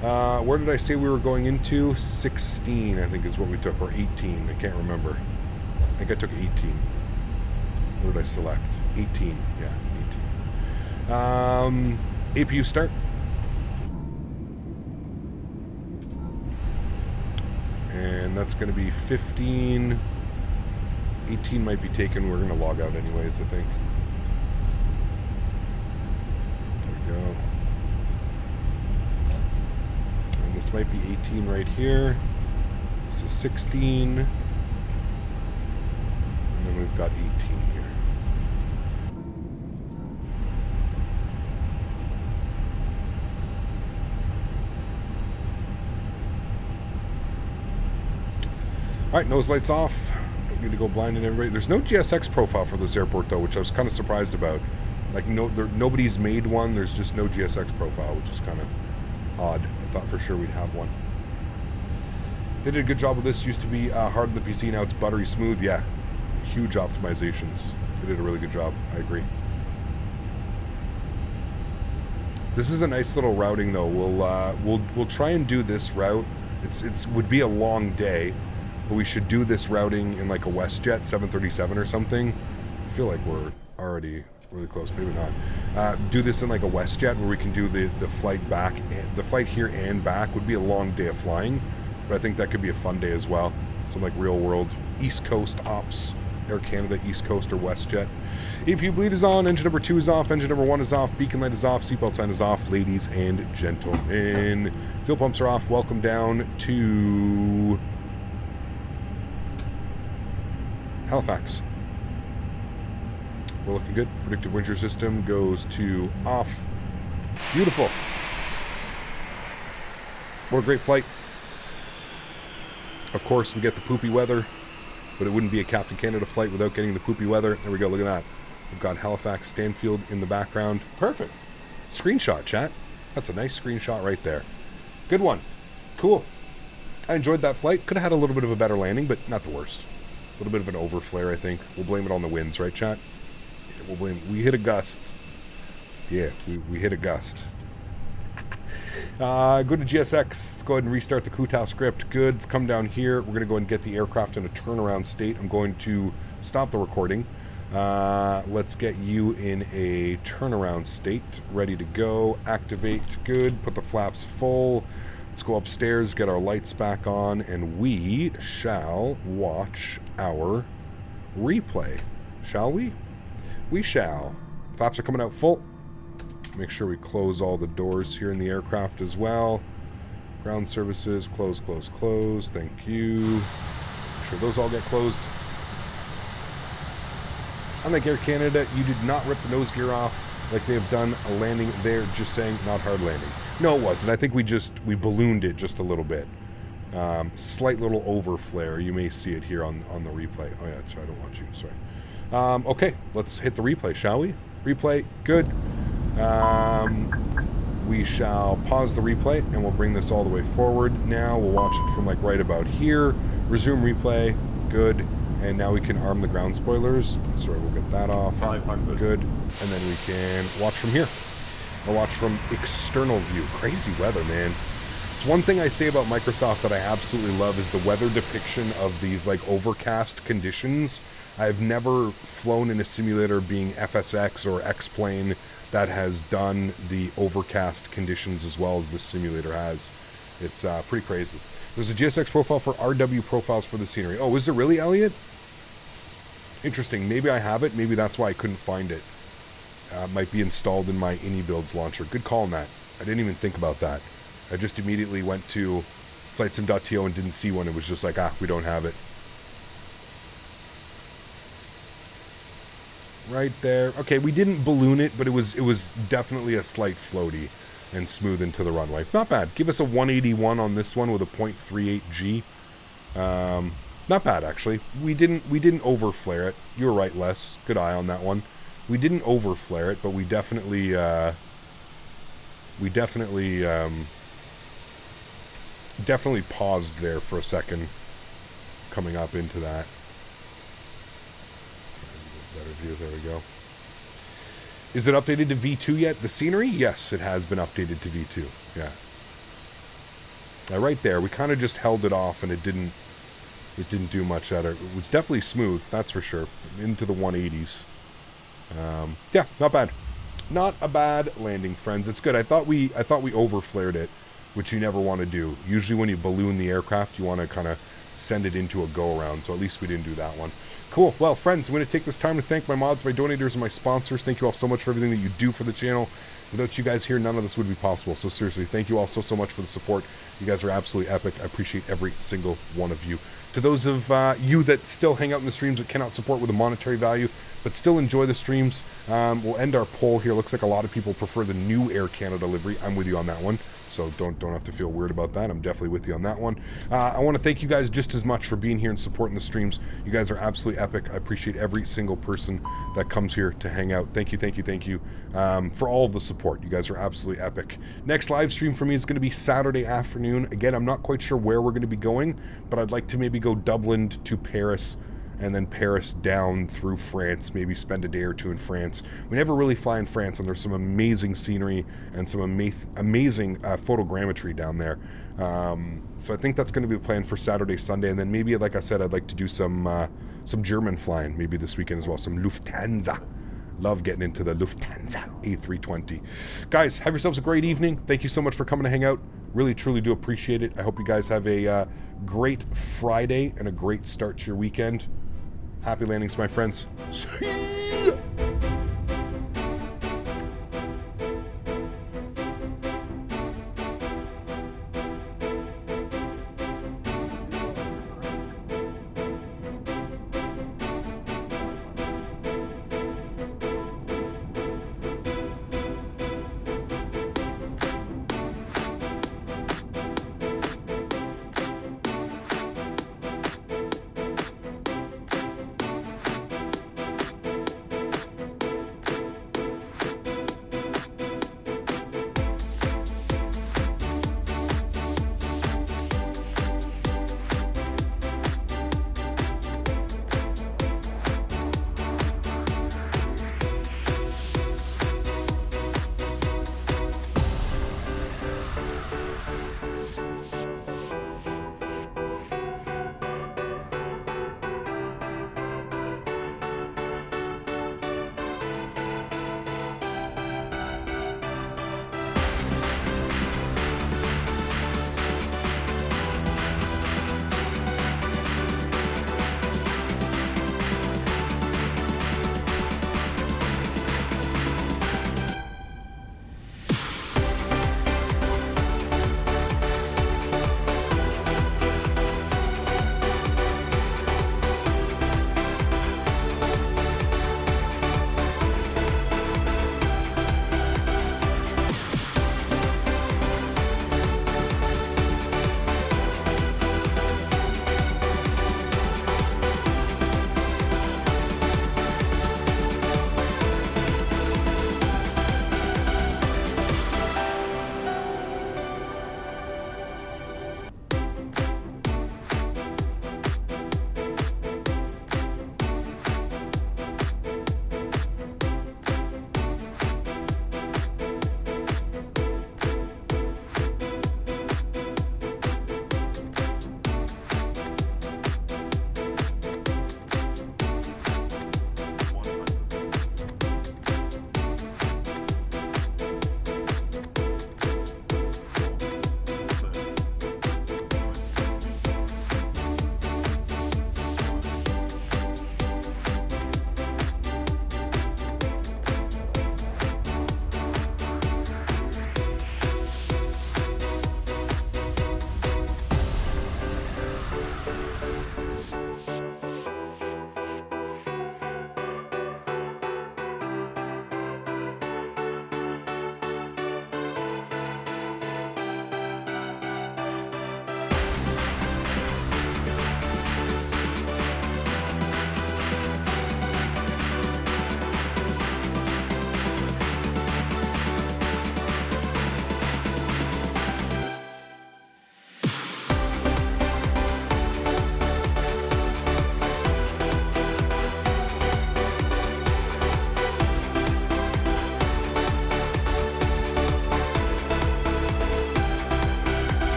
Where did I say we were going into? 16, I think, is what we took, or 18. I can't remember. I think I took 18. What did I select? 18. Yeah, 18. APU start. And that's going to be 15. 18 might be taken. We're going to log out anyways, I think. There we go. And this might be 18 right here. This is 16. And then we've got 18 here. All right, nose lights off. Don't need to go blinding everybody. There's no GSX profile for this airport, though, which I was kind of surprised about. Like, nobody's made one. There's just no GSX profile, which is kind of odd. I thought for sure we'd have one. They did a good job with this. Used to be hard on the PC, now it's buttery smooth. Yeah, huge optimizations. They did a really good job. I agree. This is a nice little routing, though. We'll try and do this route. It would be a long day. But we should do this routing in like a WestJet 737 or something. I feel like we're already really close, maybe not. Do this in like a WestJet where we can do the flight back. The flight here and back would be a long day of flying, but I think that could be a fun day as well. Some like real world East Coast ops, Air Canada, East Coast or WestJet. APU bleed is on, engine number 2 is off, engine number 1 is off, beacon light is off, seatbelt sign is off, ladies and gentlemen. Fuel pumps are off. Welcome down to Halifax. We're looking good. Predictive wind shear system goes to off. Beautiful. What a great flight. Of course, we get the poopy weather, but it wouldn't be a Captain Canada flight without getting the poopy weather. There we go. Look at that. We've got Halifax Stanfield in the background. Perfect. Screenshot, chat. That's a nice screenshot right there. Good one. Cool. I enjoyed that flight. Could have had a little bit of a better landing, but not the worst. A little bit of an overflare, I think. We'll blame it on the winds, right, chat? Yeah, we'll blame it. We hit a gust. Yeah, we hit a gust. Go to GSX. Let's go ahead and restart the Kutau script. Goods, come down here. We're going to go and get the aircraft in a turnaround state. I'm going to stop the recording. Let's get you in a turnaround state. Ready to go. Activate. Good. Put the flaps full. Let's go upstairs, get our lights back on, and we shall watch our replay. Shall we? We shall. Flaps are coming out full. Make sure we close all the doors here in the aircraft as well. Ground services, close, close, close. Thank you. Make sure those all get closed. Unlike Air Canada, you did not rip the nose gear off like they have done a landing there, just saying, not hard landing. No, it wasn't. I think we ballooned it just a little bit. Slight little overflare. You may see it here on the replay. Oh yeah, sorry, I don't want you. Sorry. Okay, let's hit the replay, shall we? Replay, good. we shall pause the replay and we'll bring this all the way forward. Now we'll watch it from like right about here. Resume replay. Good. And now we can arm the ground spoilers. Sorry, we'll get that off. 500. Good. And then we can watch from here. I'll watch from external view. Crazy weather, man. It's one thing I say about Microsoft that I absolutely love is the weather depiction of these like overcast conditions. I've never flown in a simulator being FSX or X-Plane that has done the overcast conditions as well as this simulator has. It's pretty crazy. There's a GSX profile for RW profiles for the scenery. Oh, is there really, Elliot? Interesting. Maybe I have it. Maybe that's why I couldn't find it. Might be installed in my AnyBuilds launcher. Good call on that. I didn't even think about that. I just immediately went to flightsim.to and didn't see one. It was just like, we don't have it. Right there. Okay, we didn't balloon it, but it was definitely a slight floaty and smooth into the runway. Not bad. Give us a 181 on this one with a 0.38 G. Not bad, actually. We didn't over flare it. You were right, Les. Good eye on that one. We didn't over flare it, but we definitely paused there for a second coming up into that. Better view. There we go. Is it updated to V2 yet? The scenery? Yes, it has been updated to V2. Yeah. Now, right there, we kind of just held it off, and it didn't do much at it. It was definitely smooth, that's for sure. Into the 180s. Yeah, not bad. Not a bad landing, friends. It's good. I thought we over flared it, which you never want to do. Usually, when you balloon the aircraft, you want to kind of send it into a go around. So at least we didn't do that one. Cool. Well, friends, I'm going to take this time to thank my mods, my donators, and my sponsors. Thank you all so much for everything that you do for the channel. Without you guys here, none of this would be possible. So seriously, thank you all so much for the support. You guys are absolutely epic. I appreciate every single one of you. To those of you that still hang out in the streams but cannot support with a monetary value, but still enjoy the streams, we'll end our poll here. Looks like a lot of people prefer the new Air Canada livery. I'm with you on that one. So don't have to feel weird about that. I'm definitely with you on that one. I want to thank you guys just as much for being here and supporting the streams. You guys are absolutely epic. I appreciate every single person that comes here to hang out. Thank you for all of the support. You guys are absolutely epic. Next live stream for me is going to be Saturday afternoon. Again, I'm not quite sure where we're going to be going, but I'd like to maybe go Dublin to Paris, and then Paris down through France, maybe spend a day or two in France. We never really fly in France, and there's some amazing scenery and some amazing photogrammetry down there. So I think that's going to be the plan for Saturday, Sunday, and then maybe, like I said, I'd like to do some German flying maybe this weekend as well, some Lufthansa. Love getting into the Lufthansa A320. Guys, have yourselves a great evening. Thank you so much for coming to hang out. Really, truly do appreciate it. I hope you guys have a great Friday and a great start to your weekend. Happy landings, my friends. See ya.